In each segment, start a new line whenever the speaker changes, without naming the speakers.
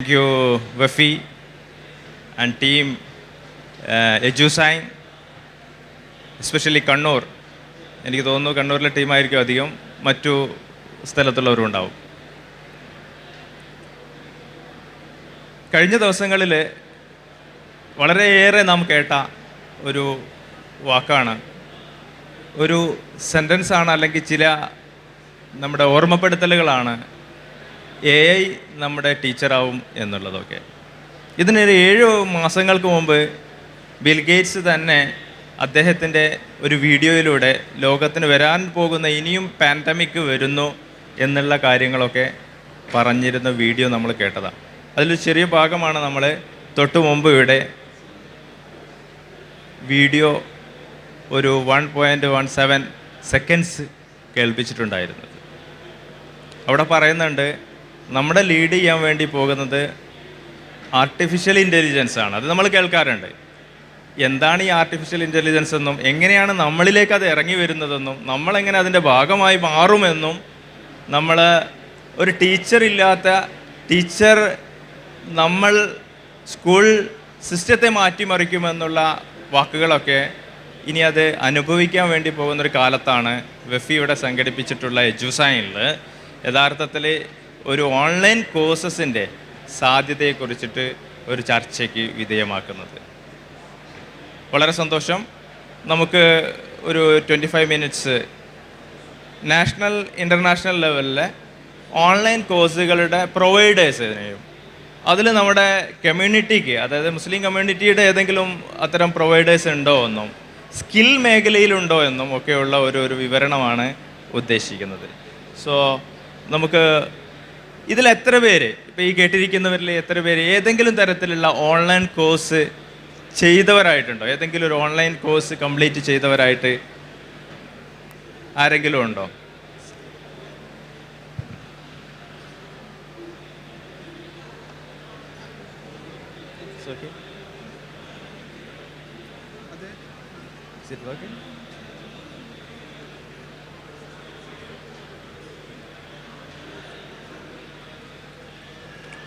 Thank you, Wafi and team EduSign, especially Kannur. എനിക്ക് തോന്നുന്നു കണ്ണൂരിലെ ടീമായിരിക്കും അധികം, മറ്റു സ്ഥലത്തുള്ളവരും ഉണ്ടാവും. കഴിഞ്ഞ ദിവസങ്ങളിൽ വളരെയേറെ നാം കേട്ട ഒരു വാക്കാണ്, ഒരു സെൻറ്റൻസാണ്, അല്ലെങ്കിൽ ചില നമ്മുടെ ഓർമ്മപ്പെടുത്തലുകളാണ് AI നമ്മുടെ ടീച്ചറാവും എന്നുള്ളതൊക്കെ. ഇതിനൊരു 7 മാസങ്ങൾക്ക് മുമ്പ് ബിൽ ഗേറ്റ്സ് തന്നെ അദ്ദേഹത്തിൻ്റെ ഒരു വീഡിയോയിലൂടെ ലോകത്തിന് വരാൻ പോകുന്ന ഇനിയും പാൻഡമിക് വരുന്നു എന്നുള്ള കാര്യങ്ങളൊക്കെ പറഞ്ഞിരുന്ന വീഡിയോ നമ്മൾ കേട്ടതാണ്. അതിലൊരു ചെറിയ ഭാഗമാണ് നമ്മൾ തൊട്ട് മുമ്പ് ഇവിടെ വീഡിയോ ഒരു 1.17 സെക്കൻഡ്സ് കേൾപ്പിച്ചിട്ടുണ്ടായിരുന്നത്. അവിടെ പറയുന്നുണ്ട്, നമ്മളെ ലീഡ് ചെയ്യാൻ വേണ്ടി പോകുന്നത് ആർട്ടിഫിഷ്യൽ ഇൻ്റലിജൻസ് ആണ്. അത് നമ്മൾ കേൾക്കാറുണ്ട്. എന്താണ് ഈ ആർട്ടിഫിഷ്യൽ ഇൻ്റലിജൻസ് എന്നും എങ്ങനെയാണ് നമ്മളിലേക്ക് അത് ഇറങ്ങി വരുന്നതെന്നും നമ്മളെങ്ങനെ അതിൻ്റെ ഭാഗമായി മാറുമെന്നും, നമ്മൾ ഒരു ടീച്ചർ നമ്മൾ സ്കൂൾ സിസ്റ്റത്തെ മാറ്റിമറിക്കുമെന്നുള്ള വാക്കുകളൊക്കെ ഇനി അത് അനുഭവിക്കാൻ വേണ്ടി പോകുന്നൊരു കാലത്താണ് വെഫി ഇവിടെ സംഘടിപ്പിച്ചിട്ടുള്ള EduSign യഥാർത്ഥത്തിൽ ഒരു ഓൺലൈൻ കോഴ്സസിൻ്റെ സാധ്യതയെക്കുറിച്ചിട്ട് ഒരു ചർച്ചയ്ക്ക് വിധേയമാക്കുന്നത്. വളരെ സന്തോഷം. നമുക്ക് ഒരു 25 മിനിറ്റ്സ് നാഷണൽ ഇൻ്റർനാഷണൽ ലെവലിലെ ഓൺലൈൻ കോഴ്സുകളുടെ പ്രൊവൈഡേഴ്സിനെയും അതിൽ നമ്മുടെ കമ്മ്യൂണിറ്റിക്ക്, അതായത് മുസ്ലിം കമ്മ്യൂണിറ്റിയുടെ ഏതെങ്കിലും അത്തരം പ്രൊവൈഡേഴ്സ് ഉണ്ടോ എന്നും സ്കിൽ മേഖലയിലുണ്ടോ എന്നും ഒക്കെയുള്ള ഒരു വിവരണമാണ് ഉദ്ദേശിക്കുന്നത്. സോ നമുക്ക് ഇതിൽ എത്ര പേര്, ഇപ്പോൾ ഈ കേട്ടിരിക്കുന്നവരിൽ എത്ര പേര് ഏതെങ്കിലും തരത്തിലുള്ള ഓൺലൈൻ കോഴ്സ് ചെയ്തവരായിട്ടുണ്ടോ? ഏതെങ്കിലും ഒരു ഓൺലൈൻ കോഴ്സ് കംപ്ലീറ്റ് ചെയ്തവരായിട്ട് ആരെങ്കിലും ഉണ്ടോ?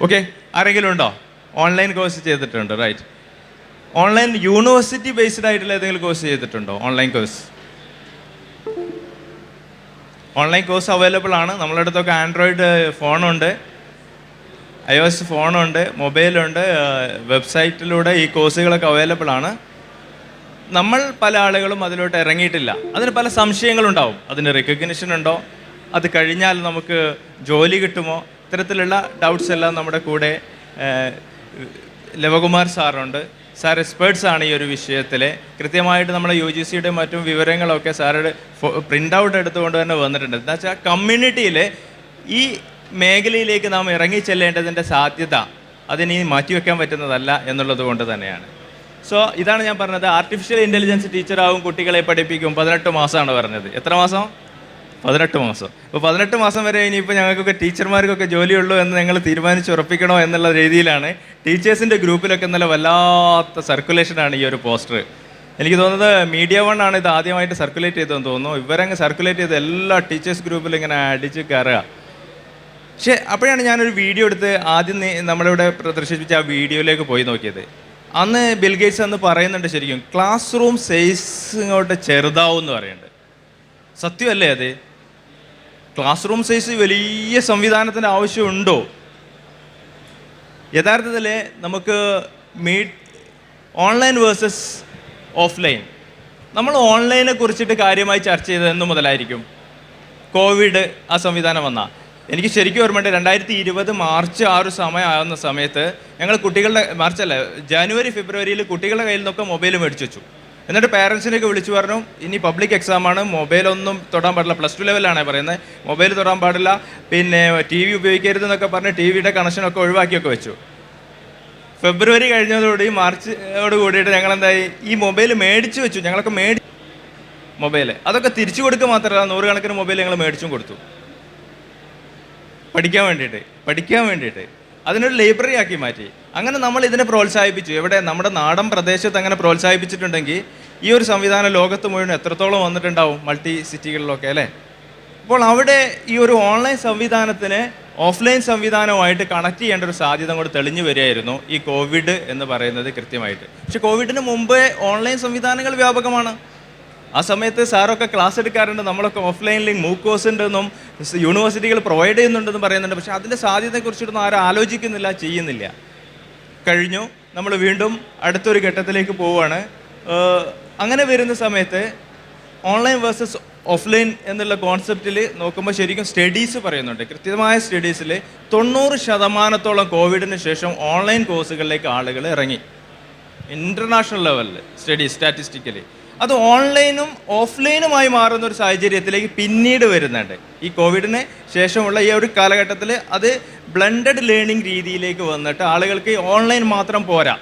ഓക്കെ, ആരെങ്കിലും ഉണ്ടോ ഓൺലൈൻ കോഴ്സ് ചെയ്തിട്ടുണ്ടോ? റൈറ്റ്. ഓൺലൈൻ യൂണിവേഴ്സിറ്റി ബേസ്ഡ് ആയിട്ടുള്ള ഏതെങ്കിലും കോഴ്സ് ചെയ്തിട്ടുണ്ടോ? ഓൺലൈൻ കോഴ്സ് അവൈലബിൾ ആണ്. നമ്മളുടെ അടുത്തൊക്കെ ആൻഡ്രോയിഡ് ഫോണുണ്ട്, iOS ഫോണുണ്ട്, മൊബൈലുണ്ട്, വെബ്സൈറ്റിലൂടെ ഈ കോഴ്സുകളൊക്കെ അവൈലബിൾ ആണ്. നമ്മൾ പല ആളുകളും അതിലോട്ട് ഇറങ്ങിയിട്ടില്ല. അതിന് പല സംശയങ്ങളുണ്ടാവും. അതിന് റെക്കഗ്നിഷൻ ഉണ്ടോ? അത് കഴിഞ്ഞാൽ നമുക്ക് ജോലി കിട്ടുമോ? ഇത്തരത്തിലുള്ള ഡൗട്ട്സ് എല്ലാം നമ്മുടെ കൂടെ ലവകുമാർ സാറുണ്ട്. സാർ എക്സ്പേർട്സ് ആണ് ഈ ഒരു വിഷയത്തിൽ. കൃത്യമായിട്ട് നമ്മുടെ UGCയുടെ മറ്റും വിവരങ്ങളൊക്കെ സാറുടെ പ്രിൻ്റ് ഔട്ട് എടുത്തുകൊണ്ട് തന്നെ വന്നിട്ടുണ്ട്. എന്താ വെച്ചാൽ കമ്മ്യൂണിറ്റിയിൽ ഈ മേഖലയിലേക്ക് നാം ഇറങ്ങിച്ചെല്ലേണ്ടതിൻ്റെ സാധ്യത അതിനി മാറ്റിവെക്കാൻ പറ്റുന്നതല്ല എന്നുള്ളത് കൊണ്ട് തന്നെയാണ്. സോ ഇതാണ് ഞാൻ പറഞ്ഞത്, ആർട്ടിഫിഷ്യൽ ഇൻ്റലിജൻസ് ടീച്ചറാവും, കുട്ടികളെ പഠിപ്പിക്കും. 18 മാസമാണ് പറഞ്ഞത്. എത്ര മാസം? 18 മാസം. അപ്പോൾ 18 മാസം വരെ ഇനിയിപ്പോൾ ഞങ്ങൾക്കൊക്കെ ടീച്ചർമാർക്കൊക്കെ ജോലിയുള്ളൂ എന്ന് ഞങ്ങൾ തീരുമാനിച്ചുറപ്പിക്കണോ എന്നുള്ള രീതിയിലാണ് ടീച്ചേഴ്സിൻ്റെ ഗ്രൂപ്പിലൊക്കെ ഇന്നലെ വല്ലാത്ത സർക്കുലേഷനാണ് ഈ ഒരു പോസ്റ്റർ. എനിക്ക് തോന്നുന്നത് Media One ആണ് ഇത് ആദ്യമായിട്ട് സർക്കുലേറ്റ് ചെയ്തതെന്ന് തോന്നുന്നു. ഇവരങ്ങ് സർക്കുലേറ്റ് ചെയ്ത് എല്ലാ ടീച്ചേഴ്സ് ഗ്രൂപ്പിലും ഇങ്ങനെ അടിച്ച് കയറുക. പക്ഷേ അപ്പോഴാണ് ഞാനൊരു വീഡിയോ എടുത്ത് ആദ്യം നമ്മളിവിടെ പ്രദർശിപ്പിച്ച ആ വീഡിയോയിലേക്ക് പോയി നോക്കിയത്. അന്ന് ബിൽ ഗേറ്റ്സ് അന്ന് പറയുന്നുണ്ട്, ശരിക്കും ക്ലാസ് റൂം സൈസ് ഇങ്ങോട്ട് ചെറുതാവും എന്ന് പറയുന്നുണ്ട്. സത്യമല്ലേ അത്? ക്ലാസ് റൂം സൈസ് വലിയ സംവിധാനത്തിൻ്റെ ആവശ്യമുണ്ടോ? യഥാർത്ഥത്തിൽ നമുക്ക് ഓൺലൈൻ വേഴ്സസ് ഓഫ്ലൈൻ, നമ്മൾ ഓൺലൈനെ കുറിച്ചിട്ട് കാര്യമായി ചർച്ച ചെയ്തത് എന്ന് മുതലായിരിക്കും? കോവിഡ് ആ സംവിധാനം വന്നാൽ എനിക്ക് ശരിക്കും ഓർമ്മയുണ്ട്. 2020 മാർച്ച് 6 സമയമാകുന്ന സമയത്ത് ഞങ്ങൾ ജനുവരി ഫെബ്രുവരിയിൽ കുട്ടികളുടെ കയ്യിൽ നിന്നൊക്കെ മൊബൈൽ മേടിച്ചു വെച്ചു. എന്നിട്ട് പാരൻസിനെയൊക്കെ വിളിച്ചു പറഞ്ഞു, ഇനി പബ്ലിക് എക്സാമാണ്, മൊബൈലൊന്നും തൊടാൻ പാടില്ല. +2 ലെവലാണ് പറയുന്നത്, മൊബൈൽ തൊടാൻ പാടില്ല, പിന്നെ TV ഉപയോഗിക്കരുത് എന്നൊക്കെ പറഞ്ഞ് TVയുടെ കണക്ഷനൊക്കെ ഒഴിവാക്കിയൊക്കെ വെച്ചു. ഫെബ്രുവരി കഴിഞ്ഞതോടുകൂടി മാർച്ചോട് കൂടിയിട്ട് ഞങ്ങൾ എന്തായി, ഈ മൊബൈൽ മേടിച്ചു വെച്ചു. ഞങ്ങളൊക്കെ മൊബൈൽ അതൊക്കെ തിരിച്ചു കൊടുക്കുക മാത്രമല്ല, 100 കണക്കിന് മൊബൈൽ ഞങ്ങൾ മേടിച്ചും കൊടുത്തു പഠിക്കാൻ വേണ്ടിയിട്ട്. അതിനൊരു ലൈബ്രറി ആക്കി മാറ്റി. അങ്ങനെ നമ്മൾ ഇതിനെ പ്രോത്സാഹിപ്പിച്ചു. എവിടെ? നമ്മുടെ നാടൻ പ്രദേശത്ത് അങ്ങനെ പ്രോത്സാഹിപ്പിച്ചിട്ടുണ്ടെങ്കിൽ ഈ ഒരു സംവിധാനം ലോകത്ത് മുഴുവൻ എത്രത്തോളം വന്നിട്ടുണ്ടാവും, മൾട്ടി സിറ്റികളിലൊക്കെ, അല്ലേ? അപ്പോൾ അവിടെ ഈ ഒരു ഓൺലൈൻ സംവിധാനത്തിന് ഓഫ്ലൈൻ സംവിധാനവുമായിട്ട് കണക്ട് ചെയ്യേണ്ട ഒരു സാധ്യത കൂടെ തെളിഞ്ഞു വരികയായിരുന്നു ഈ കോവിഡ് എന്ന് പറയുന്നത് കൃത്യമായിട്ട്. പക്ഷെ കോവിഡിന് മുമ്പേ ഓൺലൈൻ സംവിധാനങ്ങൾ വ്യാപകമാണ്. ആ സമയത്ത് സാറൊക്കെ ക്ലാസ് എടുക്കാറുണ്ട്, നമ്മളൊക്കെ ഓഫ്ലൈനിൽ മൂക്ക് കോഴ്സ് ഉണ്ടെന്നും യൂണിവേഴ്സിറ്റികൾ പ്രൊവൈഡ് ചെയ്യുന്നുണ്ടെന്നും പറയുന്നുണ്ട്. പക്ഷേ അതിൻ്റെ സാധ്യതയെക്കുറിച്ചിട്ടൊന്നും ആരും ആലോചിക്കുന്നില്ല, ചെയ്യുന്നില്ല. കഴിഞ്ഞു, നമ്മൾ വീണ്ടും അടുത്തൊരു ഘട്ടത്തിലേക്ക് പോവുകയാണ്. അങ്ങനെ വരുന്ന സമയത്ത് ഓൺലൈൻ വേഴ്സസ് ഓഫ്ലൈൻ എന്നുള്ള കോൺസെപ്റ്റിൽ നോക്കുമ്പോൾ ശരിക്കും സ്റ്റഡീസ് പറയുന്നുണ്ട്. കൃത്യമായ സ്റ്റഡീസിൽ 90% കോവിഡിന് ശേഷം ഓൺലൈൻ കോഴ്സുകളിലേക്ക് ആളുകൾ ഇറങ്ങി. ഇൻ്റർനാഷണൽ ലെവലിൽ സ്റ്റഡീസ് സ്റ്റാറ്റിസ്റ്റിക്കലി അത് ഓൺലൈനും ഓഫ്ലൈനുമായി മാറുന്ന ഒരു സാഹചര്യത്തിലേക്ക് പിന്നീട് വരുന്നുണ്ട്. ഈ കോവിഡിന് ശേഷമുള്ള ഈ ഒരു കാലഘട്ടത്തിൽ അത് ബ്ലെൻഡഡ് ലേണിംഗ് രീതിയിലേക്ക് വന്നിട്ട് ആളുകൾക്ക് ഓൺലൈൻ മാത്രം പോരാ.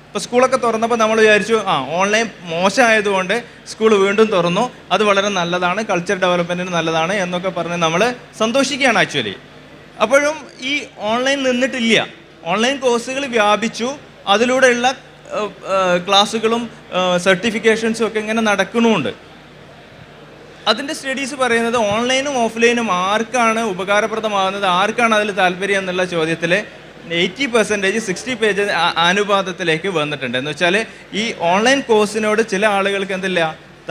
ഇപ്പോൾ സ്കൂളൊക്കെ തുറന്നപ്പോൾ നമ്മൾ വിചാരിച്ചു ഓൺലൈൻ മോശമായതുകൊണ്ട് സ്കൂൾ വീണ്ടും തുറന്നു, അത് വളരെ നല്ലതാണ്, കൾച്ചർ ഡെവലപ്മെൻറ്റിന് നല്ലതാണ് എന്നൊക്കെ പറഞ്ഞ് നമ്മൾ സന്തോഷിക്കുകയാണ് ആക്ച്വലി. അപ്പോഴും ഈ ഓൺലൈൻ നിന്നിട്ടില്ല, ഓൺലൈൻ കോഴ്സുകൾ വ്യാപിച്ചു, അതിലൂടെയുള്ള ക്ലാസ്സുകളും സർട്ടിഫിക്കേഷൻസും ഒക്കെ ഇങ്ങനെ നടക്കണമുണ്ട്. അതിൻ്റെ സ്റ്റഡീസ് പറയുന്നത് ഓൺലൈനും ഓഫ്ലൈനും ആർക്കാണ് ഉപകാരപ്രദമാകുന്നത്, ആർക്കാണ് അതിൽ താല്പര്യം എന്നുള്ള ചോദ്യത്തിൽ 80% 60% അനുപാതത്തിലേക്ക് വന്നിട്ടുണ്ട്. എന്ന് വെച്ചാൽ ഈ ഓൺലൈൻ കോഴ്സിനോട് ചില ആളുകൾക്ക് എന്തില്ല,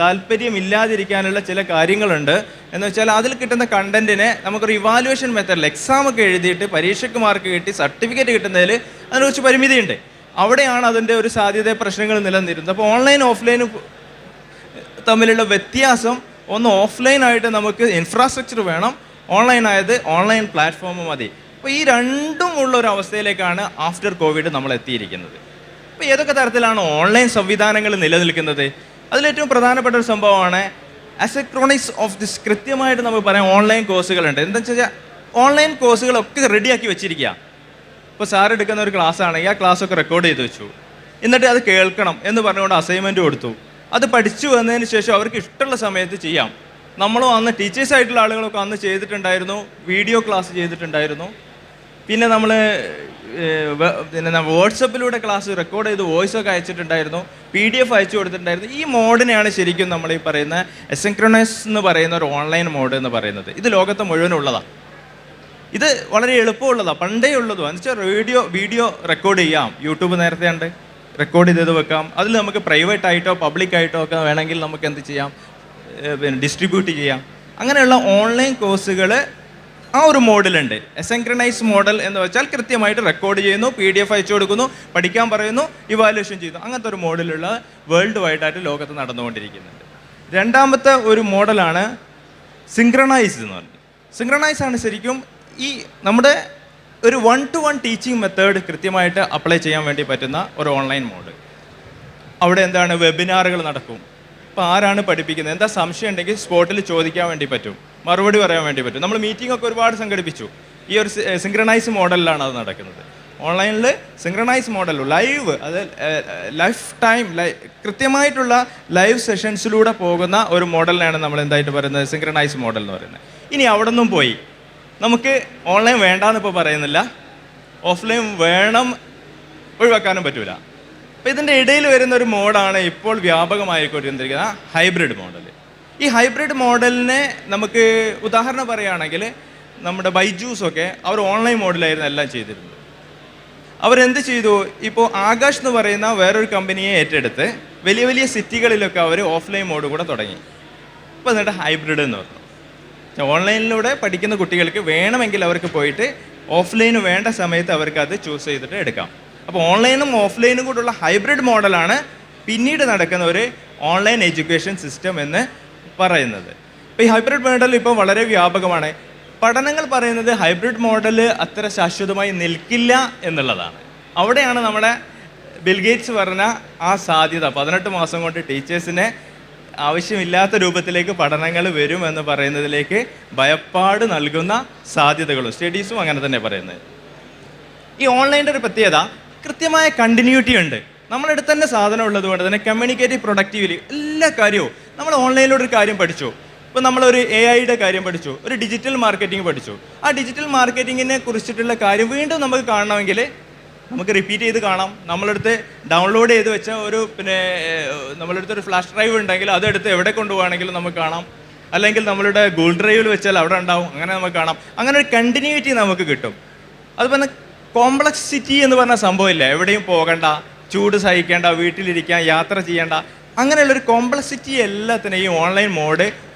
താല്പര്യമില്ലാതിരിക്കാനുള്ള ചില കാര്യങ്ങളുണ്ട്. എന്ന് വെച്ചാൽ അതിൽ കിട്ടുന്ന കണ്ടൻറ്റിനെ നമുക്കൊരു ഇവാലുവേഷൻ മെത്തേഡിൽ എക്സാമൊക്കെ എഴുതിയിട്ട് പരീക്ഷയ്ക്ക് മാർക്ക് കിട്ടി സർട്ടിഫിക്കറ്റ് കിട്ടുന്നതിൽ അതിനെക്കുറിച്ച് പരിമിതിയുണ്ട്. അവിടെയാണ് അതിൻ്റെ ഒരു സാധ്യത പ്രശ്നങ്ങൾ നിലനിന്നിരുന്നത്. അപ്പോൾ ഓൺലൈൻ ഓഫ്ലൈനും തമ്മിലുള്ള വ്യത്യാസം, ഒന്ന് ഓഫ്ലൈനായിട്ട് നമുക്ക് ഇൻഫ്രാസ്ട്രക്ചർ വേണം, ഓൺലൈനായത് ഓൺലൈൻ പ്ലാറ്റ്ഫോം മതി. അപ്പോൾ ഈ രണ്ടും ഉള്ള ഒരു അവസ്ഥയിലേക്കാണ് ആഫ്റ്റർ കോവിഡ് നമ്മൾ എത്തിയിരിക്കുന്നത്. അപ്പോൾ ഏതൊക്കെ തരത്തിലാണ് ഓൺലൈൻ സംവിധാനങ്ങൾ നിലനിൽക്കുന്നത്? അതിലേറ്റവും പ്രധാനപ്പെട്ട ഒരു സംഭവമാണ് അസിൻക്രോണൈസ് ഓഫ് ദിസ്. കൃത്യമായിട്ട് നമുക്ക് പറയാം ഓൺലൈൻ കോഴ്സുകളുണ്ട്. എന്താ വെച്ചാൽ ഓൺലൈൻ കോഴ്സുകളൊക്കെ റെഡിയാക്കി വെച്ചിരിക്കുക. ഇപ്പോൾ സാർ എടുക്കുന്ന ഒരു ക്ലാസ് ആണെങ്കിൽ ആ ക്ലാസ്സൊക്കെ റെക്കോർഡ് ചെയ്ത് വെച്ചു, എന്നിട്ട് അത് കേൾക്കണം എന്ന് പറഞ്ഞുകൊണ്ട് അസൈൻമെൻറ്റ് കൊടുത്തു. അത് പഠിച്ചു വന്നതിന് ശേഷം അവർക്ക് ഇഷ്ടമുള്ള സമയത്ത് ചെയ്യാം. നമ്മളും അന്ന് ടീച്ചേഴ്സായിട്ടുള്ള ആളുകളൊക്കെ അന്ന് ചെയ്തിട്ടുണ്ടായിരുന്നു, വീഡിയോ ക്ലാസ് ചെയ്തിട്ടുണ്ടായിരുന്നു. പിന്നെ നമ്മൾ വാട്സപ്പിലൂടെ ക്ലാസ് റെക്കോർഡ് ചെയ്ത് വോയിസൊക്കെ അയച്ചിട്ടുണ്ടായിരുന്നു, PDF അയച്ചു കൊടുത്തിട്ടുണ്ടായിരുന്നു. ഈ മോഡിനെയാണ് ശരിക്കും നമ്മൾ ഈ പറയുന്ന അസിൻക്രണസ് എന്ന് പറയുന്ന ഒരു ഓൺലൈൻ മോഡ് എന്ന് പറയുന്നത്. ഇത് ലോകത്ത് മുഴുവനുള്ളതാണ്. ഇത് വളരെ എളുപ്പമുള്ളതാണ്, പണ്ടേ ഉള്ളതും. എന്ന് വെച്ചാൽ വീഡിയോ റെക്കോർഡ് ചെയ്യാം, യൂട്യൂബ് നേരത്തെ ഉണ്ട്, റെക്കോർഡ് ചെയ്ത് വെക്കാം. അതിൽ നമുക്ക് പ്രൈവറ്റ് ആയിട്ടോ പബ്ലിക് ആയിട്ടോ ഒക്കെ വേണമെങ്കിൽ നമുക്ക് എന്ത് ചെയ്യാം, പിന്നെ ഡിസ്ട്രിബ്യൂട്ട് ചെയ്യാം. അങ്ങനെയുള്ള ഓൺലൈൻ കോഴ്സുകൾ ആ ഒരു മോഡലുണ്ട്. അസിൻക്രണൈസ് മോഡൽ എന്ന് വെച്ചാൽ കൃത്യമായിട്ട് റെക്കോർഡ് ചെയ്യുന്നു, PDF അയച്ചു കൊടുക്കുന്നു, പഠിക്കാൻ പറയുന്നു, ഇവാലുവേഷൻ ചെയ്യുന്നു. അങ്ങനത്തെ ഒരു മോഡലുള്ള വേൾഡ് വൈഡായിട്ട് ലോകത്ത് നടന്നുകൊണ്ടിരിക്കുന്നുണ്ട്. രണ്ടാമത്തെ ഒരു മോഡലാണ് സിൻക്രണൈസ് എന്ന് പറഞ്ഞത്. സിൻക്രണൈസ് ആണ് ശരിക്കും ഈ നമ്മുടെ ഒരു 1-to-1 ടീച്ചിങ് മെത്തേഡ് കൃത്യമായിട്ട് അപ്ലൈ ചെയ്യാൻ വേണ്ടി പറ്റുന്ന ഒരു ഓൺലൈൻ മോഡ്. അവിടെ എന്താണ്, വെബിനാറുകൾ നടക്കും. ഇപ്പോൾ ആരാണ് പഠിപ്പിക്കുന്നത്, എന്താ സംശയം ഉണ്ടെങ്കിൽ സ്പോട്ടിൽ ചോദിക്കാൻ വേണ്ടി പറ്റും, മറുപടി പറയാൻ വേണ്ടി പറ്റും. നമ്മൾ മീറ്റിംഗ് ഒക്കെ ഒരുപാട് സംഘടിപ്പിച്ചു. ഈ ഒരു സിൻക്രണൈസ് മോഡലിലാണ് അത് നടക്കുന്നത്. ഓൺലൈനിൽ സിൻക്രണൈസ് മോഡൽ ലൈവ്, അത് ലൈഫ് ടൈം കൃത്യമായിട്ടുള്ള ലൈവ് സെഷൻസിലൂടെ പോകുന്ന ഒരു മോഡലിനാണ് നമ്മൾ എന്തായിട്ട് പറയുന്നത്, സിൻക്രണൈസ് മോഡൽ എന്ന് പറയുന്നത്. ഇനി അവിടെ നിന്നും പോയി നമുക്ക് ഓൺലൈൻ വേണ്ടാന്ന് ഇപ്പോൾ പറയുന്നില്ല, ഓഫ്ലൈൻ വേണം, ഒഴിവാക്കാനും പറ്റൂല. അപ്പോൾ ഇതിൻ്റെ ഇടയിൽ വരുന്ന ഒരു മോഡാണ് ഇപ്പോൾ വ്യാപകമായിക്കൊണ്ടിരിക്കുന്ന ഹൈബ്രിഡ് മോഡൽ. ഈ ഹൈബ്രിഡ് മോഡലിനെ നമുക്ക് ഉദാഹരണം പറയുകയാണെങ്കിൽ നമ്മുടെ ബൈജൂസൊക്കെ അവർ ഓൺലൈൻ മോഡലായിരുന്നു എല്ലാം ചെയ്തിരുന്നത്. അവരെന്ത് ചെയ്തു, ഇപ്പോൾ ആകാശ് എന്ന് പറയുന്ന വേറൊരു കമ്പനിയെ ഏറ്റെടുത്ത് വലിയ വലിയ സിറ്റികളിലൊക്കെ അവർ ഓഫ്ലൈൻ മോഡ് കൂടെ തുടങ്ങി. ഇപ്പോൾ എന്നിട്ട് ഹൈബ്രിഡ് എന്ന് പറഞ്ഞു. ഓൺലൈനിലൂടെ പഠിക്കുന്ന കുട്ടികൾക്ക് വേണമെങ്കിൽ അവർക്ക് പോയിട്ട് ഓഫ്ലൈന് വേണ്ട സമയത്ത് അവർക്ക് അത് ചൂസ് ചെയ്തിട്ട് എടുക്കാം. അപ്പോൾ ഓൺലൈനും ഓഫ്ലൈനും കൂടെയുള്ള ഹൈബ്രിഡ് മോഡലാണ് പിന്നീട് നടക്കുന്ന ഒരു ഓൺലൈൻ എഡ്യൂക്കേഷൻ സിസ്റ്റം എന്ന് പറയുന്നത്. ഇപ്പോൾ ഈ ഹൈബ്രിഡ് മോഡൽ ഇപ്പോൾ വളരെ വ്യാപകമാണ്. പഠനങ്ങൾ പറയുന്നത് ഹൈബ്രിഡ് മോഡൽ അത്ര ശാശ്വതമായി നിൽക്കില്ല എന്നുള്ളതാണ്. അവിടെയാണ് നമ്മുടെ ബിൽഗേറ്റ്സ് പറഞ്ഞ ആ സാധ്യത, 18 മാസം കൊണ്ട് ടീച്ചേഴ്സിനെ ആവശ്യമില്ലാത്ത രൂപത്തിലേക്ക് പഠനങ്ങൾ വരും എന്ന് പറയുന്നതിലേക്ക് ഭയപ്പാട് നൽകുന്ന സാധ്യതകളും സ്റ്റഡീസും അങ്ങനെ തന്നെ പറയുന്നത്. ഈ ഓൺലൈൻ്റെ ഒരു പ്രത്യേകത, കൃത്യമായ കണ്ടിന്യൂറ്റി ഉണ്ട്. നമ്മളടുത്ത് തന്നെ സാധനം ഉള്ളത് കൊണ്ട് തന്നെ കമ്മ്യൂണിക്കേറ്റീവ് പ്രൊഡക്റ്റീവ്ലി എല്ലാ കാര്യവും നമ്മൾ ഓൺലൈനിലൂടെ ഒരു കാര്യം പഠിച്ചു. ഇപ്പോൾ നമ്മളൊരു AI കാര്യം പഠിച്ചു, ഒരു ഡിജിറ്റൽ മാർക്കറ്റിംഗ് പഠിച്ചു. ആ ഡിജിറ്റൽ മാർക്കറ്റിങ്ങിനെ കുറിച്ചിട്ടുള്ള കാര്യം വീണ്ടും നമുക്ക് കാണണമെങ്കിൽ നമുക്ക് റിപ്പീറ്റ് ചെയ്ത് കാണാം. നമ്മളടുത്ത് ഡൗൺലോഡ് ചെയ്ത് വെച്ച ഒരു നമ്മളടുത്തൊരു ഫ്ലാഷ് ഡ്രൈവ് ഉണ്ടെങ്കിൽ അതെടുത്ത് എവിടെ കൊണ്ടുപോകുകയാണെങ്കിലും നമുക്ക് കാണാം. അല്ലെങ്കിൽ നമ്മളുടെ ഗൂഗിൾ ഡ്രൈവിൽ വെച്ചാൽ അവിടെ ഉണ്ടാവും, അങ്ങനെ നമുക്ക് കാണാം. അങ്ങനെ ഒരു കണ്ടിന്യൂറ്റി നമുക്ക് കിട്ടും. അതുപോലെ കോംപ്ലക്സിറ്റി എന്ന് പറഞ്ഞ സംഭവമില്ല. എവിടെയും പോകണ്ട, ചൂട് സഹിക്കേണ്ട, വീട്ടിലിരിക്കാൻ, യാത്ര ചെയ്യേണ്ട, അങ്ങനെയുള്ളൊരു കോംപ്ലക്സിറ്റി എല്ലാത്തിനെയും ഓൺലൈൻ മോഡ്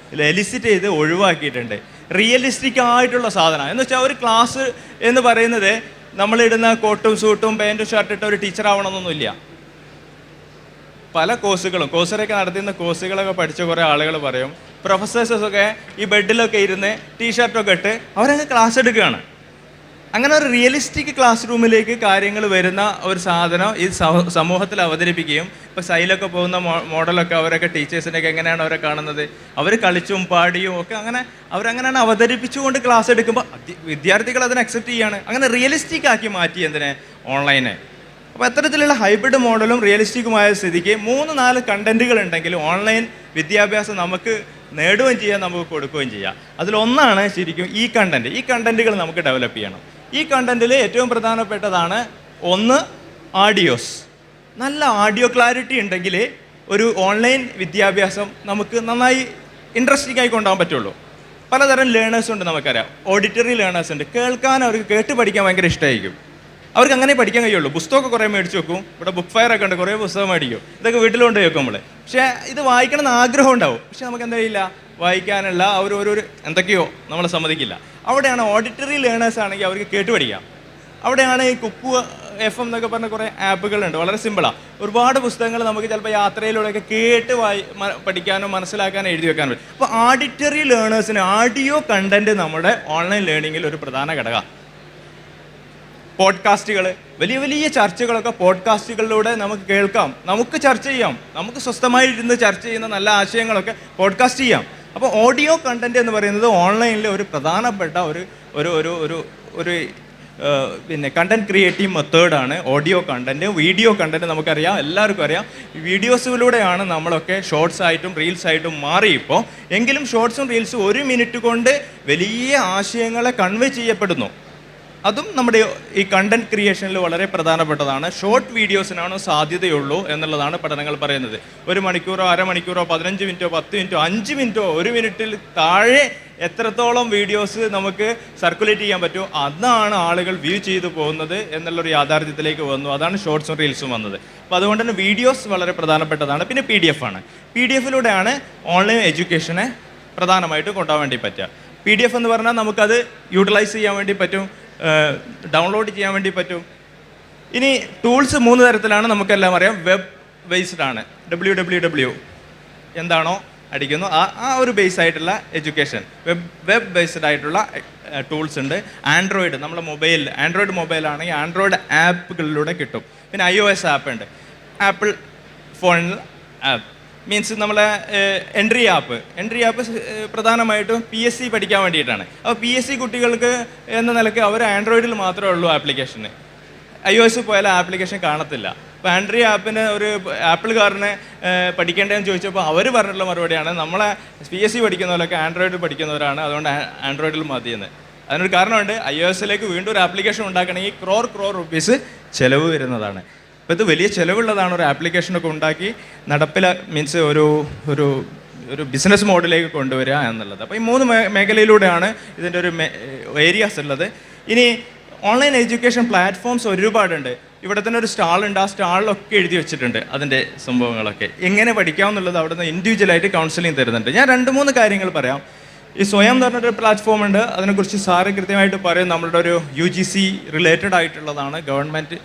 എലിസിറ്റ് ചെയ്ത് ഒഴിവാക്കിയിട്ടുണ്ട്. റിയലിസ്റ്റിക് ആയിട്ടുള്ള സാധനം എന്ന് വെച്ചാൽ ഒരു ക്ലാസ് എന്ന് പറയുന്നത് നമ്മളിടുന്ന കോട്ടും സൂട്ടും പാൻറ്റും ഷർട്ട് ഇട്ട ഒരു ടീച്ചർ ആവണമെന്നൊന്നുമില്ല. പല കോഴ്സുകളൊക്കെ നടത്തുന്ന കോഴ്സുകളൊക്കെ പഠിച്ച കുറേ ആളുകൾ പറയും പ്രൊഫസേഴ്സൊക്കെ ഈ ബെഡിലൊക്കെ ഇരുന്ന് ടീഷർട്ടൊക്കെ ഇട്ട് അവരങ്ങ് ക്ലാസ് എടുക്കുകയാണ്. അങ്ങനെ ഒരു റിയലിസ്റ്റിക് ക്ലാസ് റൂമിലേക്ക് കാര്യങ്ങൾ വരുന്ന ഒരു സാധനം ഈ സമൂഹത്തിൽ അവതരിപ്പിക്കുകയും ഇപ്പോൾ സൈലൊക്കെ പോകുന്ന മോഡലൊക്കെ അവരൊക്കെ ടീച്ചേഴ്സിനൊക്കെ എങ്ങനെയാണ് അവരെ കാണുന്നത്, അവർ കളിച്ചും പാടിയും ഒക്കെ അങ്ങനെ അവരങ്ങനെയാണ് അവതരിപ്പിച്ചുകൊണ്ട് ക്ലാസ് എടുക്കുമ്പോൾ വിദ്യാർത്ഥികൾ അതിനെ അക്സെപ്റ്റ് ചെയ്യാണ്. അങ്ങനെ റിയലിസ്റ്റിക് ആക്കി മാറ്റി എന്തിനെ, ഓൺലൈനെ. അപ്പോൾ അത്തരത്തിലുള്ള ഹൈബ്രിഡ് മോഡലും റിയലിസ്റ്റിക്കുമായ സ്ഥിതിക്ക് 3-4 കണ്ടന്റുകൾ ഉണ്ടെങ്കിൽ ഓൺലൈൻ വിദ്യാഭ്യാസം നമുക്ക് നേടുകയും ചെയ്യാം, നമുക്ക് കൊടുക്കുകയും ചെയ്യാം. അതിലൊന്നാണ് ശരിക്കും ഈ കണ്ടന്റുകൾ നമുക്ക് ഡെവലപ്പ് ചെയ്യണം. ഈ കണ്ടന്റിൽ ഏറ്റവും പ്രധാനപ്പെട്ടതാണ് ഒന്ന് ആഡിയോസ്. നല്ല ആഡിയോ ക്ലാരിറ്റി ഉണ്ടെങ്കിൽ ഒരു ഓൺലൈൻ വിദ്യാഭ്യാസം നമുക്ക് നന്നായി ഇൻട്രസ്റ്റിംഗ് ആയി കൊണ്ടുപോകാൻ പറ്റുള്ളൂ. പലതരം ലേണേഴ്സ് ഉണ്ട്, നമുക്കറിയാം. ഓഡിറ്ററി ലേണേഴ്സ് ഉണ്ട്, കേൾക്കാൻ അവർക്ക് കേട്ട് പഠിക്കാൻ ഭയങ്കര ഇഷ്ടമായിരിക്കും. അവർക്ക് അങ്ങനെ പഠിക്കാൻ കഴിയുള്ളൂ. പുസ്തകമൊക്കെ കുറേ മേടിച്ച് വെക്കും, ഇവിടെ ബുക്ക് ഫയർ ഒക്കെ ഉണ്ട്, കുറേ പുസ്തകം മേടിക്കും, ഇതൊക്കെ വീട്ടിലുകൊണ്ട് വെക്കും നമ്മൾ. പക്ഷേ ഇത് വായിക്കണം എന്ന് ആഗ്രഹം ഉണ്ടാവും, പക്ഷെ നമുക്ക് എന്താ ചെയ്യില്ല, വായിക്കാനുള്ള ഒരു എന്തൊക്കെയോ നമ്മൾ സമ്മതിക്കില്ല. അവിടെയാണ് ഓഡിറ്ററി ലേണേഴ്സ് ആണെങ്കിൽ അവർക്ക് കേട്ട് പഠിക്കാം. അവിടെയാണ് ഈ കുക്കു FM എന്നൊക്കെ പറഞ്ഞ കുറേ ആപ്പുകളുണ്ട്, വളരെ സിമ്പിളാണ്. ഒരുപാട് പുസ്തകങ്ങൾ നമുക്ക് ചിലപ്പോൾ യാത്രയിലൂടെയൊക്കെ കേട്ട് പഠിക്കാനോ മനസ്സിലാക്കാനോ എഴുതി വെക്കാനോ പറ്റും. അപ്പോൾ ഓഡിറ്ററി ലേണേഴ്സിന് ഓഡിയോ കണ്ടന്റ് നമ്മുടെ ഓൺലൈൻ ലേണിങ്ങിൽ ഒരു പ്രധാന ഘടകമാണ്. പോഡ്കാസ്റ്റുകൾ, വലിയ ചർച്ചകളൊക്കെ പോഡ്കാസ്റ്റുകളിലൂടെ നമുക്ക് കേൾക്കാം, നമുക്ക് ചർച്ച ചെയ്യാം, നമുക്ക് സ്വസ്ഥമായിരുന്ന് ചർച്ച ചെയ്യുന്ന നല്ല ആശയങ്ങളൊക്കെ പോഡ്കാസ്റ്റ് ചെയ്യാം. അപ്പോൾ ഓഡിയോ കണ്ടന്റ് എന്ന് പറയുന്നത് ഓൺലൈനിൽ ഒരു പ്രധാനപ്പെട്ട ഒരു കണ്ടന്റ് ക്രിയേറ്റീവ് മെത്തേഡാണ് ഓഡിയോ കണ്ടന്റ്. വീഡിയോ കണ്ടന്റ് നമുക്കറിയാം, എല്ലാവർക്കും അറിയാം. വീഡിയോസിലൂടെയാണ് നമ്മളൊക്കെ ഷോർട്സ് ആയിട്ടും റീൽസ് ആയിട്ടും മാറി ഇപ്പോൾ. എങ്കിലും ഷോർട്സും റീൽസും 1 മിനിറ്റ് കൊണ്ട് വലിയ ആശയങ്ങളെ കൺവേ ചെയ്യപ്പെടുന്നു. അതും നമ്മുടെ ഈ കണ്ടന്റ് ക്രിയേഷനിൽ വളരെ പ്രധാനപ്പെട്ടതാണ്. ഷോർട്ട് വീഡിയോസിനാണ് സാധ്യതയുള്ളൂ എന്നുള്ളതാണ് പഠനങ്ങൾ പറയുന്നത്. 1 മണിക്കൂറോ അരമണിക്കൂറോ 15 മിനിറ്റോ 10 മിനിറ്റോ 5 മിനിറ്റോ 1 മിനിറ്റിൽ താഴെ എത്രത്തോളം വീഡിയോസ് നമുക്ക് സർക്കുലേറ്റ് ചെയ്യാൻ പറ്റുമോ അതാണ് ആളുകൾ വ്യൂ ചെയ്തു പോകുന്നത് എന്നുള്ളൊരു യാഥാർത്ഥ്യത്തിലേക്ക് വന്നു. അതാണ് ഷോർട്സും റീൽസും വന്നത്. അപ്പോൾ അതുകൊണ്ട് തന്നെ വീഡിയോസ് വളരെ പ്രധാനപ്പെട്ടതാണ്. പിന്നെ PDF ആണ്. PDF-ലൂടെയാണ് ഓൺലൈൻ എഡ്യൂക്കേഷനെ പ്രധാനമായിട്ട് കൊണ്ടുപോകാൻ വേണ്ടി പറ്റുക. PDF എന്ന് പറഞ്ഞാൽ നമുക്കത് യൂട്ടിലൈസ് ചെയ്യാൻ വേണ്ടി പറ്റും, ഡൗൺലോഡ് ചെയ്യാൻ വേണ്ടി പറ്റും. ഇനി ടൂൾസ് 3 തരത്തിലാണ്, നമുക്കെല്ലാം അറിയാം. വെബ് ബേസ്ഡ് ആണ്, www എന്താണോ അടിക്കുന്നു ആ ഒരു ബേസ് ആയിട്ടുള്ള എഡ്യൂക്കേഷൻ. വെബ് ബേസ്ഡ് ആയിട്ടുള്ള ടൂൾസ് ഉണ്ട്. ആൻഡ്രോയിഡ്, നമ്മുടെ ആൻഡ്രോയിഡ് മൊബൈലാണെങ്കിൽ ആൻഡ്രോയിഡ് ആപ്പുകളിലൂടെ കിട്ടും. പിന്നെ iOS ആപ്പ് ഉണ്ട്, ആപ്പിൾ ഫോണിൽ ആപ്പ് മീൻസ് നമ്മളെ എൻട്രി ആപ്പ് പ്രധാനമായിട്ടും PSC പഠിക്കാൻ വേണ്ടിയിട്ടാണ്. അപ്പോൾ PSC കുട്ടികൾക്ക് എന്ന നിലയ്ക്ക് അവർ ആൻഡ്രോയിഡിൽ മാത്രമേ ഉള്ളൂ ആപ്ലിക്കേഷന്. iOS പോയാൽ ആപ്ലിക്കേഷൻ കാണത്തില്ല. അപ്പോൾ ആൻഡ്രി ആപ്പിന് ഒരു ആപ്പിൾകാരനെ പഠിക്കേണ്ടതെന്ന് ചോദിച്ചപ്പോൾ അവർ പറഞ്ഞിട്ടുള്ള മറുപടിയാണ്, നമ്മളെ PSC പഠിക്കുന്നവരൊക്കെ ആൻഡ്രോയിഡിൽ പഠിക്കുന്നവരാണ്, അതുകൊണ്ട് ആൻഡ്രോയിഡിൽ മതിയെന്ന്. അതിനൊരു കാരണമുണ്ട്. iOS-ലേക്ക് വീണ്ടും ഒരു ആപ്ലിക്കേഷൻ ഉണ്ടാക്കണമെങ്കിൽ crore rupees ചിലവ് വരുന്നതാണ്. അപ്പോൾ ഇത് വലിയ ചിലവുള്ളതാണ് ഒരു ആപ്ലിക്കേഷനൊക്കെ ഉണ്ടാക്കി മീൻസ് ഒരു ബിസിനസ് മോഡലിലേക്ക് കൊണ്ടുവരിക എന്നുള്ളത്. അപ്പോൾ ഈ 3 മേഖലയിലൂടെയാണ് ഇതിൻ്റെ ഒരു ഏരിയാസ് ഉള്ളത്. ഇനി ഓൺലൈൻ എഡ്യൂക്കേഷൻ പ്ലാറ്റ്ഫോംസ് ഒരുപാടുണ്ട്. ഇവിടെ തന്നെ ഒരു സ്റ്റാളുണ്ട്, ആ സ്റ്റാളിലൊക്കെ എഴുതി വെച്ചിട്ടുണ്ട് അതിൻ്റെ സംഭവങ്ങളൊക്കെ. എങ്ങനെ പഠിക്കാമെന്നുള്ളത് അവിടെ നിന്ന് ഇൻഡിവിജ്വലായിട്ട് കൗൺസിലിംഗ് തരുന്നുണ്ട്. ഞാൻ 2-3 കാര്യങ്ങൾ പറയാം. ഈ സ്വയം എന്ന് പറഞ്ഞൊരു പ്ലാറ്റ്ഫോം ഉണ്ട്, അതിനെക്കുറിച്ച് സാറ് കൃത്യമായിട്ട് പറയും. നമ്മളുടെ ഒരു UGC റിലേറ്റഡ് ആയിട്ടുള്ളതാണ്, ഗവൺമെൻറ്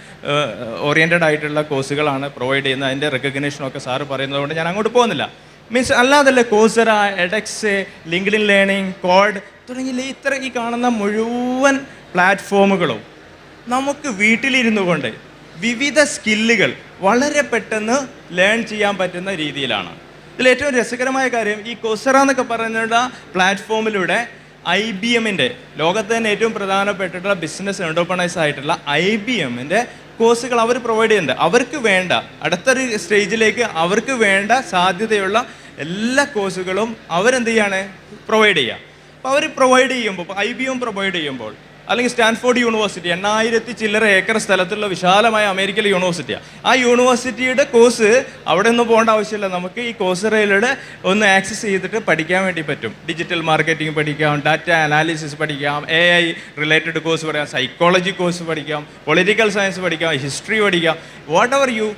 ഓറിയൻറ്റഡ് ആയിട്ടുള്ള കോഴ്സുകളാണ് പ്രൊവൈഡ് ചെയ്യുന്നത്. അതിൻ്റെ റെക്കഗ്നേഷനൊക്കെ സാറ് പറയുന്നത് കൊണ്ട് ഞാൻ അങ്ങോട്ട് പോകുന്നില്ല. മീൻസ് അല്ലാതല്ലേ Coursera, edX, LinkedIn learning, code തുടങ്ങിയ ഈ കാണുന്ന മുഴുവൻ പ്ലാറ്റ്ഫോമുകളും നമുക്ക് വീട്ടിലിരുന്നു കൊണ്ട് വിവിധ സ്കില്ലുകൾ വളരെ പെട്ടെന്ന് ലേൺ ചെയ്യാൻ പറ്റുന്ന രീതിയിലാണ്. ഇതിൽ ഏറ്റവും രസകരമായ കാര്യം, ഈ കോഴ്സറ എന്നൊക്കെ പറയുന്ന പ്ലാറ്റ്ഫോമിലൂടെ IBM-ൻ്റെ ലോകത്ത് തന്നെ ഏറ്റവും പ്രധാനപ്പെട്ടിട്ടുള്ള ബിസിനസ് എൻ്റർപ്രൈസ് ആയിട്ടുള്ള IBM-ൻ്റെ കോഴ്സുകൾ അവർ പ്രൊവൈഡ് ചെയ്യുന്നുണ്ട്. അവർക്ക് വേണ്ട അടുത്തൊരു സ്റ്റേജിലേക്ക് അവർക്ക് വേണ്ട സാധ്യതയുള്ള എല്ലാ കോഴ്സുകളും അവരെന്ത് ചെയ്യാണ്, പ്രൊവൈഡ് ചെയ്യുക. അപ്പോൾ അവർ പ്രൊവൈഡ് ചെയ്യുമ്പോൾ, ഇപ്പോൾ IBM പ്രൊവൈഡ് ചെയ്യുമ്പോൾ അല്ലെങ്കിൽ സ്റ്റാൻഫോർഡ് യൂണിവേഴ്സിറ്റി 8,000 ചില്ലറ ഏക്കർ സ്ഥലത്തുള്ള വിശാലമായ അമേരിക്കയിലെ യൂണിവേഴ്സിറ്റിയാണ്. ആ യൂണിവേഴ്സിറ്റിയുടെ കോഴ്സ് അവിടെ ഒന്നും പോകേണ്ട ആവശ്യമില്ല. നമുക്ക് ഈ കോഴ്സറയിലൂടെ ഒന്ന് ആക്സസ് ചെയ്തിട്ട് പഠിക്കാൻ വേണ്ടി പറ്റും. ഡിജിറ്റൽ മാർക്കറ്റിംഗ് പഠിക്കാം, ഡാറ്റ അനാലിസിസ് പഠിക്കാം, AI റിലേറ്റഡ് കോഴ്സ് പഠിക്കാം, സൈക്കോളജി കോഴ്സ് പഠിക്കാം, പൊളിറ്റിക്കൽ സയൻസ് പഠിക്കാം, ഹിസ്റ്ററി പഠിക്കാം, വാട്ട് എവർ യു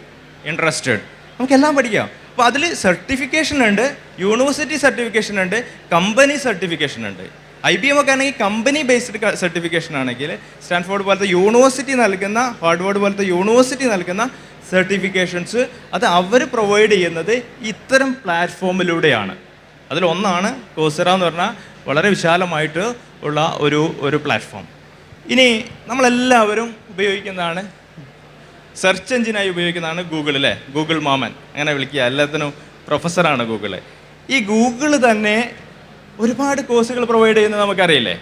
ഇൻട്രസ്റ്റഡ്, നമുക്കെല്ലാം പഠിക്കാം. അപ്പോൾ അതിൽ സർട്ടിഫിക്കേഷൻ ഉണ്ട്, യൂണിവേഴ്സിറ്റി സർട്ടിഫിക്കേഷൻ ഉണ്ട്, കമ്പനി സർട്ടിഫിക്കേഷൻ ഉണ്ട്. IBM ഒക്കെ ആണെങ്കിൽ കമ്പനി ബേസ്ഡ് സർട്ടിഫിക്കേഷൻ ആണെങ്കിൽ സ്റ്റാൻഫോർഡ് പോലത്തെ യൂണിവേഴ്സിറ്റി നൽകുന്ന, ഹാർഡ്വേർഡ് പോലത്തെ യൂണിവേഴ്സിറ്റി നൽകുന്ന സർട്ടിഫിക്കേഷൻസ് അത് അവർ പ്രൊവൈഡ് ചെയ്യുന്നത് ഇത്തരം പ്ലാറ്റ്ഫോമിലൂടെയാണ്. അതിലൊന്നാണ് കോഴ്സെറ എന്ന് പറഞ്ഞാൽ വളരെ വിശാലമായിട്ട് ഉള്ള ഒരു പ്ലാറ്റ്ഫോം. ഇനി നമ്മളെല്ലാവരും ഉപയോഗിക്കുന്നതാണ്, സെർച്ച് എഞ്ചിനായി ഉപയോഗിക്കുന്നതാണ് ഗൂഗിൾ അല്ലേ. ഗൂഗിൾ മാമൻ അങ്ങനെ വിളിക്കുക, എല്ലാത്തിനും പ്രൊഫസറാണ് ഗൂഗിള്. ഈ ഗൂഗിള് തന്നെ ഒരുപാട് കോഴ്സുകൾ പ്രൊവൈഡ് ചെയ്യുന്നത് നമുക്കറിയില്ലേ.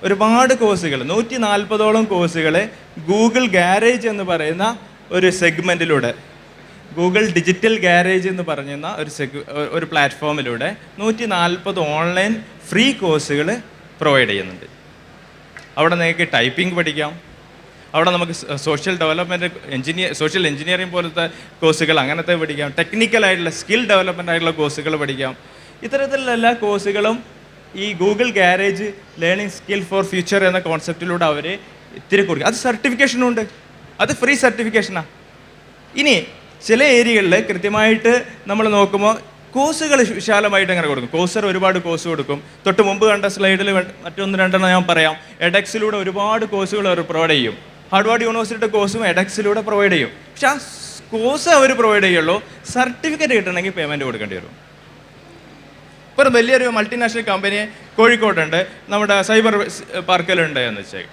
ഒരുപാട് കോഴ്സുകൾ, 140ഓളം കോഴ്സുകൾ ഗൂഗിൾ ഗാരേജ് എന്ന് പറയുന്ന ഒരു സെഗ്മെൻറ്റിലൂടെ, ഗൂഗിൾ ഡിജിറ്റൽ ഗാരേജ് എന്ന് പറയുന്ന ഒരു പ്ലാറ്റ്ഫോമിലൂടെ 140 ഓൺലൈൻ ഫ്രീ കോഴ്സുകൾ പ്രൊവൈഡ് ചെയ്യുന്നുണ്ട്. അവിടെ നിങ്ങൾക്ക് ടൈപ്പിംഗ് പഠിക്കാം, അവിടെ നമുക്ക് സോഷ്യൽ ഡെവലപ്മെൻറ്റ് സോഷ്യൽ എഞ്ചിനീയറിംഗ് പോലത്തെ കോഴ്സുകൾ അങ്ങനത്തെ പഠിക്കാം, ടെക്നിക്കലായിട്ടുള്ള സ്കിൽ ഡെവലപ്മെൻ്റ് ആയിട്ടുള്ള കോഴ്സുകൾ പഠിക്കാം. ഇത്തരത്തിലുള്ള എല്ലാ കോഴ്സുകളും ഈ Google garage learning skill for future എന്ന കോൺസെപ്റ്റിലൂടെ അവർ ഇത്തിരി കൊടുക്കും. അത് സർട്ടിഫിക്കേഷനും ഉണ്ട്, അത് ഫ്രീ സർട്ടിഫിക്കേഷനാണ്. ഇനി ചില ഏരിയകളിൽ കൃത്യമായിട്ട് നമ്മൾ നോക്കുമ്പോൾ കോഴ്സുകൾ വിശാലമായിട്ട് അങ്ങനെ കൊടുക്കും. കോഴ്സർ ഒരുപാട് കോഴ്സ് കൊടുക്കും. തൊട്ട് മുമ്പ് കണ്ട സ്ലൈഡിൽ മറ്റൊന്ന് രണ്ടെണ്ണം ഞാൻ പറയാം. എഡെക്സിലൂടെ ഒരുപാട് കോഴ്സുകൾ അവർ പ്രൊവൈഡ് ചെയ്യും. ഹാർഡ്വേർഡ് യൂണിവേഴ്സിറ്റിയുടെ കോഴ്സും എഡെക്സിലൂടെ പ്രൊവൈഡ് ചെയ്യും. പക്ഷെ ആ കോഴ്സ് അവർ പ്രൊവൈഡ് ചെയ്യുള്ളൂ, സർട്ടിഫിക്കറ്റ് കിട്ടണമെങ്കിൽ പേയ്മെൻറ്റ് കൊടുക്കേണ്ടി വരും. ഇപ്പോൾ വലിയൊരു മൾട്ടിനാഷണൽ കമ്പനി കോഴിക്കോട്ടുണ്ട്, നമ്മുടെ സൈബർ പാർക്കിലുണ്ട് എന്ന് വെച്ചാൽ,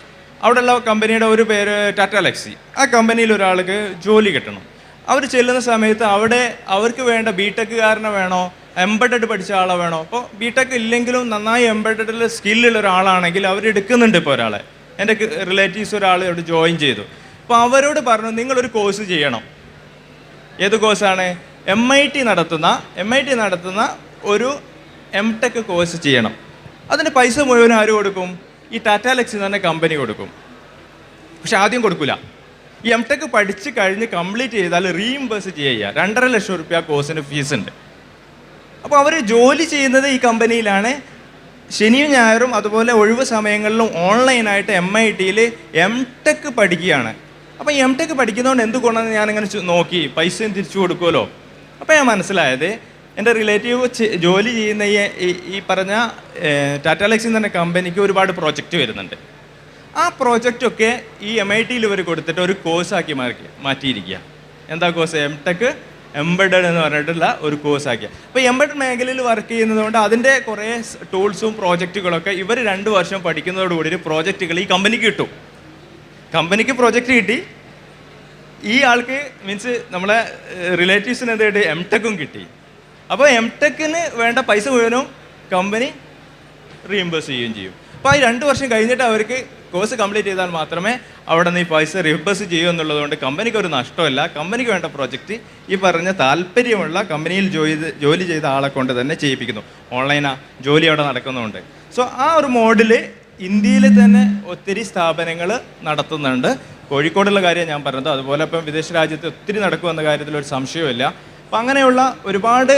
അവിടെയുള്ള കമ്പനിയുടെ ഒരു പേര് ടാറ്റ ലെക്സി. ആ കമ്പനിയിൽ ഒരാൾക്ക് ജോലി കിട്ടണം. അവർ ചെല്ലുന്ന സമയത്ത് അവിടെ അവർക്ക് വേണ്ട ബിടെക്കുകാരനെ വേണോ, എംബഡഡ് പഠിച്ച ആളെ വേണോ? അപ്പോൾ ബിടെക് ഇല്ലെങ്കിലും നന്നായി എംബഡഡിൽ സ്കില്ലുള്ള ഒരാളാണെങ്കിൽ അവർ എടുക്കുന്നുണ്ട്. ഇപ്പോൾ ഒരാളെ, എൻ്റെ റിലേറ്റീവ്സ് ഒരാൾ അവിടെ ജോയിൻ ചെയ്തു. അപ്പോൾ അവരോട് പറഞ്ഞു, നിങ്ങളൊരു കോഴ്സ് ചെയ്യണം. ഏത് കോഴ്സാണ്? MIT നടത്തുന്ന ഒരു MTech കോഴ്സ് ചെയ്യണം. അതിന് പൈസ മുഴുവൻ ആര് കൊടുക്കും? ഈ ടാറ്റ ലെക്സി തന്നെ കമ്പനി കൊടുക്കും. പക്ഷെ ആദ്യം കൊടുക്കില്ല. ഈ MTech പഠിച്ച് കഴിഞ്ഞ് കംപ്ലീറ്റ് ചെയ്താൽ റീഇംബേഴ്സ് ചെയ്യുക. 2.5 ലക്ഷം രൂപ കോഴ്സിന് ഫീസ് ഉണ്ട്. അപ്പോൾ അവർ ജോലി ചെയ്യുന്നത് ഈ കമ്പനിയിലാണ്. ശനിയും ഞായറും അതുപോലെ ഒഴിവ് സമയങ്ങളിലും ഓൺലൈനായിട്ട് MITയിൽ MTech പഠിക്കുകയാണ്. അപ്പോൾ MTech പഠിക്കുന്നതുകൊണ്ട് എന്ത് ഗുണമെന്ന് ഞാനിങ്ങനെ നോക്കി, പൈസയും തിരിച്ചു കൊടുക്കുമല്ലോ. അപ്പോൾ ഞാൻ മനസ്സിലായത്, എൻ്റെ റിലേറ്റീവ് ജോലി ചെയ്യുന്ന ഈ പറഞ്ഞ ടാറ്റ ലെക്സി എന്ന കമ്പനിക്ക് ഒരുപാട് പ്രോജക്റ്റ് വരുന്നുണ്ട്. ആ പ്രോജക്റ്റൊക്കെ ഈ MITയിൽ ഇവർ കൊടുത്തിട്ട് ഒരു കോഴ്സാക്കി മാറ്റിയിരിക്കുക. എന്താ കോഴ്സ്? MTech എംബഡഡ് എന്ന് പറഞ്ഞിട്ടുള്ള ഒരു കോഴ്സാക്കിയ. അപ്പോൾ എംബഡഡ് മേഖലയിൽ വർക്ക് ചെയ്യുന്നതുകൊണ്ട് അതിൻ്റെ കുറേ ടൂൾസും പ്രോജക്റ്റുകളൊക്കെ ഇവർ 2 വർഷം പഠിക്കുന്നതോടുകൂടി പ്രോജക്റ്റുകൾ ഈ കമ്പനിക്ക് കിട്ടും. കമ്പനിക്ക് പ്രോജക്റ്റ് കിട്ടി, ഈ ആൾക്ക് മീൻസ് നമ്മളെ റിലേറ്റീവ്സിന് എന്തായിട്ട് MTechഉം കിട്ടി. അപ്പോൾ MTechന് വേണ്ട പൈസ മുഴുവനും കമ്പനി റീഇംബേഴ്സ് ചെയ്യുകയും ചെയ്യും. അപ്പോൾ ഈ 2 വർഷം കഴിഞ്ഞിട്ട് അവർക്ക് കോഴ്സ് കംപ്ലീറ്റ് ചെയ്താൽ മാത്രമേ അവിടെ നിന്ന് ഈ പൈസ റീഇംബേഴ്സ് ചെയ്യൂ എന്നുള്ളതുകൊണ്ട് കമ്പനിക്ക് ഒരു നഷ്ടമല്ല. കമ്പനിക്ക് വേണ്ട പ്രോജക്റ്റ് ഈ പറഞ്ഞ താല്പര്യമുള്ള കമ്പനിയിൽ ജോലി ചെയ്ത ആളെ കൊണ്ട് തന്നെ ചെയ്യിപ്പിക്കുന്നു. ജോലി അവിടെ നടക്കുന്നുണ്ട്. സോ ആ ഒരു മോഡിൽ ഇന്ത്യയിൽ തന്നെ ഒത്തിരി സ്ഥാപനങ്ങൾ നടത്തുന്നുണ്ട്. കോഴിക്കോടുള്ള കാര്യം ഞാൻ പറഞ്ഞത്. അതുപോലെ ഇപ്പം വിദേശ രാജ്യത്ത് ഒത്തിരി നടക്കുമെന്ന കാര്യത്തിൽ ഒരു സംശയമില്ല. അപ്പം അങ്ങനെയുള്ള ഒരുപാട്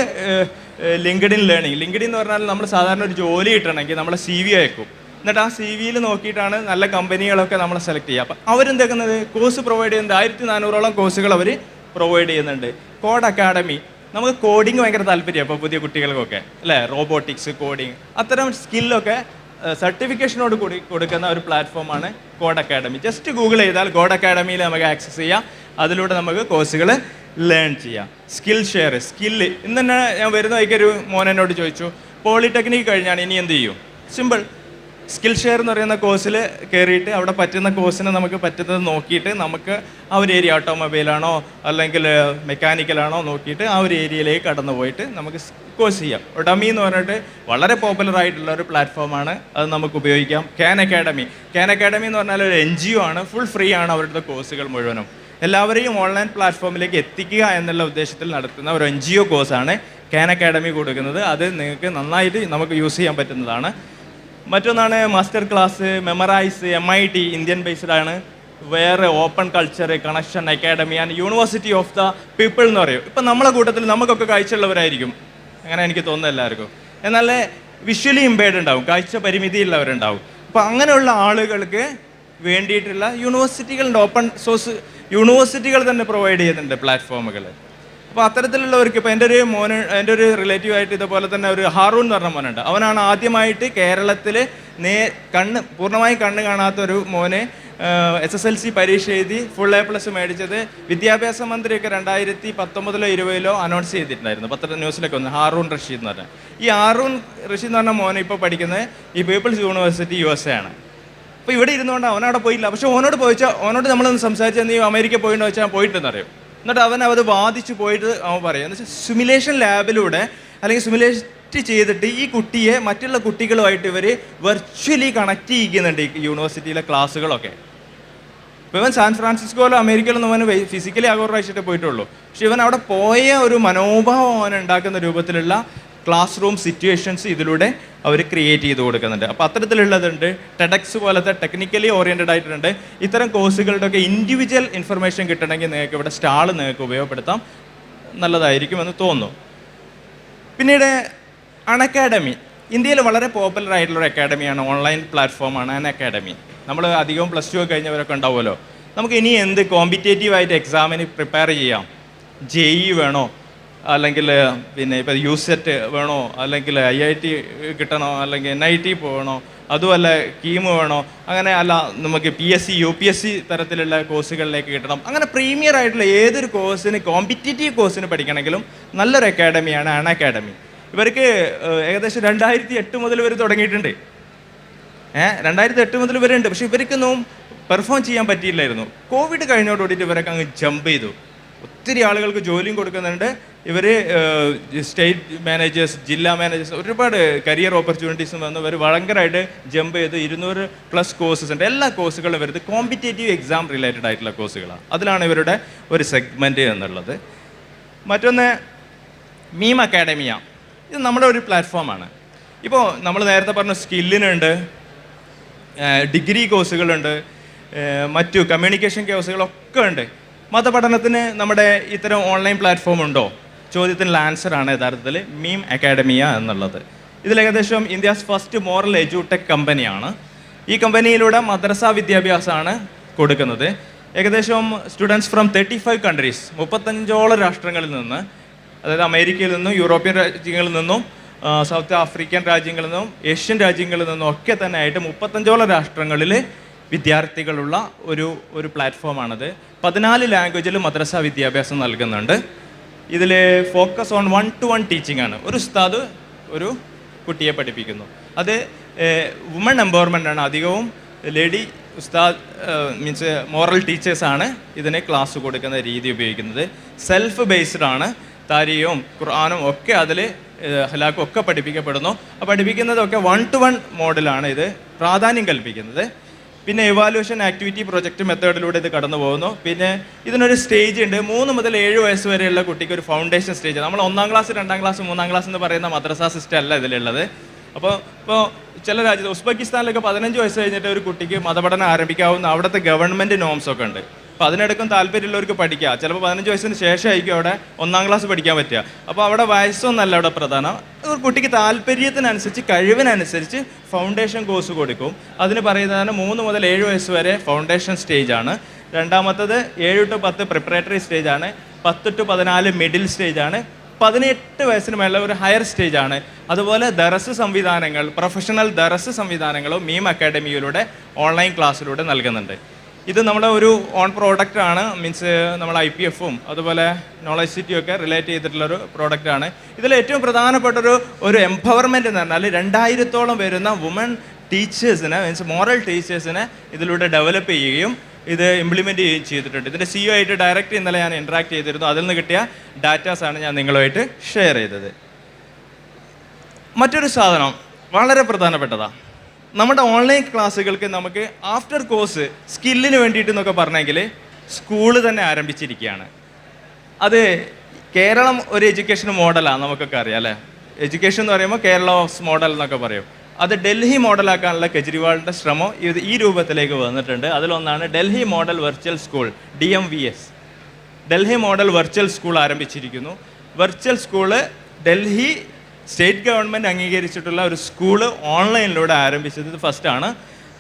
ലിങ്ക്ഡിൻ എന്ന് പറഞ്ഞാൽ നമ്മൾ സാധാരണ ഒരു ജോലി കിട്ടണമെങ്കിൽ നമ്മളെ CV അയക്കും. എന്നിട്ട് ആ CVയിൽ നോക്കിയിട്ടാണ് നല്ല കമ്പനികളൊക്കെ നമ്മളെ സെലക്ട് ചെയ്യുക. അപ്പം അവരെന്താക്കുന്നത്, കോഴ്സ് പ്രൊവൈഡ് ചെയ്യുന്നത് 1400ഓളം കോഴ്സുകൾ അവർ പ്രൊവൈഡ് ചെയ്യുന്നുണ്ട്. കോഡ് അക്കാഡമി, നമുക്ക് കോഡിങ് ഭയങ്കര താല്പര്യമാണ് ഇപ്പോൾ പുതിയ കുട്ടികൾക്കൊക്കെ അല്ലേ. റോബോട്ടിക്സ്, കോഡിങ്, അത്തരം സ്കില്ലൊക്കെ സർട്ടിഫിക്കേഷനോട് കൂടി കൊടുക്കുന്ന ഒരു പ്ലാറ്റ്ഫോമാണ് കോഡ് അക്കാഡമി. ജസ്റ്റ് ഗൂഗിൾ ചെയ്താൽ കോഡ് അക്കാഡമിയിൽ നമുക്ക് ആക്സസ് ചെയ്യാം. അതിലൂടെ നമുക്ക് കോഴ്സുകൾ ലേൺ ചെയ്യാം. സ്കില്ല് ഇന്ന് തന്നെ ഞാൻ വരുന്ന വഴിക്കൊരു മോനെന്നോട് ചോദിച്ചു, പോളിടെക്നിക് കഴിഞ്ഞാണ് ഇനി എന്ത് ചെയ്യും? സിമ്പിൾ, സ്കിൽ ഷെയർ എന്ന് പറയുന്ന കോഴ്സിൽ കയറിയിട്ട് അവിടെ പറ്റുന്ന കോഴ്സിനെ നമുക്ക് പറ്റുന്നത് നോക്കിയിട്ട് നമുക്ക് ആ ഒരു ഏരിയ, ഓട്ടോമൊബൈലാണോ അല്ലെങ്കിൽ മെക്കാനിക്കലാണോ നോക്കിയിട്ട് ആ ഒരു ഏരിയയിലേക്ക് കടന്നു പോയിട്ട് നമുക്ക് കോഴ്സ് ചെയ്യാം. ഡമി എന്ന് പറഞ്ഞിട്ട് വളരെ പോപ്പുലർ ആയിട്ടുള്ള ഒരു പ്ലാറ്റ്ഫോമാണ്, അത് നമുക്ക് ഉപയോഗിക്കാം. കാൻ അക്കാഡമി എന്ന് പറഞ്ഞാൽ ഒരു NGO ആണ്, ഫുൾ ഫ്രീ ആണ് അവരുടെ കോഴ്സുകൾ മുഴുവനും. എല്ലാവരെയും ഓൺലൈൻ പ്ലാറ്റ്ഫോമിലേക്ക് എത്തിക്കുക എന്നുള്ള ഉദ്ദേശത്തിൽ നടത്തുന്ന ഒരു NGO കോഴ്സാണ് കാൻ അക്കാഡമി കൊടുക്കുന്നത്. അത് നിങ്ങൾക്ക് നന്നായിട്ട് നമുക്ക് യൂസ് ചെയ്യാൻ പറ്റുന്നതാണ്. മറ്റൊന്നാണ് master class, memorise, MIT Indian based ആണ്. വേറെ open culture, connection academy and university of the people എന്ന് പറയും. ഇപ്പം നമ്മളെ കൂട്ടത്തിൽ നമുക്കൊക്കെ കാഴ്ചയുള്ളവരായിരിക്കും, അങ്ങനെ എനിക്ക് തോന്നുന്നു എല്ലാവർക്കും. എന്നാൽ വിഷ്വലി ഇമ്പയർഡ് ഉണ്ടാവും, കാഴ്ച പരിമിതിയുള്ളവരുണ്ടാവും. അപ്പോൾ അങ്ങനെയുള്ള ആളുകൾക്ക് വേണ്ടിയിട്ടുള്ള യൂണിവേഴ്സിറ്റികളുണ്ട്, ഓപ്പൺ സോഴ്സ് യൂണിവേഴ്സിറ്റികൾ തന്നെ പ്രൊവൈഡ് ചെയ്യുന്നുണ്ട് പ്ലാറ്റ്ഫോമുകൾ. അപ്പോൾ അത്തരത്തിലുള്ളവർക്ക് ഇപ്പോൾ എൻ്റെ ഒരു റിലേറ്റീവായിട്ട് ഇതുപോലെ തന്നെ ഒരു ഹാറൂൺ എന്ന് പറഞ്ഞ മോനുണ്ട്. അവനാണ് ആദ്യമായിട്ട് കേരളത്തിൽ പൂർണ്ണമായും കണ്ണ് കാണാത്ത ഒരു മോനെ SSLC പരീക്ഷ എഴുതി ഫുൾ A+ മേടിച്ചത് വിദ്യാഭ്യാസ മന്ത്രിയൊക്കെ 2019-20 അനൗൺസ് ചെയ്തിട്ടുണ്ടായിരുന്നു, ന്യൂസിലൊക്കെ വന്നു. ഹാറൂൺ റഷീദ് എന്ന് പറഞ്ഞാൽ ഈ ഹാറൂൺ റഷീദ് എന്ന് പറഞ്ഞ മോനെ ഇപ്പോൾ പഠിക്കുന്നത് ഈ പീപ്പിൾസ് യൂണിവേഴ്സിറ്റി USA ആണ്. അപ്പോൾ ഇവിടെ ഇരുന്നുകൊണ്ട് അവനവിടെ പോയില്ല. പക്ഷെ ഓനോട് നമ്മളൊന്ന് സംസാരിച്ചാൽ നീ അമേരിക്ക പോയിട്ടോ വെച്ചാൽ പോയിട്ടെന്ന് അറിയും. എന്നിട്ട് അത് വാദിച്ച് പോയിട്ട് അവൻ പറയും എന്ന് വെച്ചാൽ സിമുലേഷൻ ലാബിലൂടെ അല്ലെങ്കിൽ സിമുലേറ്റ് ചെയ്തിട്ട് ഈ കുട്ടിയെ മറ്റുള്ള കുട്ടികളുമായിട്ട് ഇവർ വെർച്വലി കണക്ട് ചെയ്യിക്കുന്നുണ്ട് ഈ യൂണിവേഴ്സിറ്റിയിലെ ക്ലാസ്സുകളൊക്കെ. ഇപ്പോൾ ഇവൻ സാൻ ഫ്രാൻസിസ്കോയിലോ അമേരിക്കയിലൊന്നും അവന് ഫിസിക്കലി ആഘോഷമായിട്ട് പോയിട്ടുള്ളൂ. പക്ഷെ ഇവൻ അവിടെ പോയ ഒരു മനോഭാവം അവൻ ഉണ്ടാക്കുന്ന രൂപത്തിലുള്ള ക്ലാസ് റൂം സിറ്റുവേഷൻസ് ഇതിലൂടെ അവർ ക്രിയേറ്റ് ചെയ്ത് കൊടുക്കുന്നുണ്ട്. അപ്പോൾ അത്തരത്തിലുള്ളതുണ്ട്. ടെഡക്സ് പോലത്തെ ടെക്നിക്കലി ഓറിയൻറ്റഡ് ആയിട്ടുണ്ട്. ഇത്തരം കോഴ്സുകളുടെയൊക്കെ ഇൻഡിവിജ്വൽ ഇൻഫർമേഷൻ കിട്ടണമെങ്കിൽ നിങ്ങൾക്ക് ഇവിടെ നിങ്ങൾക്ക് ഉപയോഗപ്പെടുത്താം, നല്ലതായിരിക്കുമെന്ന് തോന്നുന്നു. പിന്നീട് അക്കാഡമി ഇന്ത്യയിൽ വളരെ പോപ്പുലർ ആയിട്ടുള്ളൊരു അക്കാഡമിയാണ്, ഓൺലൈൻ പ്ലാറ്റ്ഫോമാണ് അക്കാഡമി. നമ്മൾ അധികവും +2 കഴിഞ്ഞവരൊക്കെ ഉണ്ടാവുമല്ലോ. നമുക്ക് ഇനി എന്ത് കോമ്പറ്റേറ്റീവായിട്ട് എക്സാമിന് പ്രിപ്പയർ ചെയ്യാം? JEE വേണോ, അല്ലെങ്കിൽ പിന്നെ ഇപ്പോൾ USET വേണോ, അല്ലെങ്കിൽ IIT കിട്ടണോ, അല്ലെങ്കിൽ NIT പോകണോ, അതുമല്ല കീമ് വേണോ, അങ്ങനെ അല്ല നമുക്ക് PSC UPSC തരത്തിലുള്ള കോഴ്സുകളിലേക്ക് കിട്ടണം. അങ്ങനെ പ്രീമിയർ ആയിട്ടുള്ള ഏതൊരു കോഴ്സിന്, കോമ്പറ്റേറ്റീവ് കോഴ്സിന് പഠിക്കണമെങ്കിലും നല്ലൊരു അക്കാഡമിയാണ് അക്കാഡമി. ഇവർക്ക് ഏകദേശം 2008 മുതൽ ഇവർ തുടങ്ങിയിട്ടുണ്ട്. 2008 മുതൽ ഇവരുണ്ട്. പക്ഷേ ഇവർക്കൊന്നും പെർഫോം ചെയ്യാൻ പറ്റിയില്ലായിരുന്നു. കോവിഡ് കഴിഞ്ഞോടുകൂടിയിട്ട് ഇവരൊക്കെ അങ്ങ് ജമ്പ് ചെയ്തു. ഒത്തിരി ആളുകൾക്ക് ജോലിയും കൊടുക്കുന്നുണ്ട്. ഇവർ സ്റ്റേറ്റ് മാനേജേഴ്സ്, ജില്ലാ മാനേജേഴ്സ്, ഒരുപാട് കരിയർ ഓപ്പർച്യൂണിറ്റീസും വന്ന് ഇവർ ഭയങ്കരമായിട്ട് ജമ്പ് ചെയ്ത് 200+ കോഴ്സസ് ഉണ്ട്. എല്ലാ കോഴ്സുകളും വരുന്നത് കോമ്പറ്റേറ്റീവ് എക്സാം റിലേറ്റഡ് ആയിട്ടുള്ള കോഴ്സുകളാണ്. അതിലാണ് ഇവരുടെ ഒരു സെഗ്മെൻറ്റ് എന്നുള്ളത്. മറ്റൊന്ന് മീം അക്കാഡമിയ. ഇത് നമ്മുടെ ഒരു പ്ലാറ്റ്ഫോമാണ്. ഇപ്പോൾ നമ്മൾ നേരത്തെ പറഞ്ഞ സ്കില്ലിനുണ്ട്, ഡിഗ്രി കോഴ്സുകളുണ്ട്, മറ്റു കമ്മ്യൂണിക്കേഷൻ കോഴ്സുകളൊക്കെ ഉണ്ട്. മതപഠനത്തിന് നമ്മുടെ ഇത്തരം ഓൺലൈൻ പ്ലാറ്റ്ഫോം ഉണ്ടോ? ചോദ്യത്തിനുള്ള ആൻസറാണ് യഥാർത്ഥത്തിൽ മീം അക്കാഡമിയ എന്നുള്ളത്. ഇതിൽ ഏകദേശം ഇന്ത്യസ് ഫസ്റ്റ് മോറൽ എഡ്യൂടെക് കമ്പനിയാണ്. ഈ കമ്പനിയിലൂടെ മദ്രസ വിദ്യാഭ്യാസമാണ് കൊടുക്കുന്നത്. ഏകദേശം സ്റ്റുഡൻസ് ഫ്രം 35 കൺട്രീസ്, 35ഓളം രാഷ്ട്രങ്ങളിൽ നിന്ന്, അതായത് അമേരിക്കയിൽ നിന്നും യൂറോപ്യൻ രാജ്യങ്ങളിൽ നിന്നും സൗത്ത് ആഫ്രിക്കൻ രാജ്യങ്ങളിൽ നിന്നും ഏഷ്യൻ രാജ്യങ്ങളിൽ നിന്നും ഒക്കെ തന്നെ ആയിട്ട് 35ഓളം രാഷ്ട്രങ്ങളിൽ വിദ്യാർത്ഥികളുള്ള ഒരു പ്ലാറ്റ്ഫോമാണത്. 14 ലാംഗ്വേജിൽ മദ്രസ വിദ്യാഭ്യാസം നൽകുന്നുണ്ട്. ഇതിൽ ഫോക്കസ് ഓൺ 1-to-1 ടീച്ചിങ് ആണ്. ഒരു ഉസ്താദ് ഒരു കുട്ടിയെ പഠിപ്പിക്കുന്നു. അത് വുമൺ എംപവർമെൻ്റ് ആണ്. അധികവും ലേഡി ഉസ്താദ് മീൻസ് മോറൽ ടീച്ചേഴ്സാണ് ഇതിന് ക്ലാസ് കൊടുക്കുന്ന രീതി ഉപയോഗിക്കുന്നത്. സെൽഫ് ബേസ്ഡ് ആണ്. താരിയും ഖുർആനും ഒക്കെ അതിൽ ഹലാക്കും ഒക്കെ പഠിപ്പിക്കപ്പെടുന്നു. ആ പഠിപ്പിക്കുന്നതൊക്കെ 1-to-1 മോഡലാണ് ഇത് പ്രാധാന്യം കൽപ്പിക്കുന്നത്. പിന്നെ എവാലുവേഷൻ ആക്ടിവിറ്റി പ്രൊജക്റ്റ് മെത്തേഡിലൂടെ ഇത് കടന്നു പോകുന്നു. പിന്നെ ഇതിനൊരു സ്റ്റേജ് ഉണ്ട്. 3 മുതൽ 7 വയസ്സ് വരെയുള്ള കുട്ടിക്ക് ഒരു ഫൗണ്ടേഷൻ സ്റ്റേജ്. നമ്മൾ 1-ാം ക്ലാസ് 2-ാം ക്ലാസ് 3-ാം ക്ലാസ് എന്ന് പറയുന്ന മദ്രസ സിസ്റ്റം അല്ല ഇതിലുള്ളത്. ഇപ്പോൾ ചില രാജ്യത്ത് ഉസ്ബെക്കിസ്ഥാനിലൊക്കെ 15 വയസ്സ് കഴിഞ്ഞിട്ട് ഒരു കുട്ടിക്ക് മതപഠനം ആരംഭിക്കാവുന്ന അവിടുത്തെ ഗവൺമെൻറ് നോംസൊക്കെ ഉണ്ട്. അപ്പോൾ അതിനെടുക്കും താല്പര്യമുള്ളവർക്ക് പഠിക്കുക. ചിലപ്പോൾ 15 വയസ്സിന് ശേഷമായിരിക്കും അവിടെ 1-ാം ക്ലാസ് പഠിക്കാൻ പറ്റുക. അപ്പോൾ അവിടെ വയസ്സൊന്നല്ല അവിടെ പ്രധാനം. ഒരു കുട്ടിക്ക് താല്പര്യത്തിനനുസരിച്ച് കഴിവിനനുസരിച്ച് ഫൗണ്ടേഷൻ കോഴ്സ് കൊടുക്കും. അതിന് പറയുന്നതാണ് 3 മുതൽ 7 വയസ്സ് വരെ ഫൗണ്ടേഷൻ സ്റ്റേജാണ്. രണ്ടാമത്തത് 7 to 10 പ്രിപ്പറേറ്ററി സ്റ്റേജാണ്. 10 to 14 മിഡിൽ സ്റ്റേജാണ്. 18 വയസ്സിന് മേലെ ഒരു ഹയർ സ്റ്റേജാണ്. അതുപോലെ ദറസ് സംവിധാനങ്ങൾ, പ്രൊഫഷണൽ ദറസ് സംവിധാനങ്ങളും മീം അക്കാഡമിയിലൂടെ ഓൺലൈൻ ക്ലാസ്സിലൂടെ നൽകുന്നുണ്ട്. ഇത് നമ്മുടെ ഒരു ഓൺ പ്രോഡക്റ്റാണ്. മീൻസ് നമ്മൾ IPF-ഉം അതുപോലെ നോളജ് സിറ്റിയും ഒക്കെ റിലേറ്റ് ചെയ്തിട്ടുള്ളൊരു പ്രോഡക്റ്റാണ്. ഇതിൽ ഏറ്റവും പ്രധാനപ്പെട്ടൊരു എംപവർമെൻറ്റ് എന്ന് പറഞ്ഞാൽ 2000-ഓളം വരുന്ന വുമൺ ടീച്ചേഴ്സിനെ, മീൻസ് മോറൽ ടീച്ചേഴ്സിനെ ഇതിലൂടെ ഡെവലപ്പ് ചെയ്യുകയും ഇത് ഇംപ്ലിമെൻറ്റ് ചെയ്യുകയും ചെയ്തിട്ടുണ്ട്. ഇതിൻ്റെ CEO ആയിട്ട് ഡയറക്റ്റ് ഇന്നലെ ഞാൻ ഇൻട്രാക്ട് ചെയ്തിരുന്നു. അതിൽ നിന്ന് കിട്ടിയ ഡാറ്റാസാണ് ഞാൻ നിങ്ങളുമായിട്ട് ഷെയർ ചെയ്തത്. മറ്റൊരു സാധനം വളരെ പ്രധാനപ്പെട്ടതാണ്. നമ്മുടെ ഓൺലൈൻ ക്ലാസ്സുകൾക്ക് നമുക്ക് ആഫ്റ്റർ കോഴ്സ് സ്കില്ലിന് വേണ്ടിയിട്ട് എന്നൊക്കെ പറഞ്ഞെങ്കിൽ സ്കൂള് തന്നെ ആരംഭിച്ചിരിക്കുകയാണ്. അത് കേരളം ഒരു എഡ്യൂക്കേഷൻ മോഡലാണ്, നമുക്കൊക്കെ അറിയാം അല്ലേ? എഡ്യൂക്കേഷൻ എന്ന് പറയുമ്പോൾ കേരള മോഡൽ എന്നൊക്കെ പറയും. അത് ഡൽഹി മോഡലാക്കാനുള്ള കെജ്രിവാളിൻ്റെ ശ്രമം ഈ രൂപത്തിലേക്ക് വന്നിട്ടുണ്ട്. അതിലൊന്നാണ് Delhi model virtual school, DMVS. Delhi model virtual school ആരംഭിച്ചിരിക്കുന്നു. Virtual school Delhi state government അംഗീകരിച്ചിട്ടുള്ള ഒരു സ്കൂള് ഓൺലൈനിലൂടെ ആരംഭിച്ചത് ഇത് ഫസ്റ്റാണ്.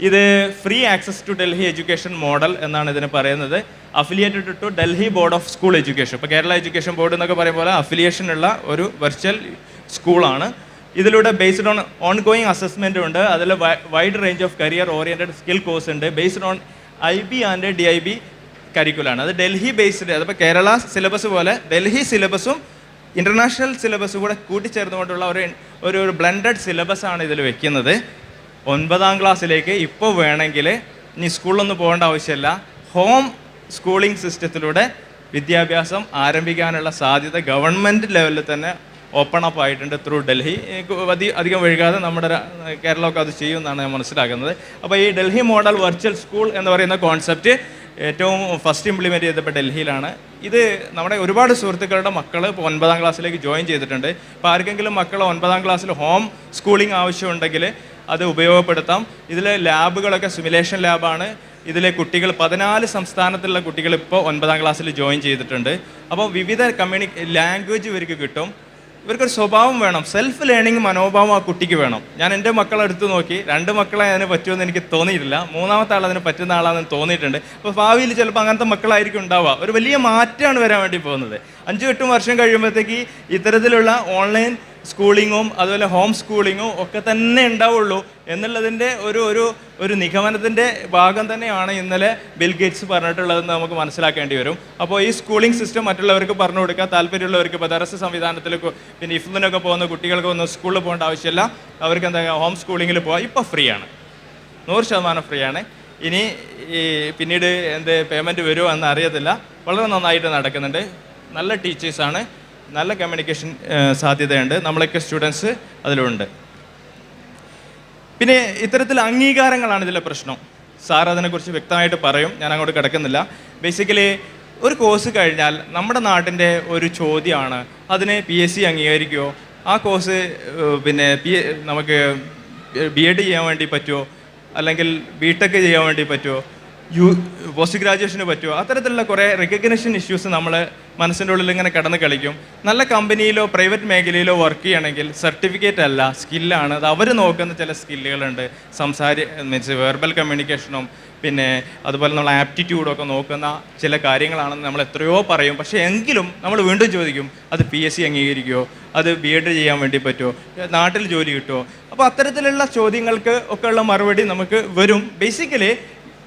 ഇത് free access to Delhi education model എന്നാണ് ഇതിന് പറയുന്നത്. Affiliated to Delhi board of school education. ഇപ്പോൾ കേരള എഡ്യൂക്കേഷൻ ബോർഡ് എന്നൊക്കെ പറയുമ്പോൾ അഫിലിയേഷനുള്ള ഒരു വെർച്വൽ സ്കൂളാണ്. ഇതിലൂടെ ബേസ്ഡ് ഓൺ ഓൺഗോയിങ് അസസ്മെൻറ്റും ഉണ്ട്. അതിൽ wide range of career oriented skill course ഉണ്ട്. Based on IB and DIB കരിക്കുലാണ്. അത് ഡൽഹി ബേസ്ഡ്, അതിപ്പോൾ കേരള സിലബസ് പോലെ ഡൽഹി സിലബസും ഇൻ്റർനാഷണൽ സിലബസും കൂടെ കൂട്ടിച്ചേർന്നുകൊണ്ടുള്ള ഒരു ബ്ലെൻഡഡ് സിലബസാണ് ഇതിൽ വെക്കുന്നത്. 9ാം ക്ലാസ്സിലേക്ക് ഇപ്പോൾ വേണമെങ്കിൽ ഇനി സ്കൂളിലൊന്നും പോകേണ്ട ആവശ്യമില്ല, ഹോം സ്കൂളിംഗ് സിസ്റ്റത്തിലൂടെ വിദ്യാഭ്യാസം ആരംഭിക്കാനുള്ള സാധ്യത ഗവൺമെൻറ് ലെവലിൽ തന്നെ ഓപ്പൺ അപ്പ് ആയിട്ടുണ്ട് ത്രൂ ഡൽഹി. അധികം വൈകാതെ നമ്മുടെ കേരളമൊക്കെ അത് ചെയ്യുമെന്നാണ് ഞാൻ മനസ്സിലാക്കുന്നത്. അപ്പോൾ ഈ ഡൽഹി മോഡൽ വെർച്വൽ സ്കൂൾ എന്ന് പറയുന്ന കോൺസെപ്റ്റ് ഏറ്റവും ഫസ്റ്റ് ഇംപ്ലിമെൻറ്റ് ചെയ്തപ്പോൾ ഡൽഹിയിലാണ്. ഇത് നമ്മുടെ ഒരുപാട് സുഹൃത്തുക്കളുടെ മക്കൾ ഇപ്പോൾ 9ാം ക്ലാസ്സിലേക്ക് ജോയിൻ ചെയ്തിട്ടുണ്ട്. ഇപ്പോൾ ആർക്കെങ്കിലും മക്കൾ 9ാം ക്ലാസ്സിൽ ഹോം സ്കൂളിംഗ് ആവശ്യമുണ്ടെങ്കിൽ അത് ഉപയോഗപ്പെടുത്താം. ഇതിലെ ലാബുകളൊക്കെ സിമുലേഷൻ ലാബാണ്. ഇതിലെ കുട്ടികൾ 14 സംസ്ഥാനത്തുള്ള കുട്ടികൾ ഇപ്പോൾ 9ാം ക്ലാസ്സിൽ ജോയിൻ ചെയ്തിട്ടുണ്ട്. അപ്പോൾ വിവിധ ലാംഗ്വേജ് ഇവർക്ക് കിട്ടും. ഇവർക്കൊരു സ്വഭാവം വേണം, സെൽഫ് ലേണിംഗ് മനോഭാവം ആ കുട്ടിക്ക് വേണം. ഞാൻ എൻ്റെ മക്കളെ എടുത്ത് നോക്കി, 2 മക്കളെ അതിന് പറ്റുമെന്ന് എനിക്ക് തോന്നിയിട്ടില്ല, 3ാമത്തെ ആൾ അതിന് പറ്റുന്ന ആളാണെന്ന് തോന്നിയിട്ടുണ്ട്. അപ്പോൾ ഭാവിയിൽ ചിലപ്പോൾ അങ്ങനത്തെ മക്കളായിരിക്കും ഉണ്ടാവുക. ഒരു വലിയ മാറ്റമാണ് വരാൻ വേണ്ടി പോകുന്നത്. 5-8 വർഷം കഴിയുമ്പോഴത്തേക്ക് ഇത്തരത്തിലുള്ള ഓൺലൈൻ സ്കൂളിങ്ങും അതുപോലെ ഹോം സ്കൂളിങ്ങും ഒക്കെ തന്നെ ഉണ്ടാവുള്ളൂ എന്നുള്ളതിൻ്റെ ഒരു നിഗമനത്തിൻ്റെ ഭാഗം തന്നെയാണ് ഇന്നലെ ബിൽ ഗേറ്റ്സ് പറഞ്ഞിട്ടുള്ളതെന്ന് നമുക്ക് മനസ്സിലാക്കേണ്ടി വരും. അപ്പോൾ ഈ സ്കൂളിംഗ് സിസ്റ്റം മറ്റുള്ളവർക്ക് പറഞ്ഞു കൊടുക്കുക, താല്പര്യമുള്ളവർക്ക് ഇപ്പോൾ ദർസ് സംവിധാനത്തിൽ പിന്നെ ഇഫ്ലിനൊക്കെ പോകുന്ന കുട്ടികൾക്ക് ഒന്നും സ്കൂളിൽ പോകേണ്ട ആവശ്യമില്ല. അവർക്ക് എന്താ ഹോം സ്കൂളിങ്ങിൽ പോകാം. ഇപ്പോൾ ഫ്രീ ആണ്, 100% ഫ്രീ ആണ്. ഇനി പിന്നീട് പേയ്മെൻറ്റ് വരുമോ എന്ന് അറിയത്തില്ല. വളരെ നന്നായിട്ട് നടക്കുന്നുണ്ട്. നല്ല ടീച്ചേഴ്സാണ്, നല്ല കമ്മ്യൂണിക്കേഷൻ സാധ്യതയുണ്ട്. നമ്മളൊക്കെ സ്റ്റുഡൻസ് അതിലുണ്ട്. പിന്നെ ഇത്തരത്തിൽ അംഗീകാരങ്ങളാണ് ഇതിലെ പ്രശ്നം. സാർ അതിനെക്കുറിച്ച് വ്യക്തമായിട്ട് പറയും, ഞാൻ അങ്ങോട്ട് കിടക്കുന്നില്ല. ബേസിക്കലി ഒരു കോഴ്സ് കഴിഞ്ഞാൽ നമ്മുടെ നാട്ടിൻ്റെ ഒരു ചോദ്യമാണ്, അതിനെ PSC അംഗീകരിക്കുമോ, ആ കോഴ്സ് പിന്നെ നമുക്ക് BEd ചെയ്യാൻ വേണ്ടി പറ്റുമോ, അല്ലെങ്കിൽ BTech ചെയ്യാൻ വേണ്ടി പറ്റുമോ, പോസ്റ്റ് ഗ്രാജുവേഷന് പറ്റുമോ. അത്തരത്തിലുള്ള കുറേ റെക്കഗ്നിഷൻ ഇഷ്യൂസ് നമ്മൾ മനസ്സിൻ്റെ ഉള്ളിൽ ഇങ്ങനെ കടന്ന് കളിക്കും. നല്ല കമ്പനിയിലോ പ്രൈവറ്റ് മേഖലയിലോ വർക്ക് ചെയ്യണമെങ്കിൽ സർട്ടിഫിക്കറ്റ് അല്ല, സ്കില്ലാണ്. അത് അവർ നോക്കുന്ന ചില സ്കില്ലുകളുണ്ട്. മീൻസ് വെർബൽ കമ്മ്യൂണിക്കേഷനും പിന്നെ അതുപോലെ നമ്മൾ ആപ്റ്റിറ്റ്യൂഡൊക്കെ നോക്കുന്ന ചില കാര്യങ്ങളാണെന്ന് നമ്മൾ എത്രയോ പറയും. പക്ഷേ എങ്കിലും നമ്മൾ വീണ്ടും ചോദിക്കും, അത് PSC അംഗീകരിക്കുമോ, അത് BEd ചെയ്യാൻ വേണ്ടി പറ്റുമോ, നാട്ടിൽ ജോലി കിട്ടുമോ. അപ്പോൾ അത്തരത്തിലുള്ള ചോദ്യങ്ങൾക്ക് ഒക്കെ ഉള്ള മറുപടി നമുക്ക് വരും. ബേസിക്കലി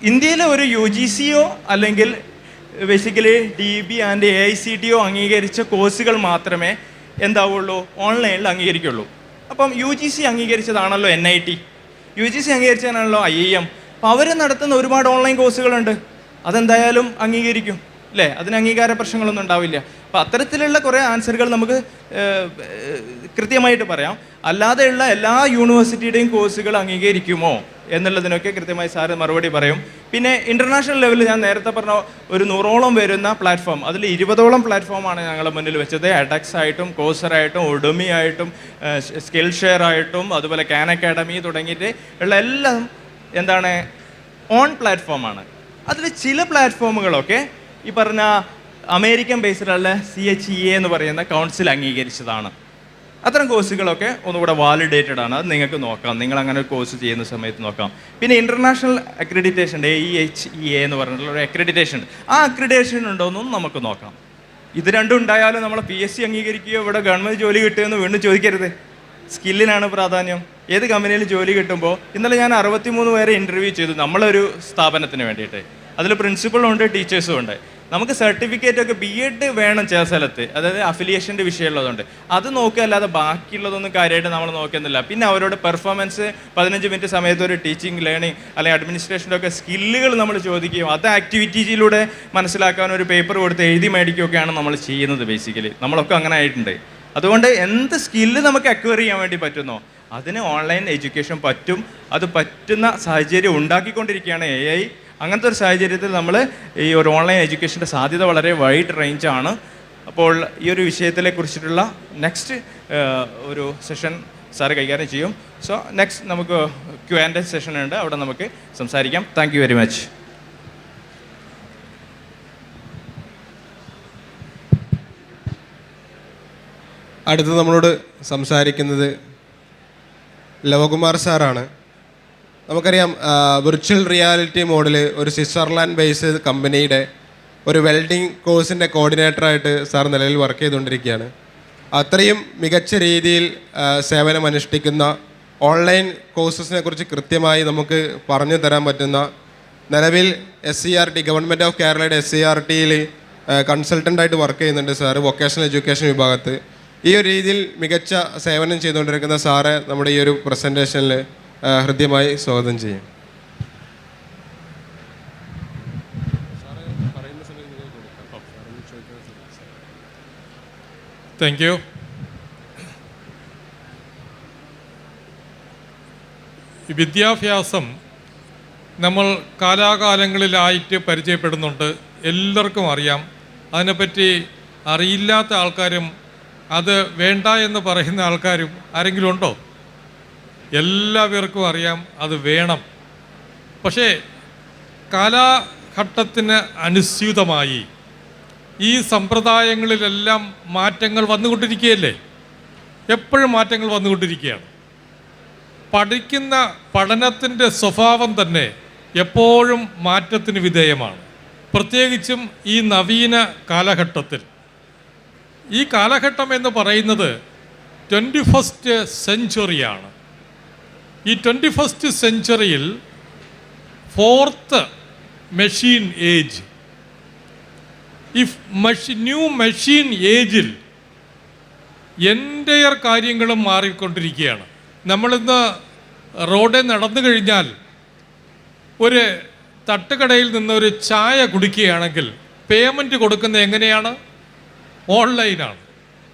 ഇന്ത്യയിലെ ഒരു UGCയോ അല്ലെങ്കിൽ ബേസിക്കലി DB ആൻഡ് AICTO അംഗീകരിച്ച കോഴ്സുകൾ മാത്രമേ എന്താവുള്ളൂ, ഓൺലൈനിൽ അംഗീകരിക്കുള്ളൂ. അപ്പം UGC അംഗീകരിച്ചതാണല്ലോ NIT, UGC അംഗീകരിച്ചതാണല്ലോ IIM. അപ്പോൾ അവർ നടത്തുന്ന ഒരുപാട് ഓൺലൈൻ കോഴ്സുകളുണ്ട്, അതെന്തായാലും അംഗീകരിക്കും അല്ലേ, അതിന് അംഗീകാര പ്രശ്നങ്ങളൊന്നും ഉണ്ടാവില്ല. അപ്പോൾ അത്തരത്തിലുള്ള കുറേ ആൻസറുകൾ നമുക്ക് കൃത്യമായിട്ട് പറയാം. അല്ലാതെയുള്ള എല്ലാ യൂണിവേഴ്സിറ്റിയുടെയും കോഴ്സുകൾ അംഗീകരിക്കുമോ എന്നുള്ളതിനൊക്കെ കൃത്യമായി സാറ് മറുപടി പറയും. പിന്നെ ഇൻ്റർനാഷണൽ ലെവലിൽ ഞാൻ നേരത്തെ പറഞ്ഞ ഒരു 100ഓളം വരുന്ന പ്ലാറ്റ്ഫോം, അതിൽ 20ഓളം പ്ലാറ്റ്ഫോമാണ് ഞങ്ങൾ മുന്നിൽ വെച്ചത്. edX ആയിട്ടും കോഴ്സറായിട്ടും ഉഡുമി ആയിട്ടും സ്കിൽ ഷെയർ ആയിട്ടും അതുപോലെ Khan Academy തുടങ്ങിയിട്ട് ഉള്ള എല്ലാം എന്താണ് ഓൺ പ്ലാറ്റ്ഫോമാണ്. അതിൽ ചില പ്ലാറ്റ്ഫോമുകളൊക്കെ ഈ പറഞ്ഞ അമേരിക്കൻ ബേസ്ഡുള്ള CHEA എന്ന് പറയുന്ന കൗൺസിൽ അംഗീകരിച്ചതാണ്. അത്തരം കോഴ്സുകളൊക്കെ ഒന്നുകൂടെ വാലിഡേറ്റഡ് ആണ്. അത് നിങ്ങൾക്ക് നോക്കാം, നിങ്ങൾ അങ്ങനെ ഒരു കോഴ്സ് ചെയ്യുന്ന സമയത്ത് നോക്കാം. പിന്നെ ഇൻ്റർനാഷണൽ അക്രഡിറ്റേഷൻ AEHEA എന്ന് പറഞ്ഞിട്ടുള്ള ഒരു അക്രഡിറ്റേഷൻ ഉണ്ട്. ആ അക്രഡിറ്റേഷൻ ഉണ്ടോയെന്നും നമുക്ക് നോക്കാം. ഇത് രണ്ടും ഉണ്ടായാലും നമ്മൾ PSC അംഗീകരിക്കുകയോ ഇവിടെ ഗവൺമെൻറ് ജോലി കിട്ടുമെന്ന് വീണ്ടും ചോദിക്കരുത്. സ്കില്ലിനാണ് പ്രാധാന്യം. ഏത് കമ്പനിയിൽ ജോലി കിട്ടുമ്പോൾ, ഇന്നലെ ഞാൻ 63 പേരെ ഇൻ്റർവ്യൂ ചെയ്തു നമ്മളൊരു സ്ഥാപനത്തിന് വേണ്ടിയിട്ട്. അതിൽ പ്രിൻസിപ്പളും ഉണ്ട്, ടീച്ചേഴ്സും ഉണ്ട്. നമുക്ക് സർട്ടിഫിക്കറ്റൊക്കെ BEd വേണം ചില സ്ഥലത്ത്, അതായത് അഫിലിയേഷൻ്റെ വിഷയമുള്ളതുകൊണ്ട്. അത് നോക്കുക, അല്ലാതെ ബാക്കിയുള്ളതൊന്നും കാര്യമായിട്ട് നമ്മൾ നോക്കുന്നില്ല. പിന്നെ അവരോട് പെർഫോമൻസ് 15 മിനിറ്റ് സമയത്ത് ഒരു ടീച്ചിങ് ലേണിംഗ് അല്ലെങ്കിൽ അഡ്മിനിസ്ട്രേഷൻ്റെ ഒക്കെ സ്കില്ലുകൾ നമ്മൾ ചോദിക്കുകയും അത് ആക്ടിവിറ്റീസിലൂടെ മനസ്സിലാക്കാൻ ഒരു പേപ്പർ കൊടുത്ത് എഴുതി മേടിക്കുകയൊക്കെയാണ് നമ്മൾ ചെയ്യുന്നത്. ബേസിക്കലി നമ്മളൊക്കെ അങ്ങനെ ആയിട്ടുണ്ട്. അതുകൊണ്ട് എന്ത് സ്കില്ല് നമുക്ക് അക്വയർ ചെയ്യാൻ വേണ്ടി പറ്റുന്നോ അതിന് ഓൺലൈൻ എഡ്യൂക്കേഷൻ പറ്റും. അത് പറ്റുന്ന സാഹചര്യം ഉണ്ടാക്കിക്കൊണ്ടിരിക്കുകയാണ് AI. അങ്ങനത്തെ ഒരു സാഹചര്യത്തിൽ നമ്മൾ ഈ ഒരു ഓൺലൈൻ എഡ്യൂക്കേഷൻ്റെ സാധ്യത വളരെ വൈഡ് റേഞ്ചാണ്. അപ്പോൾ ഈ ഒരു വിഷയത്തിനെ കുറിച്ചിട്ടുള്ള നെക്സ്റ്റ് ഒരു സെഷൻ സാറ് കൈകാര്യം ചെയ്യും. സോ നെക്സ്റ്റ് നമുക്ക് Q&A സെഷൻ ഉണ്ട്, അവിടെ നമുക്ക് സംസാരിക്കാം. Thank you very much.
അടുത്ത് നമ്മളോട് സംസാരിക്കുന്നത് ലവകുമാർ സാറാണ്. നമുക്കറിയാം വിർച്വൽ റിയാലിറ്റി മോഡിൽ ഒരു സ്വിറ്റ്സർലാൻഡ് ബേസ്ഡ് കമ്പനിയുടെ ഒരു വെൽഡിംഗ് കോഴ്സിൻ്റെ കോർഡിനേറ്ററായിട്ട് സാർ നിലവിൽ വർക്ക് ചെയ്തുകൊണ്ടിരിക്കുകയാണ്. അത്രയും മികച്ച രീതിയിൽ സേവനമനുഷ്ഠിക്കുന്ന ഓൺലൈൻ കോഴ്സസിനെ കുറിച്ച് കൃത്യമായി നമുക്ക് പറഞ്ഞു തരാൻ പറ്റുന്ന, നിലവിൽ SCRT ഗവൺമെൻറ് ഓഫ് കേരളയുടെ SCRTയിൽ കൺസൾട്ടൻ്റായിട്ട് വർക്ക് ചെയ്യുന്നുണ്ട് സാറ്, വൊക്കേഷണൽ എഡ്യൂക്കേഷൻ വിഭാഗത്ത്. ഈ ഒരു രീതിയിൽ മികച്ച സേവനം ചെയ്തുകൊണ്ടിരിക്കുന്ന സാറെ നമ്മുടെ ഈ ഒരു പ്രസൻറ്റേഷനിൽ ഹൃദ്യമായി സ്വാഗതം ചെയ്യും.
Thank you. വിദ്യാഭ്യാസം നമ്മൾ കാലാകാലങ്ങളിലായിട്ട് പരിചയപ്പെടുന്നുണ്ട്, എല്ലാവർക്കും അറിയാം. അതിനെപ്പറ്റി അറിയില്ലാത്ത ആൾക്കാരും അത് വേണ്ട എന്ന് പറയുന്ന ആൾക്കാരും ആരെങ്കിലും ഉണ്ടോ? എല്ലാവർക്കും അറിയാം അത് വേണം. പക്ഷേ കാലഘട്ടത്തിന് അനുസ്യൂതമായി ഈ സമ്പ്രദായങ്ങളിലെല്ലാം മാറ്റങ്ങൾ വന്നുകൊണ്ടിരിക്കുകയല്ലേ? എപ്പോഴും മാറ്റങ്ങൾ വന്നുകൊണ്ടിരിക്കുകയാണ്. പഠിക്കുന്ന പഠനത്തിൻ്റെ സ്വഭാവം തന്നെ എപ്പോഴും മാറ്റത്തിന് വിധേയമാണ്. പ്രത്യേകിച്ചും ഈ നവീന കാലഘട്ടത്തിൽ. ഈ കാലഘട്ടം എന്ന് പറയുന്നത് 21st സെഞ്ച്വറിയാണ്. ഈ 21st സെഞ്ച്വറിയിൽ 4th മെഷീൻ ഏജ്, ഈ ന്യൂ മെഷീൻ ഏജിൽ എൻ്റയർ കാര്യങ്ങളും മാറിക്കൊണ്ടിരിക്കുകയാണ്. നമ്മളിന്ന് റോഡിൽ നടന്നു കഴിഞ്ഞാൽ ഒരു തട്ടുകടയിൽ നിന്ന് ഒരു ചായ കുടിക്കുകയാണെങ്കിൽ പേയ്മെൻറ്റ് കൊടുക്കുന്നത് എങ്ങനെയാണ്? ഓൺലൈനാണ്.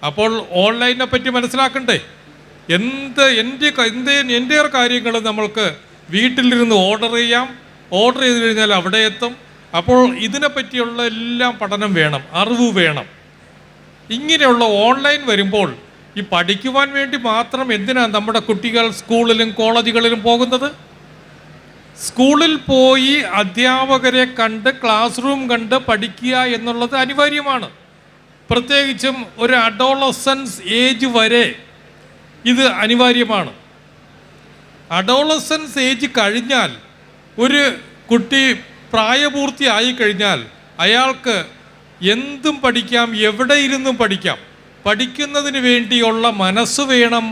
അപ്പോൾ ഓൺലൈനെ പറ്റി മനസ്സിലാക്കണ്ടേ? എൻ്റെ കാര്യങ്ങൾ നമ്മൾക്ക് വീട്ടിലിരുന്ന് ഓർഡർ ചെയ്യാം. ഓർഡർ ചെയ്ത് കഴിഞ്ഞാൽ അവിടെ എത്തും. അപ്പോൾ ഇതിനെപ്പറ്റിയുള്ള എല്ലാം പഠനം വേണം, അറിവ് വേണം. ഇങ്ങനെയുള്ള ഓൺലൈൻ വരുമ്പോൾ ഈ പഠിക്കുവാൻ വേണ്ടി മാത്രം എന്തിനാണ് നമ്മുടെ കുട്ടികൾ സ്കൂളിലും കോളേജുകളിലും പോകുന്നത്? സ്കൂളിൽ പോയി അധ്യാപകരെ കണ്ട് ക്ലാസ് റൂം കണ്ട് പഠിക്കുക എന്നുള്ളത് അനിവാര്യമാണ്. പ്രത്യേകിച്ചും ഒരു അഡോളസൻസ് ഏജ് വരെ ഇത് അനിവാര്യമാണ്. അഡോളസൻസ് ഏജ് കഴിഞ്ഞാൽ ഒരു കുട്ടി പ്രായപൂർത്തിയായി കഴിഞ്ഞാൽ അയാൾക്ക് എന്തും പഠിക്കാം, എവിടെ ഇരുന്നും പഠിക്കാം. പഠിക്കുന്നതിന് വേണ്ടിയുള്ള മനസ്സ് വേണം.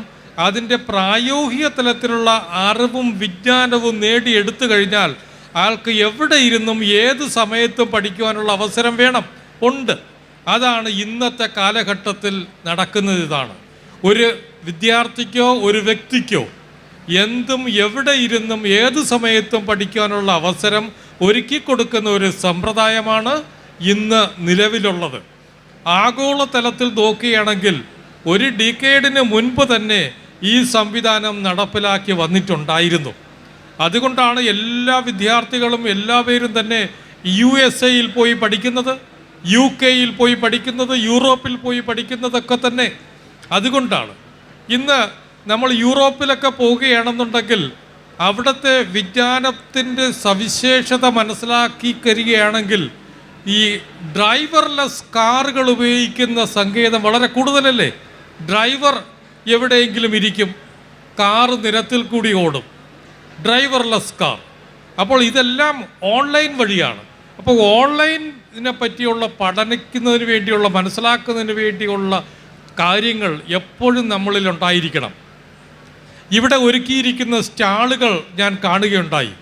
അതിൻ്റെ പ്രായോഗിക തലത്തിലുള്ള അറിവും വിജ്ഞാനവും നേടിയെടുത്തു കഴിഞ്ഞാൽ ആൾക്ക് എവിടെ ഇരുന്നും ഏത് സമയത്തും പഠിക്കുവാനുള്ള അവസരം ഉണ്ട്. അതാണ് ഇന്നത്തെ കാലഘട്ടത്തിൽ നടക്കുന്നത്. ഇതാണ് ഒരു വിദ്യാർത്ഥിക്കോ ഒരു വ്യക്തിക്കോ എന്തും എവിടെ ഇരുന്നും ഏത് സമയത്തും പഠിക്കാനുള്ള അവസരം ഒരുക്കി കൊടുക്കുന്ന ഒരു സമ്പ്രദായമാണ് ഇന്ന് നിലവിലുള്ളത്. ആഗോളതലത്തിൽ നോക്കുകയാണെങ്കിൽ ഒരു ഡിക്കേഡിന് മുൻപ് തന്നെ ഈ സംവിധാനം നടപ്പിലാക്കി വന്നിട്ടുണ്ടായിരുന്നു. അതുകൊണ്ടാണ് എല്ലാ വിദ്യാർത്ഥികളും എല്ലാവരും തന്നെ USA പോയി പഠിക്കുന്നത്, UK പോയി പഠിക്കുന്നത്, യൂറോപ്പിൽ പോയി പഠിക്കുന്നതൊക്കെ തന്നെ. അതുകൊണ്ടാണ് ഇന്ന് നമ്മൾ യൂറോപ്പിലൊക്കെ പോവുകയാണെന്നുണ്ടെങ്കിൽ അവിടുത്തെ വിജ്ഞാനത്തിൻ്റെ സവിശേഷത മനസ്സിലാക്കി തരികയാണെങ്കിൽ ഈ ഡ്രൈവർലെസ് കാറുകൾ ഉപയോഗിക്കുന്ന സങ്കേതം വളരെ കൂടുതലല്ലേ? ഡ്രൈവർ എവിടെയെങ്കിലും ഇരിക്കും, കാറ് നിരത്തിൽ കൂടി ഓടും, ഡ്രൈവർലെസ് കാർ. അപ്പോൾ ഇതെല്ലാം ഓൺലൈൻ വഴിയാണ്. അപ്പോൾ ഓൺലൈനിനെ പറ്റിയുള്ള പഠിക്കുന്നതിന് വേണ്ടിയുള്ള മനസ്സിലാക്കുന്നതിന് വേണ്ടിയുള്ള കാര്യങ്ങൾ എപ്പോഴും നമ്മളിൽ ഉണ്ടായിരിക്കണം. ഇവിടെ ഒരുക്കിയിരിക്കുന്ന സ്റ്റാളുകൾ ഞാൻ കാണുകയുണ്ടായി.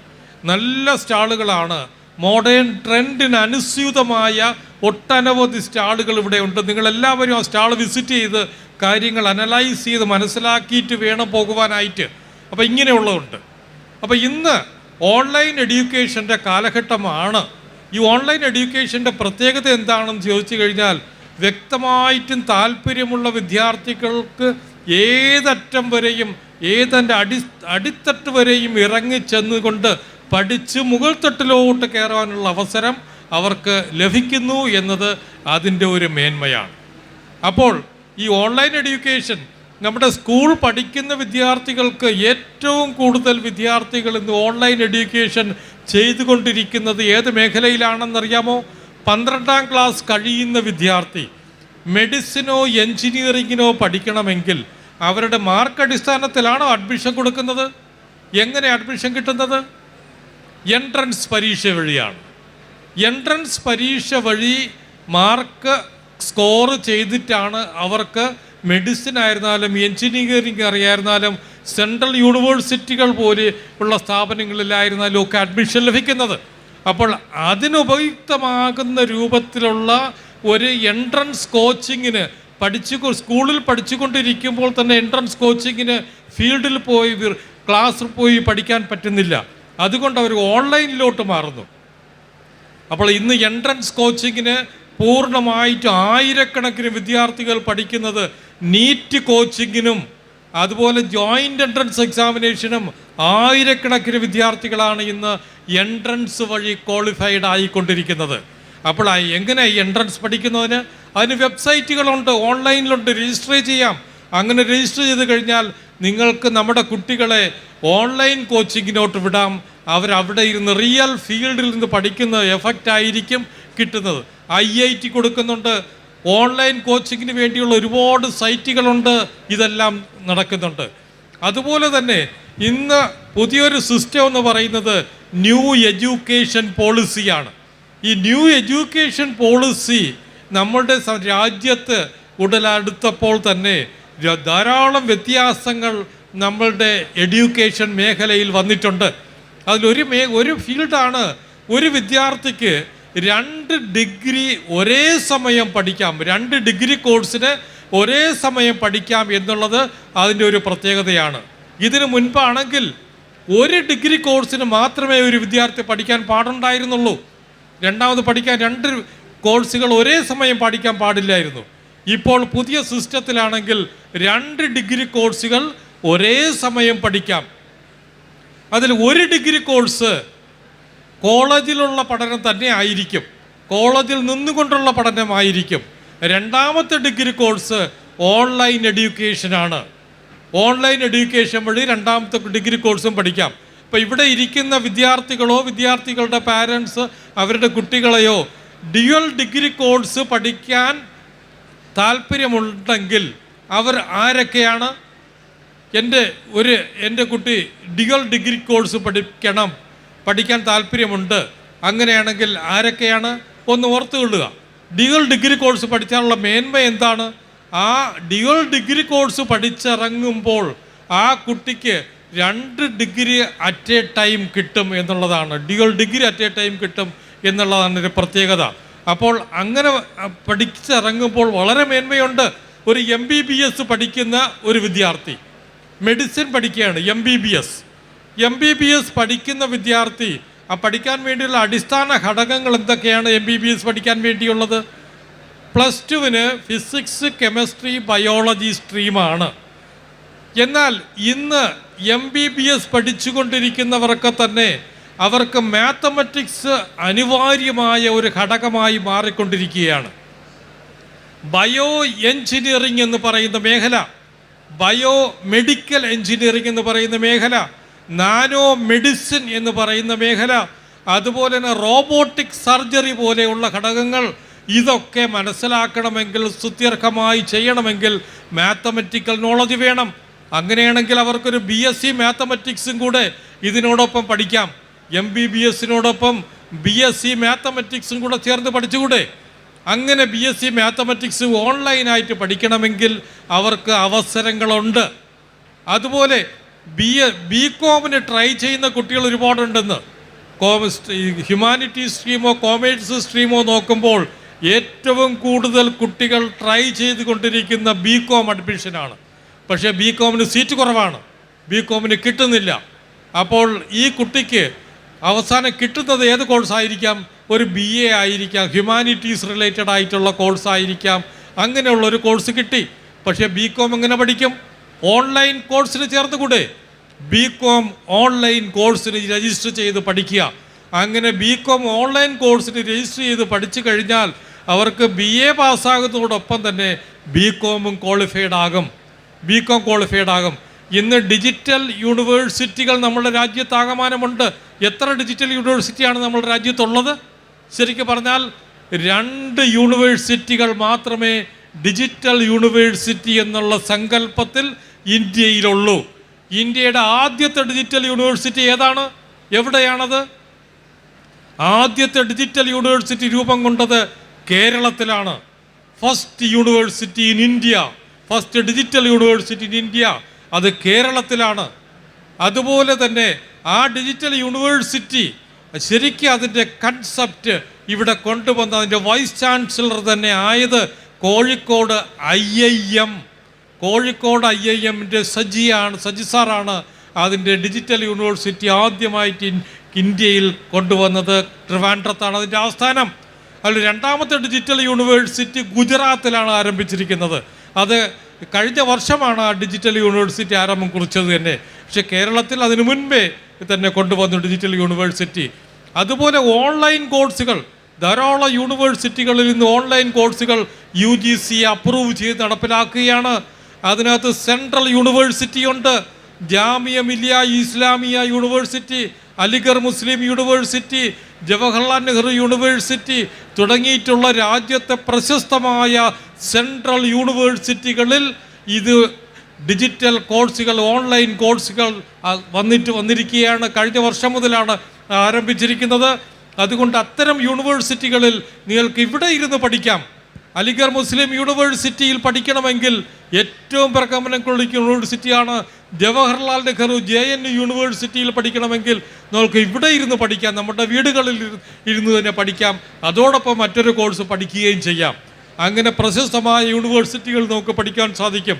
നല്ല സ്റ്റാളുകളാണ്. മോഡേൺ ട്രെൻഡിന് അനുസ്യൂതമായ ഒട്ടനവധി സ്റ്റാളുകൾ ഇവിടെ ഉണ്ട്. നിങ്ങളെല്ലാവരും ആ സ്റ്റാൾ വിസിറ്റ് ചെയ്ത് കാര്യങ്ങൾ അനലൈസ് ചെയ്ത് മനസ്സിലാക്കിയിട്ട് വേണം പോകുവാനായിട്ട്. അപ്പോൾ ഇങ്ങനെയുള്ളതുണ്ട്. അപ്പോൾ ഇന്ന് ഓൺലൈൻ എഡ്യൂക്കേഷൻ്റെ കാലഘട്ടമാണ്. ഈ ഓൺലൈൻ എഡ്യൂക്കേഷൻ്റെ പ്രത്യേകത എന്താണെന്ന് ചോദിച്ചു കഴിഞ്ഞാൽ വ്യക്തമായിട്ടും താല്പര്യമുള്ള വിദ്യാർത്ഥികൾക്ക് ഏതറ്റം വരെയും ഏതെൻ്റെ അടിത്തട്ട് വരെയും ഇറങ്ങിച്ചെന്നുകൊണ്ട് പഠിച്ച് മുകൾ തട്ടിലോട്ട് കയറാനുള്ള അവസരം അവർക്ക് ലഭിക്കുന്നു എന്നത് അതിൻ്റെ ഒരു മേന്മയാണ്. അപ്പോൾ ഈ ഓൺലൈൻ എഡ്യൂക്കേഷൻ നമ്മുടെ സ്കൂൾ പഠിക്കുന്ന വിദ്യാർത്ഥികൾക്ക് ഏറ്റവും കൂടുതൽ വിദ്യാർത്ഥികൾ ഇന്ന് ഓൺലൈൻ എഡ്യൂക്കേഷൻ ചെയ്തുകൊണ്ടിരിക്കുന്നത് ഏത് മേഖലയിലാണെന്നറിയാമോ? 12ാം ക്ലാസ് കഴിയുന്ന വിദ്യാർത്ഥി മെഡിസിനോ എൻജിനീയറിങ്ങിനോ പഠിക്കണമെങ്കിൽ അവരുടെ മാർക്ക് അടിസ്ഥാനത്തിലാണോ അഡ്മിഷൻ കൊടുക്കുന്നത്? എങ്ങനെ അഡ്മിഷൻ കിട്ടുന്നത്? എൻട്രൻസ് പരീക്ഷ വഴിയാണ്. എൻട്രൻസ് പരീക്ഷ വഴി മാർക്ക് സ്കോർ ചെയ്തിട്ടാണ് അവർക്ക് മെഡിസിൻ ആയിരുന്നാലും എൻജിനീയറിംഗ് അറിയായിരുന്നാലും സെൻട്രൽ യൂണിവേഴ്സിറ്റികൾ പോലെ ഉള്ള സ്ഥാപനങ്ങളിലായിരുന്നാലും ഒക്കെ അഡ്മിഷൻ ലഭിക്കുന്നത്. അപ്പോൾ അതിനുപയുക്തമാകുന്ന രൂപത്തിലുള്ള ഒരു എൻട്രൻസ് കോച്ചിങ്ങിന് സ്കൂളിൽ പഠിച്ചുകൊണ്ടിരിക്കുമ്പോൾ തന്നെ എൻട്രൻസ് കോച്ചിങ്ങിന് ഫീൽഡിൽ പോയി ക്ലാസ്സിൽ പോയി പഠിക്കാൻ പറ്റുന്നില്ല. അതുകൊണ്ട് അവർ ഓൺലൈനിലോട്ട് മാറുന്നു. അപ്പോൾ ഇന്ന് എൻട്രൻസ് കോച്ചിങ്ങിന് പൂർണ്ണമായിട്ട് ആയിരക്കണക്കിന് വിദ്യാർത്ഥികൾ പഠിക്കുന്നത് നീറ്റ് കോച്ചിങ്ങിനും അതുപോലെ ജോയിൻ്റ് എൻട്രൻസ് എക്സാമിനേഷനും ആയിരക്കണക്കിന് വിദ്യാർത്ഥികളാണ് ഇന്ന് എൻട്രൻസ് വഴി ക്വാളിഫൈഡ് ആയിക്കൊണ്ടിരിക്കുന്നത്. അപ്പോൾ എങ്ങനെ എൻട്രൻസ് പഠിക്കുന്നതിന് അതിന് വെബ്സൈറ്റുകളുണ്ട്, ഓൺലൈനിലുണ്ട്, രജിസ്റ്റർ ചെയ്യാം. അങ്ങനെ രജിസ്റ്റർ ചെയ്ത് കഴിഞ്ഞാൽ നിങ്ങൾക്ക് നമ്മുടെ കുട്ടികളെ ഓൺലൈൻ കോച്ചിങ്ങിനോട്ട് വിടാം. അവരവിടെ ഇരുന്ന് റിയൽ ഫീൽഡിൽ നിന്ന് പഠിക്കുന്ന എഫക്റ്റ് ആയിരിക്കും കിട്ടുന്നത്. IIT കൊടുക്കുന്നുണ്ട്, ഓൺലൈൻ കോച്ചിങ്ങിന് വേണ്ടിയുള്ള ഒരുപാട് സൈറ്റുകളുണ്ട്, ഇതെല്ലാം നടക്കുന്നുണ്ട്. അതുപോലെ തന്നെ ഇന്ന് പുതിയൊരു സിസ്റ്റം എന്ന് പറയുന്നത് ന്യൂ എഡ്യൂക്കേഷൻ പോളിസിയാണ്. ഈ ന്യൂ എഡ്യൂക്കേഷൻ പോളിസി നമ്മളുടെ രാജ്യത്ത് ഉടലെടുത്തപ്പോൾ തന്നെ ധാരാളം വ്യത്യാസങ്ങൾ നമ്മളുടെ എഡ്യൂക്കേഷൻ മേഖലയിൽ വന്നിട്ടുണ്ട്. ഒരു ഫീൽഡാണ് ഒരു വിദ്യാർത്ഥിക്ക് 2 ഡിഗ്രി ഒരേ സമയം പഠിക്കാം, 2 ഡിഗ്രി കോഴ്സിന് ഒരേ സമയം പഠിക്കാം എന്നുള്ളത് അതിൻ്റെ ഒരു പ്രത്യേകതയാണ്. ഇതിനു മുൻപാണെങ്കിൽ 1 ഡിഗ്രി കോഴ്സിന് മാത്രമേ ഒരു വിദ്യാർത്ഥി പഠിക്കാൻ പാടുണ്ടായിരുന്നുള്ളൂ. രണ്ടാമത് പഠിക്കാൻ 2 കോഴ്സുകൾ ഒരേ സമയം പഠിക്കാൻ പാടില്ലായിരുന്നു. ഇപ്പോൾ പുതിയ സിസ്റ്റത്തിലാണെങ്കിൽ 2 ഡിഗ്രി കോഴ്സുകൾ ഒരേ സമയം പഠിക്കാം. അതിൽ 1 ഡിഗ്രി കോഴ്സ് കോളേജിലുള്ള പഠനം തന്നെ ആയിരിക്കും, കോളേജിൽ നിന്നുകൊണ്ടുള്ള പഠനമായിരിക്കും. രണ്ടാമത്തെ ഡിഗ്രി കോഴ്സ് ഓൺലൈൻ എഡ്യൂക്കേഷനാണ്. ഓൺലൈൻ എഡ്യൂക്കേഷൻ വഴി രണ്ടാമത്തെ ഡിഗ്രി കോഴ്സും പഠിക്കാം. ഇപ്പോൾ ഇവിടെ ഇരിക്കുന്ന വിദ്യാർത്ഥികളോ വിദ്യാർത്ഥികളുടെ പാരൻസ് അവരുടെ കുട്ടികളെയോ ഡ്യുവൽ ഡിഗ്രി കോഴ്സ് പഠിക്കാൻ താല്പര്യമുണ്ടെങ്കിൽ അവർ ആരൊക്കെയാണ്? എൻ്റെ കുട്ടി ഡ്യുവൽ ഡിഗ്രി കോഴ്സ് പഠിക്കാൻ താല്പര്യമുണ്ട്. അങ്ങനെയാണെങ്കിൽ ആരൊക്കെയാണ്? ഒന്ന് ഓർത്തുകൊള്ളുക. ഡ്യുവൽ ഡിഗ്രി കോഴ്സ് പഠിച്ചാലുള്ള മേന്മ എന്താണ്? ആ ഡ്യുവൽ ഡിഗ്രി കോഴ്സ് പഠിച്ചിറങ്ങുമ്പോൾ ആ കുട്ടിക്ക് 2 ഡിഗ്രി അറ്റ് എ ടൈം കിട്ടും എന്നുള്ളതാണ്. Dual degree at A time കിട്ടും എന്നുള്ളതാണ് ഒരു പ്രത്യേകത. അപ്പോൾ അങ്ങനെ പഠിച്ചിറങ്ങുമ്പോൾ വളരെ മേന്മയുണ്ട്. ഒരു MBBS പഠിക്കുന്ന ഒരു വിദ്യാർത്ഥി മെഡിസിൻ പഠിക്കുകയാണ്, MBBS പഠിക്കുന്ന വിദ്യാർത്ഥി പഠിക്കാൻ വേണ്ടിയുള്ള അടിസ്ഥാന ഘടകങ്ങൾ എന്തൊക്കെയാണ്? MBBS പഠിക്കാൻ വേണ്ടിയുള്ളത് +2-ന് ഫിസിക്സ്, കെമിസ്ട്രി, ബയോളജി സ്ട്രീമാണ്. എന്നാൽ ഇന്ന് MBBS പഠിച്ചുകൊണ്ടിരിക്കുന്നവർക്ക് തന്നെ അവർക്ക് മാത്തമാറ്റിക്സ് അനിവാര്യമായ ഒരു ഘടകമായി മാറിക്കൊണ്ടിരിക്കുകയാണ്. ബയോ എൻജിനീയറിംഗ് എന്ന് പറയുന്ന മേഖല, ബയോ മെഡിക്കൽ എൻജിനീയറിംഗ് എന്ന് പറയുന്ന മേഖല, നാനോ മെഡിസിൻ എന്ന് പറയുന്ന മേഖല, അതുപോലെ തന്നെ റോബോട്ടിക് സർജറി പോലെയുള്ള ഘടകങ്ങൾ, ഇതൊക്കെ മനസ്സിലാക്കണമെങ്കിൽ സുദീർഘമായി ചെയ്യണമെങ്കിൽ മാത്തമാറ്റിക്കൽ നോളജ് വേണം. അങ്ങനെയാണെങ്കിൽ അവർക്കൊരു BSc മാത്തമാറ്റിക്സും കൂടെ ഇതിനോടൊപ്പം പഠിക്കാം. MBBSനോടൊപ്പം BSc മാത്തമാറ്റിക്സും കൂടെ ചേർന്ന് പഠിച്ചുകൂടെ? അങ്ങനെ BSc മാത്തമാറ്റിക്സ് ഓൺലൈനായിട്ട് പഠിക്കണമെങ്കിൽ അവർക്ക് അവസരങ്ങളുണ്ട്. അതുപോലെ BComന് ട്രൈ ചെയ്യുന്ന കുട്ടികൾ ഒരുപാടുണ്ടെന്ന്. ഹ്യൂമാനിറ്റീസ് സ്ട്രീമോ കോമേഴ്സ് സ്ട്രീമോ നോക്കുമ്പോൾ ഏറ്റവും കൂടുതൽ കുട്ടികൾ ട്രൈ ചെയ്തുകൊണ്ടിരിക്കുന്ന BCom അഡ്മിഷനാണ്. പക്ഷേ BComന് സീറ്റ് കുറവാണ്, BComന് കിട്ടുന്നില്ല. അപ്പോൾ ഈ കുട്ടിക്ക് അവസാനം കിട്ടുന്നത് ഏത് കോഴ്സായിരിക്കാം? ഒരു BA ആയിരിക്കാം, ഹ്യൂമാനിറ്റീസ് റിലേറ്റഡ് ആയിട്ടുള്ള കോഴ്സായിരിക്കാം. അങ്ങനെയുള്ളൊരു കോഴ്സ് കിട്ടി. പക്ഷേ BCom എങ്ങനെ പഠിക്കും? ഓൺലൈൻ കോഴ്സിന് ചേർന്നുകൂടെ? BCom ഓൺലൈൻ കോഴ്സിന് രജിസ്റ്റർ ചെയ്ത് പഠിക്കുക. അങ്ങനെ BCom ഓൺലൈൻ കോഴ്സിന് രജിസ്റ്റർ ചെയ്ത് പഠിച്ചു കഴിഞ്ഞാൽ അവർക്ക് BA പാസ്സാകുന്നതോടൊപ്പം തന്നെ BComഉം ക്വാളിഫൈഡ് ആകും. BCom ക്വാളിഫൈഡ് ആകും. ഇന്ന് ഡിജിറ്റൽ യൂണിവേഴ്സിറ്റികൾ നമ്മുടെ രാജ്യത്താകമാനമുണ്ട്. എത്ര ഡിജിറ്റൽ യൂണിവേഴ്സിറ്റിയാണ് നമ്മുടെ രാജ്യത്തുള്ളത്? ശരിക്കും പറഞ്ഞാൽ 2 യൂണിവേഴ്സിറ്റികൾ മാത്രമേ ഡിജിറ്റൽ യൂണിവേഴ്സിറ്റി എന്നുള്ള സങ്കല്പത്തിൽ ഇന്ത്യയിലുള്ളൂ. ഇന്ത്യയുടെ ആദ്യത്തെ ഡിജിറ്റൽ യൂണിവേഴ്സിറ്റി ഏതാണ്? എവിടെയാണത്? ആദ്യത്തെ ഡിജിറ്റൽ യൂണിവേഴ്സിറ്റി രൂപം കൊണ്ടത് കേരളത്തിലാണ്. First university in India, first digital university in India, അത് കേരളത്തിലാണ്. അതുപോലെ തന്നെ ആ ഡിജിറ്റൽ യൂണിവേഴ്സിറ്റി ശരിക്കും അതിൻ്റെ കൺസെപ്റ്റ് ഇവിടെ കൊണ്ടുവന്ന അതിൻ്റെ വൈസ് ചാൻസലർ തന്നെ ആയത് കോഴിക്കോട് IIM, കോഴിക്കോട് IIMൻ്റെ സജി സാറാണ് അതിൻ്റെ ഡിജിറ്റൽ യൂണിവേഴ്സിറ്റി ആദ്യമായിട്ട് ഇന്ത്യയിൽ കൊണ്ടുവന്നത്. ട്രിവാൻഡ്രത്താണ് അതിൻ്റെ ആസ്ഥാനം. അതിൽ രണ്ടാമത്തെ ഡിജിറ്റൽ യൂണിവേഴ്സിറ്റി ഗുജറാത്തിലാണ് ആരംഭിച്ചിരിക്കുന്നത്. അത് കഴിഞ്ഞ വർഷമാണ് ആ ഡിജിറ്റൽ യൂണിവേഴ്സിറ്റി ആരംഭം കുറിച്ചത് തന്നെ. പക്ഷെ കേരളത്തിൽ അതിനു മുൻപേ തന്നെ കൊണ്ടുവന്നു ഡിജിറ്റൽ യൂണിവേഴ്സിറ്റി. അതുപോലെ ഓൺലൈൻ കോഴ്സുകൾ, ധാരാളം യൂണിവേഴ്സിറ്റികളിൽ നിന്ന് ഓൺലൈൻ കോഴ്സുകൾ UGC അപ്രൂവ് ചെയ്ത് നടപ്പിലാക്കുകയാണ്. അതിനകത്ത് സെൻട്രൽ യൂണിവേഴ്സിറ്റി ഉണ്ട്, ജാമിയ മിലിയ ഇസ്ലാമിയ യൂണിവേഴ്സിറ്റി, അലിഗർ മുസ്ലിം യൂണിവേഴ്സിറ്റി, ജവഹർലാൽ നെഹ്റു യൂണിവേഴ്സിറ്റി തുടങ്ങിയിട്ടുള്ള രാജ്യത്തെ പ്രശസ്തമായ സെൻട്രൽ യൂണിവേഴ്സിറ്റികളിൽ ഇത് ഡിജിറ്റൽ കോഴ്സുകൾ, ഓൺലൈൻ കോഴ്സുകൾ വന്നിരിക്കുകയാണ്. കഴിഞ്ഞ വർഷം മുതലാണ് ആരംഭിച്ചിരിക്കുന്നത്. അതുകൊണ്ട് അത്തരം യൂണിവേഴ്സിറ്റികളിൽ നിങ്ങൾക്ക് ഇവിടെ ഇരുന്ന് പഠിക്കാം. അലിഗർ മുസ്ലിം യൂണിവേഴ്സിറ്റിയിൽ പഠിക്കണമെങ്കിൽ ഏറ്റവും പ്രകമ്പനം കൊള്ളിക്കുന്ന യൂണിവേഴ്സിറ്റിയാണ്. ജവഹർലാൽ നെഹ്റു JNU യൂണിവേഴ്സിറ്റിയിൽ പഠിക്കണമെങ്കിൽ നമുക്ക് ഇവിടെ ഇരുന്ന് പഠിക്കാം, നമ്മുടെ വീടുകളിൽ ഇരുന്ന് തന്നെ പഠിക്കാം. അതോടൊപ്പം മറ്റൊരു കോഴ്സ് പഠിക്കുകയും ചെയ്യാം. അങ്ങനെ പ്രശസ്തമായ യൂണിവേഴ്സിറ്റികൾ നമുക്ക് പഠിക്കാൻ സാധിക്കും.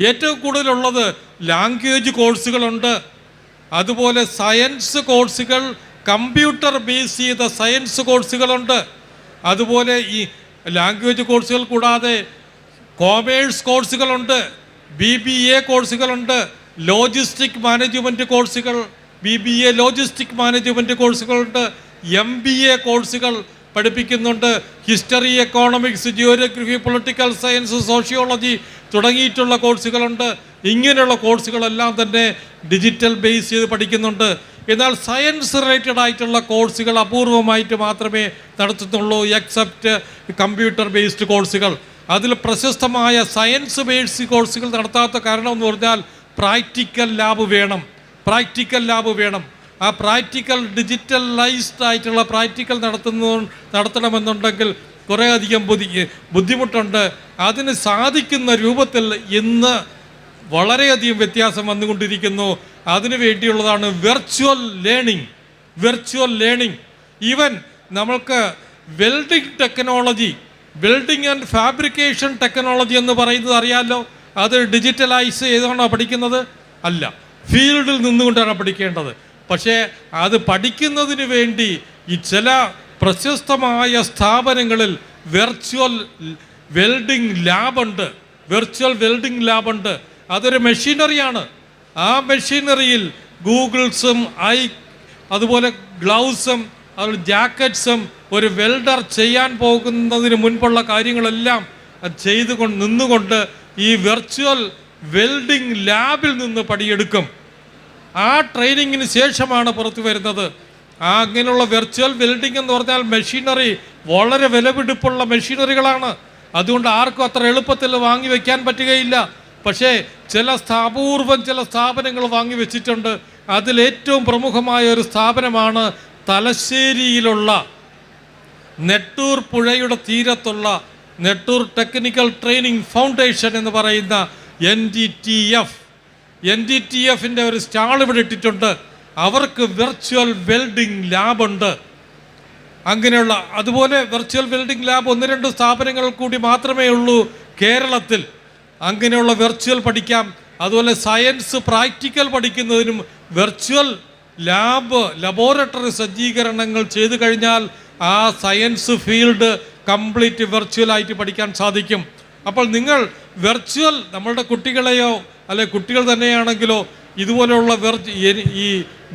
ഏറ്റവും കൂടുതലുള്ളത് ലാംഗ്വേജ് കോഴ്സുകളുണ്ട്. അതുപോലെ സയൻസ് കോഴ്സുകൾ, കമ്പ്യൂട്ടർ ബേസ് ചെയ്ത സയൻസ് കോഴ്സുകളുണ്ട്. അതുപോലെ ഈ ലാംഗ്വേജ് കോഴ്സുകൾ കൂടാതെ കോമേഴ്സ് കോഴ്സുകളുണ്ട്, BBA കോഴ്സുകളുണ്ട്, ലോജിസ്റ്റിക് മാനേജ്മെൻറ്റ് കോഴ്സുകൾ, BBA ലോജിസ്റ്റിക് മാനേജ്മെൻറ്റ് കോഴ്സുകളുണ്ട്, MBA കോഴ്സുകൾ പഠിപ്പിക്കുന്നുണ്ട്. History, economics, geography, political science, sociology തുടങ്ങിയിട്ടുള്ള കോഴ്സുകളുണ്ട്. ഇങ്ങനെയുള്ള കോഴ്സുകളെല്ലാം തന്നെ ഡിജിറ്റൽ ബേസ് ചെയ്ത് പഠിക്കുന്നുണ്ട്. എന്നാൽ സയൻസ് റിലേറ്റഡ് ആയിട്ടുള്ള കോഴ്സുകൾ അപൂർവമായിട്ട് മാത്രമേ നടത്തുന്നുള്ളൂ, എക്സെപ്റ്റ് കമ്പ്യൂട്ടർ ബേസ്ഡ് കോഴ്സുകൾ. അതിൽ പ്രശസ്തമായ സയൻസ് ബേസ്ഡ് കോഴ്സുകൾ നടത്താത്ത കാരണം എന്ന് പറഞ്ഞാൽ പ്രാക്ടിക്കൽ ലാബ് വേണം. ആ പ്രാക്ടിക്കൽ ഡിജിറ്റലൈസ്ഡ് ആയിട്ടുള്ള പ്രാക്ടിക്കൽ നടത്തണമെന്നുണ്ടെങ്കിൽ കുറേയധികം ബുദ്ധിമുട്ടുണ്ട്. അതിന് സാധിക്കുന്ന രൂപത്തിൽ ഇന്ന് വളരെയധികം വ്യത്യാസം വന്നുകൊണ്ടിരിക്കുന്നു. അതിനു വേണ്ടിയുള്ളതാണ് വെർച്വൽ ലേണിംഗ്. ഈവൻ നമ്മൾക്ക് welding technology, welding and fabrication technology എന്ന് പറയുന്നത് അറിയാമല്ലോ. അത് ഡിജിറ്റലൈസ് ചെയ്താണോ പഠിക്കുന്നത്? അല്ല, ഫീൽഡിൽ നിന്നുകൊണ്ടാണ് പഠിക്കേണ്ടത്. പക്ഷേ അത് പഠിക്കുന്നതിന് വേണ്ടി ഈ ചില പ്രശസ്തമായ സ്ഥാപനങ്ങളിൽ വെർച്വൽ വെൽഡിംഗ് ലാബുണ്ട്. അതൊരു മെഷീനറിയാണ്. ആ മെഷീനറിയിൽ ഗൂഗിൾസും അതുപോലെ ഗ്ലൗസും അതുപോലെ ജാക്കറ്റ്സും ഒരു വെൽഡർ ചെയ്യാൻ പോകുന്നതിന് മുൻപുള്ള കാര്യങ്ങളെല്ലാം നിന്നുകൊണ്ട് ഈ വെർച്വൽ വെൽഡിംഗ് ലാബിൽ നിന്ന് പണിയെടുക്കും. ആ ട്രെയിനിങ്ങിന് ശേഷമാണ് പുറത്തു വരുന്നത്. അങ്ങനെയുള്ള വെർച്വൽ വെൽഡിംഗ് എന്ന് പറഞ്ഞാൽ മെഷീനറി വളരെ വിലപിടിപ്പുള്ള മെഷീനറികളാണ്. അതുകൊണ്ട് ആർക്കും അത്ര എളുപ്പത്തിൽ വാങ്ങി വയ്ക്കാൻ പറ്റുകയില്ല. പക്ഷേ ചില സ്ഥാപനങ്ങൾ വാങ്ങി വെച്ചിട്ടുണ്ട്. അതിലേറ്റവും പ്രമുഖമായ ഒരു സ്ഥാപനമാണ് തലശ്ശേരിയിലുള്ള നെട്ടൂർ പുഴയുടെ തീരത്തുള്ള നെട്ടൂർ ടെക്നിക്കൽ ട്രെയിനിങ് ഫൗണ്ടേഷൻ എന്ന് പറയുന്ന NDTF-ൻ്റെ ഒരു സ്റ്റാൾ ഇവിടെ ഇട്ടിട്ടുണ്ട്. അവർക്ക് വെർച്വൽ വെൽഡിംഗ് ലാബുണ്ട്. അങ്ങനെയുള്ള അതുപോലെ വെർച്വൽ വെൽഡിംഗ് ലാബ് 1-2 സ്ഥാപനങ്ങൾ കൂടി മാത്രമേ ഉള്ളൂ കേരളത്തിൽ. അങ്ങനെയുള്ള വെർച്വൽ പഠിക്കാം. അതുപോലെ സയൻസ് പ്രാക്ടിക്കൽ പഠിക്കുന്നതിനും വെർച്വൽ ലബോറട്ടറി സജ്ജീകരണങ്ങൾ ചെയ്തു കഴിഞ്ഞാൽ ആ സയൻസ് ഫീൽഡ് കംപ്ലീറ്റ് വെർച്വലായിട്ട് പഠിക്കാൻ സാധിക്കും. അപ്പോൾ നിങ്ങൾ വെർച്വൽ നമ്മളുടെ കുട്ടികളെയോ അല്ലെ കുട്ടികൾ തന്നെയാണെങ്കിലോ ഇതുപോലെയുള്ള ഈ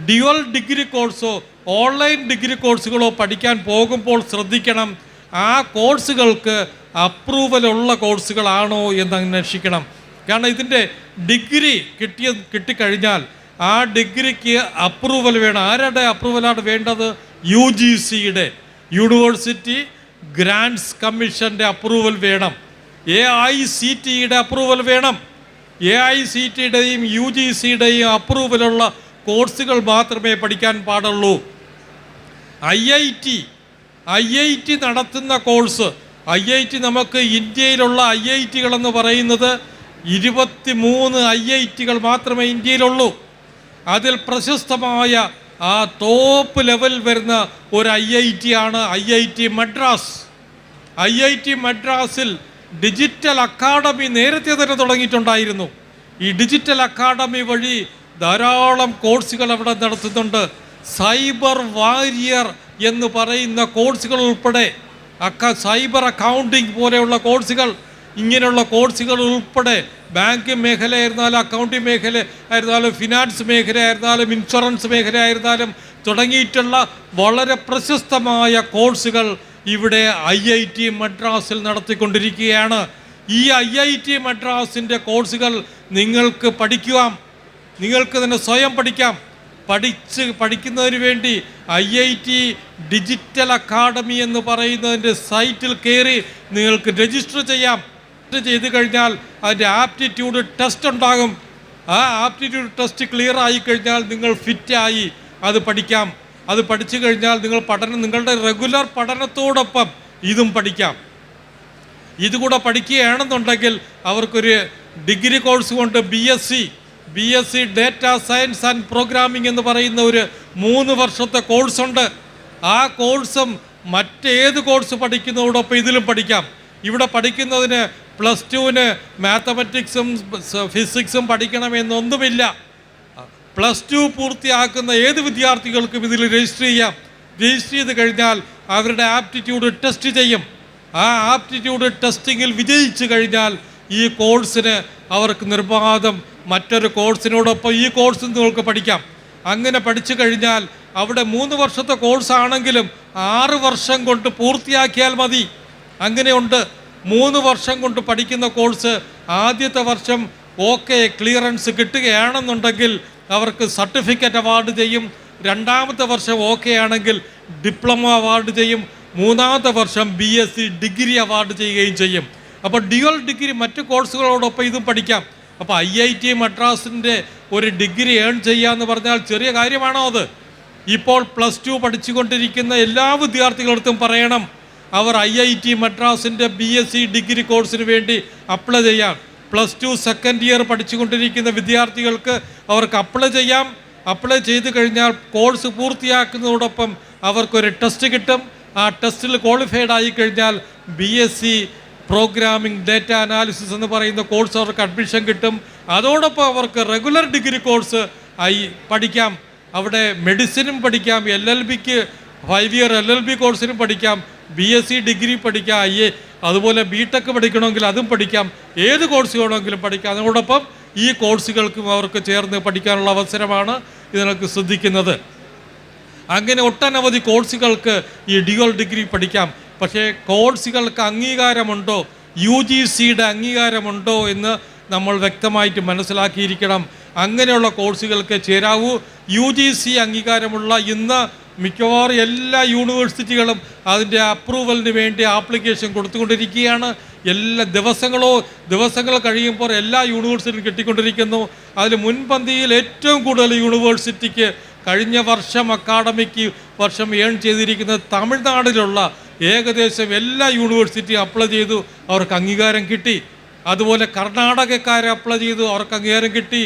ഡ്യുവൽ ഡിഗ്രി കോഴ്സോ ഓൺലൈൻ ഡിഗ്രി കോഴ്സുകളോ പഠിക്കാൻ പോകുമ്പോൾ ശ്രദ്ധിക്കണം. ആ കോഴ്സുകൾക്ക് അപ്രൂവലുള്ള കോഴ്സുകളാണോ എന്ന് അന്വേഷിക്കണം. കാരണം ഇതിൻ്റെ ഡിഗ്രി കിട്ടിക്കഴിഞ്ഞാൽ ആ ഡിഗ്രിക്ക് അപ്രൂവൽ വേണം. ആരുടെ അപ്രൂവലാണ് വേണ്ടത്? UGCയുടെ, യൂണിവേഴ്സിറ്റി ഗ്രാൻറ്റ്സ് കമ്മീഷൻ്റെ അപ്രൂവൽ വേണം. AICTEയുടെ അപ്രൂവൽ വേണം. AICTEയുടെയും UGCയുടെയും അപ്രൂവലുള്ള കോഴ്സുകൾ മാത്രമേ പഠിക്കാൻ പാടുള്ളൂ. IIT നടത്തുന്ന കോഴ്സ്, IIT നമുക്ക് ഇന്ത്യയിലുള്ള IITകളെന്ന് പറയുന്നത് 23 IITകൾ മാത്രമേ ഇന്ത്യയിലുള്ളൂ. അതിൽ പ്രശസ്തമായ ആ ടോപ്പ് ലെവൽ വരുന്ന ഒരു IIT ആണ് IIT മദ്രാസ്. IIT മദ്രാസിൽ ഡിജിറ്റൽ അക്കാഡമി നേരത്തെ തന്നെ തുടങ്ങിയിട്ടുണ്ടായിരുന്നു. ഈ ഡിജിറ്റൽ അക്കാഡമി വഴി ധാരാളം കോഴ്സുകൾ അവിടെ നടത്തുന്നുണ്ട്. സൈബർ വാരിയർ എന്ന് പറയുന്ന കോഴ്സുകൾ ഉൾപ്പെടെ, സൈബർ അക്കൗണ്ടിങ് പോലെയുള്ള കോഴ്സുകൾ, ഇങ്ങനെയുള്ള കോഴ്സുകൾ ഉൾപ്പെടെ ബാങ്കിങ് മേഖലയായിരുന്നാലും അക്കൗണ്ടിങ് മേഖല ആയിരുന്നാലും ഫിനാൻസ് മേഖലയായിരുന്നാലും ഇൻഷുറൻസ് മേഖലയായിരുന്നാലും തുടങ്ങിയിട്ടുള്ള വളരെ പ്രശസ്തമായ കോഴ്സുകൾ ഇവിടെ IIT മദ്രാസിൽ നടത്തിക്കൊണ്ടിരിക്കുകയാണ്. ഈ IIT മദ്രാസിൻ്റെ കോഴ്സുകൾ നിങ്ങൾക്ക് പഠിക്കാം, നിങ്ങൾക്ക് തന്നെ സ്വയം പഠിക്കാം. പഠിക്കുന്നതിന് വേണ്ടി IIT ഡിജിറ്റൽ അക്കാഡമി എന്ന് പറയുന്നതിൻ്റെ സൈറ്റിൽ കയറി നിങ്ങൾക്ക് രജിസ്റ്റർ ചെയ്യാം. ചെയ്ത് കഴിഞ്ഞാൽ അതിൻ്റെ ആപ്റ്റിറ്റ്യൂഡ് ടെസ്റ്റ് ഉണ്ടാകും. ആ ആപ്റ്റിറ്റ്യൂഡ് ടെസ്റ്റ് ക്ലിയർ ആയി കഴിഞ്ഞാൽ നിങ്ങൾ ഫിറ്റായി അത് പഠിക്കാം. അത് പഠിച്ചു കഴിഞ്ഞാൽ നിങ്ങളുടെ റെഗുലർ പഠനത്തോടൊപ്പം ഇതും പഠിക്കാം. ഇതുകൂടെ പഠിക്കുകയാണെന്നുണ്ടെങ്കിൽ അവർക്കൊരു ഡിഗ്രി കോഴ്സ് കൊണ്ട് BSc data science and programming എന്ന് പറയുന്ന ഒരു 3 വർഷത്തെ കോഴ്സുണ്ട്. ആ കോഴ്സും മറ്റേത് കോഴ്സ് പഠിക്കുന്നതോടൊപ്പം ഇതിലും പഠിക്കാം. ഇവിടെ പഠിക്കുന്നതിന് +2 മാത്തമാറ്റിക്സും ഫിസിക്സും പഠിക്കണമെന്നൊന്നുമില്ല. +2 പൂർത്തിയാക്കുന്ന ഏത് വിദ്യാർത്ഥികൾക്കും ഇതിൽ രജിസ്റ്റർ ചെയ്യാം. രജിസ്റ്റർ ചെയ്ത് കഴിഞ്ഞാൽ അവരുടെ ആപ്റ്റിറ്റ്യൂഡ് ടെസ്റ്റ് ചെയ്യും. ആ ആപ്റ്റിറ്റ്യൂഡ് ടെസ്റ്റിങ്ങിൽ വിജയിച്ചു കഴിഞ്ഞാൽ ഈ കോഴ്സിന് അവർക്ക് നിർബാധം മറ്റൊരു കോഴ്സിനോടൊപ്പം ഈ കോഴ്സ് നിങ്ങൾക്ക് പഠിക്കാം. അങ്ങനെ പഠിച്ചു കഴിഞ്ഞാൽ അവിടെ 3 വർഷത്തെ കോഴ്സാണെങ്കിലും 6 വർഷം കൊണ്ട് പൂർത്തിയാക്കിയാൽ മതി. അങ്ങനെയുണ്ട്. 3 വർഷം കൊണ്ട് പഠിക്കുന്ന കോഴ്സ് ആദ്യത്തെ വർഷം ക്ലിയറൻസ് കിട്ടുകയാണെന്നുണ്ടെങ്കിൽ അവർക്ക് സർട്ടിഫിക്കറ്റ് അവാർഡ് ചെയ്യും. 2ാമത്തെ വർഷം ആണെങ്കിൽ ഡിപ്ലോമ അവാർഡ് ചെയ്യും. 3ാമത്തെ വർഷം BSc ഡിഗ്രി അവാർഡ് ചെയ്യുകയും ചെയ്യും. അപ്പോൾ ഡ്യുവൽ ഡിഗ്രി മറ്റ് കോഴ്സുകളോടൊപ്പം ഇതും പഠിക്കാം. അപ്പോൾ IIT മദ്രാസിൻ്റെ ഒരു ഡിഗ്രി ഏൺ ചെയ്യാന്ന് പറഞ്ഞാൽ ചെറിയ കാര്യമാണോ അത്? ഇപ്പോൾ +2 പഠിച്ചുകൊണ്ടിരിക്കുന്ന എല്ലാ വിദ്യാർത്ഥികളടുത്തും പറയണം, അവർ IIT മദ്രാസിൻ്റെ BSc ഡിഗ്രി കോഴ്സിന് വേണ്ടി അപ്ലൈ ചെയ്യാം. +2 സെക്കൻഡ് ഇയർ പഠിച്ചുകൊണ്ടിരിക്കുന്ന വിദ്യാർത്ഥികൾക്ക് അവർക്ക് അപ്ലൈ ചെയ്യാം. അപ്ലൈ ചെയ്ത് കഴിഞ്ഞാൽ കോഴ്സ് പൂർത്തിയാക്കുന്നതോടൊപ്പം അവർക്കൊരു ടെസ്റ്റ് കിട്ടും. ആ ടെസ്റ്റിൽ ക്വാളിഫൈഡ് ആയി കഴിഞ്ഞാൽ BSc പ്രോഗ്രാമിംഗ് ഡേറ്റ അനാലിസിസ് എന്ന് പറയുന്ന കോഴ്സ് അവർക്ക് അഡ്മിഷൻ കിട്ടും. അതോടൊപ്പം അവർക്ക് റെഗുലർ ഡിഗ്രി കോഴ്സ് പഠിക്കാം. അവിടെ മെഡിസിനും പഠിക്കാം, LLBക്ക് 5 ഇയർ LLB കോഴ്സിനും പഠിക്കാം, BSc ഡിഗ്രി പഠിക്കാം, അതുപോലെ BTech പഠിക്കണമെങ്കിൽ അതും പഠിക്കാം. ഏത് കോഴ്സ് വേണമെങ്കിലും പഠിക്കാം. അതോടൊപ്പം ഈ കോഴ്സുകൾക്കും അവർക്ക് ചേർന്ന് പഠിക്കാനുള്ള അവസരമാണ് ഇതിനൊക്കെ ശ്രദ്ധിക്കുന്നത്. അങ്ങനെ ഒട്ടനവധി കോഴ്സുകൾക്ക് ഈ ഡ്യുവൽ ഡിഗ്രി പഠിക്കാം. പക്ഷേ കോഴ്സുകൾക്ക് അംഗീകാരമുണ്ടോ, UGCയുടെ അംഗീകാരമുണ്ടോ എന്ന് നമ്മൾ വ്യക്തമായിട്ട് മനസ്സിലാക്കിയിരിക്കണം. അങ്ങനെയുള്ള കോഴ്സുകൾക്ക് ചേരാവൂ. UGC അംഗീകാരമുള്ള ഇന്ന് മിക്കവാറും എല്ലാ യൂണിവേഴ്സിറ്റികളും അതിൻ്റെ അപ്രൂവലിന് വേണ്ടി ആപ്ലിക്കേഷൻ കൊടുത്തുകൊണ്ടിരിക്കുകയാണ്. എല്ലാ ദിവസങ്ങൾ കഴിയുമ്പോൾ എല്ലാ യൂണിവേഴ്സിറ്റിയും കിട്ടിക്കൊണ്ടിരിക്കുന്നു. അതിൽ മുൻപന്തിയിൽ ഏറ്റവും കൂടുതൽ യൂണിവേഴ്സിറ്റിക്ക് കഴിഞ്ഞ വർഷം അക്കാഡമിക് വർഷം ഏൺ ചെയ്തിരിക്കുന്നത് തമിഴ്നാട്ടിലുള്ള ഏകദേശം എല്ലാ യൂണിവേഴ്സിറ്റിയും അപ്ലൈ ചെയ്തു, അവർക്ക് അംഗീകാരം കിട്ടി. അതുപോലെ കർണാടകക്കാരെ അപ്ലൈ ചെയ്തു, അവർക്ക് അംഗീകാരം കിട്ടി.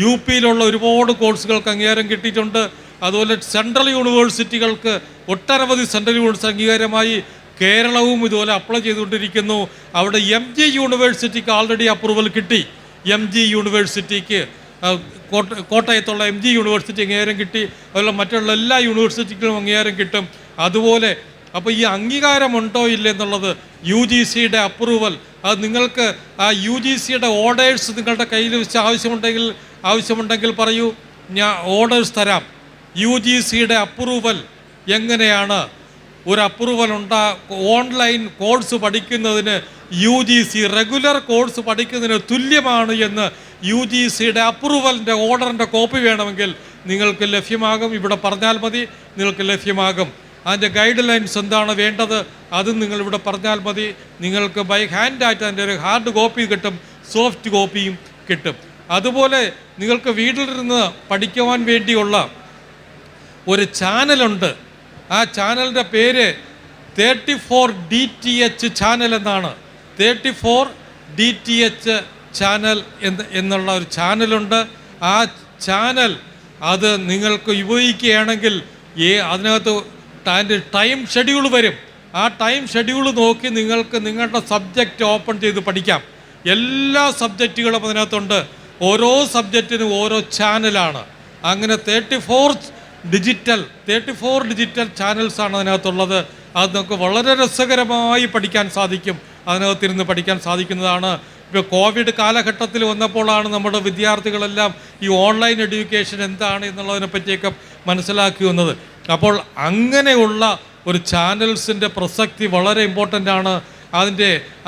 UPയിലുള്ള ഒരുപാട് കോഴ്സുകൾക്ക് അംഗീകാരം കിട്ടിയിട്ടുണ്ട്. അതുപോലെ സെൻട്രൽ യൂണിവേഴ്സിറ്റികൾക്ക് ഒട്ടനവധി സെൻട്രൽ യൂണിവേഴ്സിറ്റി അംഗീകാരമായി. കേരളവും ഇതുപോലെ അപ്ലൈ ചെയ്തുകൊണ്ടിരിക്കുന്നു. അവിടെ MG യൂണിവേഴ്സിറ്റിക്ക് ആൾറെഡി അപ്രൂവൽ കിട്ടി. MG യൂണിവേഴ്സിറ്റിക്ക് കോട്ടയത്തുള്ള MG യൂണിവേഴ്സിറ്റി അംഗീകാരം കിട്ടി. അതുപോലെ മറ്റുള്ള എല്ലാ യൂണിവേഴ്സിറ്റിക്കും അംഗീകാരം കിട്ടും. അതുപോലെ അപ്പോൾ ഈ അംഗീകാരമുണ്ടോ ഇല്ലെന്നുള്ളത് UGCയുടെ അപ്രൂവൽ, അത് നിങ്ങൾക്ക് ആ UGCയുടെ ഓർഡേഴ്സ് നിങ്ങളുടെ കയ്യിൽ വെച്ച് ആവശ്യമുണ്ടെങ്കിൽ പറയൂ, ഞാൻ ഓർഡേഴ്സ് തരാം. UGCയുടെ അപ്രൂവൽ എങ്ങനെയാണ്, ഒരു അപ്രൂവൽ ഓൺലൈൻ കോഴ്സ് പഠിക്കുന്നതിന് UGC റെഗുലർ കോഴ്സ് പഠിക്കുന്നതിന് തുല്യമാണ് എന്ന് UGCയുടെ അപ്രൂവലിൻ്റെ ഓർഡറിൻ്റെ കോപ്പി വേണമെങ്കിൽ നിങ്ങൾക്ക് ലഭ്യമാകും. ഇവിടെ പറഞ്ഞാൽ മതി, നിങ്ങൾക്ക് ലഭ്യമാകും. അതിൻ്റെ ഗൈഡ് ലൈൻസ് എന്താണ് വേണ്ടത് അതും നിങ്ങളിവിടെ പറഞ്ഞാൽ മതി. നിങ്ങൾക്ക് ബൈ ഹാൻഡായിട്ട് അതിൻ്റെ ഒരു ഹാർഡ് കോപ്പി കിട്ടും, സോഫ്റ്റ് കോപ്പിയും കിട്ടും. അതുപോലെ നിങ്ങൾക്ക് വീട്ടിലിരുന്ന് പഠിക്കുവാൻ വേണ്ടിയുള്ള ഒരു ചാനലുണ്ട്. ആ ചാനലിൻ്റെ പേര് 34 DTH ചാനൽ എന്നാണ്. 34 DTH ചാനൽ എന്നുള്ള ഒരു ചാനലുണ്ട്. ആ ചാനൽ അത് നിങ്ങൾക്ക് ഉപയോഗിക്കുകയാണെങ്കിൽ അതിനകത്ത് അതിൻ്റെ ടൈം ഷെഡ്യൂൾ വരും. ആ ടൈം ഷെഡ്യൂൾ നോക്കി നിങ്ങൾക്ക് നിങ്ങളുടെ സബ്ജക്റ്റ് ഓപ്പൺ ചെയ്ത് പഠിക്കാം. എല്ലാ സബ്ജക്റ്റുകളും അതിനകത്തുണ്ട്. ഓരോ സബ്ജക്റ്റിനും ഓരോ ചാനലാണ്. അങ്ങനെ 34 ഡിജിറ്റൽ ചാനൽസാണ് അതിനകത്തുള്ളത്. അത് നമുക്ക് വളരെ രസകരമായി പഠിക്കാൻ സാധിക്കും. അതിനകത്തിരുന്ന് പഠിക്കാൻ സാധിക്കുന്നതാണ്. ഇപ്പോൾ കോവിഡ് കാലഘട്ടത്തിൽ വന്നപ്പോഴാണ് നമ്മുടെ വിദ്യാർത്ഥികളെല്ലാം ഈ ഓൺലൈൻ എഡ്യൂക്കേഷൻ എന്താണ് എന്നുള്ളതിനെ പറ്റിയൊക്കെ മനസ്സിലാക്കി വന്നത്. അപ്പോൾ അങ്ങനെയുള്ള ഒരു ചാനൽസിൻ്റെ പ്രസക്തി വളരെ ഇമ്പോർട്ടൻ്റ് ആണ്.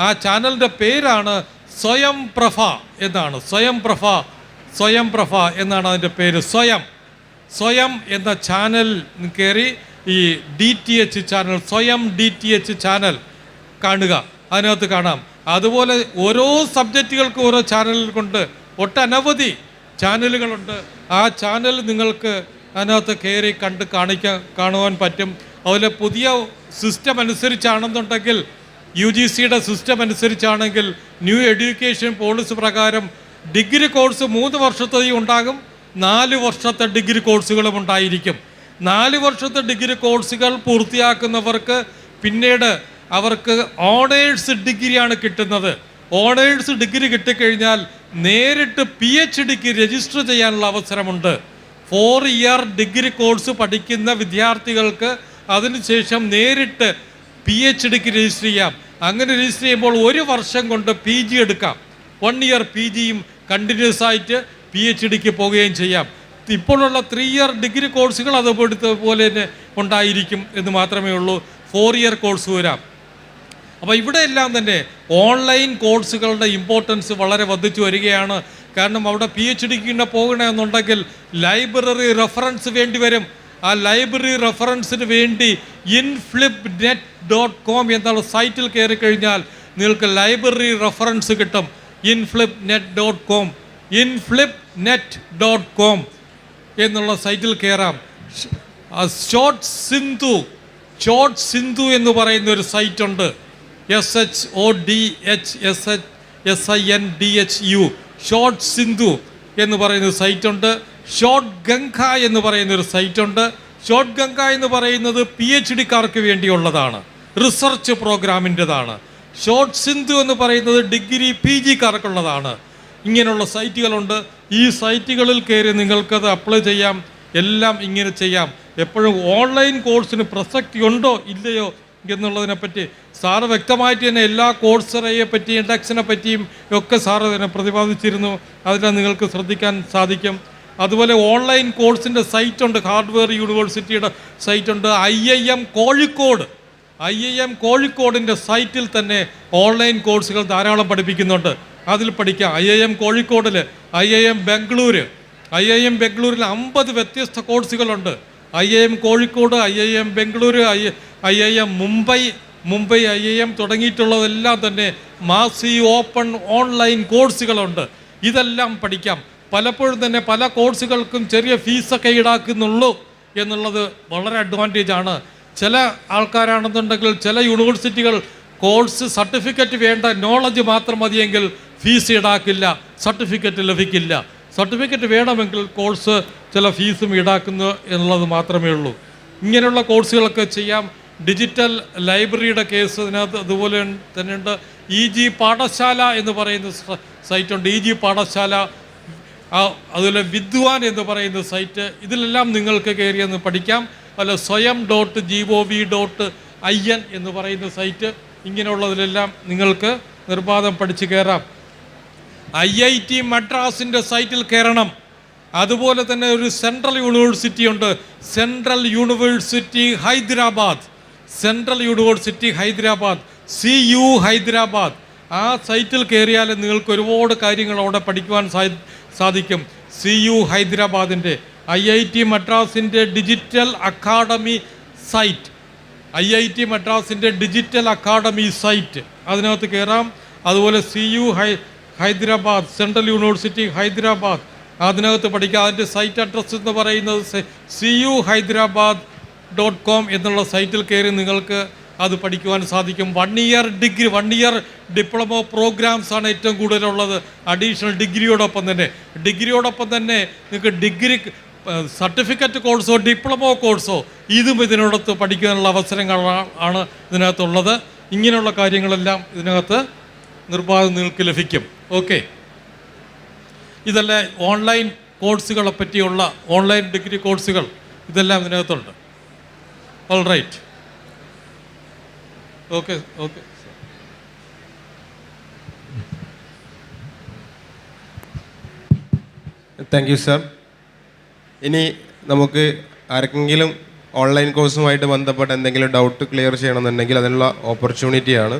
ആ ചാനലിൻ്റെ പേരാണ് സ്വയംപ്രഭ എന്നാണ്. സ്വയംപ്രഭ എന്നാണ് അതിൻ്റെ പേര്. സ്വയം എന്ന ചാനൽ കയറി ഈ DTH ചാനൽ, സ്വയം DTH ചാനൽ കാണുക, അതിനകത്ത് കാണാം. അതുപോലെ ഓരോ സബ്ജക്റ്റുകൾക്കും ഓരോ ചാനലുകൾ കൊണ്ട് ഒട്ടനവധി ചാനലുകളുണ്ട്. ആ ചാനൽ നിങ്ങൾക്ക് അതിനകത്ത് കയറി കാണുവാൻ പറ്റും. അതുപോലെ പുതിയ സിസ്റ്റം അനുസരിച്ചാണെന്നുണ്ടെങ്കിൽ UGCയുടെ സിസ്റ്റം അനുസരിച്ചാണെങ്കിൽ ന്യൂ എഡ്യൂക്കേഷൻ പോളിസി പ്രകാരം ഡിഗ്രി കോഴ്സ് 3 വർഷത്തേക്ക് ഉണ്ടാകും, 4 വർഷത്തെ ഡിഗ്രി കോഴ്സുകളും ഉണ്ടായിരിക്കും. 4 വർഷത്തെ ഡിഗ്രി കോഴ്സുകൾ പൂർത്തിയാക്കുന്നവർക്ക് പിന്നീട് അവർക്ക് ഓണേഴ്സ് ഡിഗ്രിയാണ് കിട്ടുന്നത്. ഓണേഴ്സ് ഡിഗ്രി കിട്ടിക്കഴിഞ്ഞാൽ നേരിട്ട് PhDക്ക് രജിസ്റ്റർ ചെയ്യാനുള്ള അവസരമുണ്ട്. 4 ഇയർ ഡിഗ്രി കോഴ്സ് പഠിക്കുന്ന വിദ്യാർത്ഥികൾക്ക് അതിനുശേഷം നേരിട്ട് PhDക്ക് രജിസ്റ്റർ ചെയ്യാം. അങ്ങനെ രജിസ്റ്റർ ചെയ്യുമ്പോൾ 1 വർഷം കൊണ്ട് PG എടുക്കാം. 1 ഇയർ PGയും കണ്ടിന്യൂസ് ആയിട്ട് PhDക്ക് പോവുകയും ചെയ്യാം. ഇപ്പോഴുള്ള 3 ഇയർ ഡിഗ്രി കോഴ്സുകൾ അതുപോലെ തന്നെ ഉണ്ടായിരിക്കും എന്ന് മാത്രമേ ഉള്ളൂ. 4 ഇയർ കോഴ്സ് വരാം. അപ്പോൾ ഇവിടെ എല്ലാം തന്നെ ഓൺലൈൻ കോഴ്സുകളുടെ ഇമ്പോർട്ടൻസ് വളരെ വർദ്ധിച്ചു വരികയാണ്. കാരണം അവിടെ PhDക്ക് പോകണമെന്നുണ്ടെങ്കിൽ ലൈബ്രറി റെഫറൻസ് വേണ്ടി വരും. ആ ലൈബ്രറി റെഫറൻസിന് വേണ്ടി inflipnet.com എന്നുള്ള സൈറ്റിൽ കയറി കഴിഞ്ഞാൽ നിങ്ങൾക്ക് ലൈബ്രറി റെഫറൻസ് കിട്ടും. inflipnet.com എന്നുള്ള സൈറ്റിൽ കയറാം. ഷോർട്ട് സിന്ധു എന്ന് പറയുന്ന ഒരു സൈറ്റുണ്ട്. SHODHSINDHU ഷോർട്ട് സിന്ധു എന്ന് പറയുന്ന സൈറ്റുണ്ട്. ഷോർട്ട് ഗംഗ എന്ന് പറയുന്ന ഒരു സൈറ്റുണ്ട്. ഷോർട്ട് ഗംഗ എന്ന് പറയുന്നത് PhDക്കാർക്ക് വേണ്ടിയുള്ളതാണ്, റിസർച്ച് പ്രോഗ്രാമിൻ്റെതാണ്. ഷോർട്ട് സിന്ധു എന്ന് പറയുന്നത് ഡിഗ്രി PGക്കാർക്കുള്ളതാണ്. ഇങ്ങനെയുള്ള സൈറ്റുകളുണ്ട്. ഈ സൈറ്റുകളിൽ കയറി നിങ്ങൾക്കത് അപ്ലൈ ചെയ്യാം. എല്ലാം ഇങ്ങനെ ചെയ്യാം. എപ്പോഴും ഓൺലൈൻ കോഴ്സിന് പ്രസക്തി ഉണ്ടോ ഇല്ലയോ എന്നുള്ളതിനെപ്പറ്റി സാറ് വ്യക്തമായിട്ട് തന്നെ എല്ലാ കോഴ്സറയെ പറ്റിയും ഇൻഡെക്സിനെ പറ്റിയും ഒക്കെ സാറ് തന്നെ പ്രതിപാദിച്ചിരുന്നു. അതിൽ നിങ്ങൾക്ക് ശ്രദ്ധിക്കാൻ സാധിക്കും. അതുപോലെ ഓൺലൈൻ കോഴ്സിൻ്റെ സൈറ്റുണ്ട്. ഹാർഡ്വെയർ യൂണിവേഴ്സിറ്റിയുടെ സൈറ്റുണ്ട്. IIM കോഴിക്കോടിൻ്റെ സൈറ്റിൽ തന്നെ ഓൺലൈൻ കോഴ്സുകൾ ധാരാളം പഠിപ്പിക്കുന്നുണ്ട്. അതിൽ പഠിക്കാം. IIM കോഴിക്കോടിൽ, IIM ബംഗളൂരിൽ 50 വ്യത്യസ്ത കോഴ്സുകളുണ്ട്. IIM Kozhikode, IIM Bengaluru, IIM Mumbai IIM തുടങ്ങിയിട്ടുള്ളതെല്ലാം തന്നെ മാസി ഓപ്പൺ ഓൺലൈൻ കോഴ്സുകളുണ്ട്. ഇതെല്ലാം പഠിക്കാം. പലപ്പോഴും തന്നെ പല കോഴ്സുകൾക്കും ചെറിയ ഫീസൊക്കെ ഈടാക്കുന്നുള്ളൂ എന്നുള്ളത് വളരെ അഡ്വാൻറ്റേജ് ആണ്. ചില ആൾക്കാരാണെന്നുണ്ടെങ്കിൽ ചില യൂണിവേഴ്സിറ്റികൾ കോഴ്സ് സർട്ടിഫിക്കറ്റ് വേണ്ട, നോളജ് മാത്രം മതിയെങ്കിൽ ഫീസ് ഈടാക്കില്ല, സർട്ടിഫിക്കറ്റ് ലഭിക്കില്ല. സർട്ടിഫിക്കറ്റ് വേണമെങ്കിൽ കോഴ്സ് ചില ഫീസും ഈടാക്കുന്നു എന്നുള്ളത് മാത്രമേ ഉള്ളൂ. ഇങ്ങനെയുള്ള കോഴ്സുകളൊക്കെ ചെയ്യാം. ഡിജിറ്റൽ ലൈബ്രറിയുടെ കേസ് ഇതിനകത്ത് അതുപോലെ തന്നെ ഉണ്ട്. EG പാഠശാല എന്ന് പറയുന്ന സൈറ്റുണ്ട്. EG പാഠശാല, അതുപോലെ വിദ്വാൻ എന്ന് പറയുന്ന സൈറ്റ്, ഇതിലെല്ലാം നിങ്ങൾക്ക് കയറിയെന്ന് പഠിക്കാം. അല്ല swayam.gov.in എന്ന് പറയുന്ന സൈറ്റ്, ഇങ്ങനെയുള്ളതിലെല്ലാം നിങ്ങൾക്ക് നിർബാധം പഠിച്ച് കയറാം. IIT മദ്രാസിൻ്റെ സൈറ്റിൽ കയറണം. അതുപോലെ തന്നെ ഒരു സെൻട്രൽ യൂണിവേഴ്സിറ്റി ഉണ്ട്, central university Hyderabad. Central university Hyderabad, CU Hyderabad. ആ സൈറ്റിൽ കയറിയാൽ നിങ്ങൾക്ക് ഒരുപാട് കാര്യങ്ങൾ അവിടെ പഠിക്കുവാൻ സാധിക്കും. CU ഹൈദരാബാദിൻ്റെ IIT മദ്രാസിൻ്റെ ഡിജിറ്റൽ അക്കാഡമി സൈറ്റ്, IIT മദ്രാസിൻ്റെ ഡിജിറ്റൽ അക്കാഡമി സൈറ്റ്, അതിനകത്ത് കയറാം. അതുപോലെ CU Hyderabad, central university Hyderabad, അതിനകത്ത് പഠിക്കാം. അതിൻ്റെ സൈറ്റ് അഡ്രസ്സ് എന്ന് പറയുന്നത് CUHyderabad.com എന്നുള്ള സൈറ്റിൽ കയറി നിങ്ങൾക്ക് അത് പഠിക്കുവാൻ സാധിക്കും. 1 ഇയർ ഡിഗ്രി, 1 ഇയർ ഡിപ്ലോമ പ്രോഗ്രാംസാണ് ഏറ്റവും കൂടുതലുള്ളത്. അഡീഷണൽ ഡിഗ്രിയോടൊപ്പം തന്നെ നിങ്ങൾക്ക് ഡിഗ്രി സർട്ടിഫിക്കറ്റ് കോഴ്സോ ഡിപ്ലോമോ കോഴ്സോ ഇതും ഇതിനോടൊത്ത് പഠിക്കാനുള്ള അവസരങ്ങളാണ് ഇതിനകത്തുള്ളത്. ഇങ്ങനെയുള്ള കാര്യങ്ങളെല്ലാം ഇതിനകത്ത് നിർബാധം നിങ്ങൾക്ക് ലഭിക്കും. ഓക്കെ, ഇതെല്ലാം ഓൺലൈൻ കോഴ്സുകളെ പറ്റിയുള്ള ഓൺലൈൻ ഡിഗ്രി കോഴ്സുകൾ ഇതെല്ലാം ഇതിനകത്തുണ്ട്. All right, okay.
Thank you sir. ഇനി നമുക്ക് ആർക്കെങ്കിലും ഓൺലൈൻ കോഴ്സുമായിട്ട് ബന്ധപ്പെട്ട എന്തെങ്കിലും ഡൗട്ട് ക്ലിയർ ചെയ്യണമെന്നുണ്ടെങ്കിൽ അതിനുള്ള ഓപ്പർച്യൂണിറ്റിയാണ്.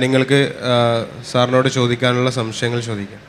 നിങ്ങൾക്ക് സാറിനോട് ചോദിക്കാനുള്ള സംശയങ്ങൾ ചോദിക്കാം.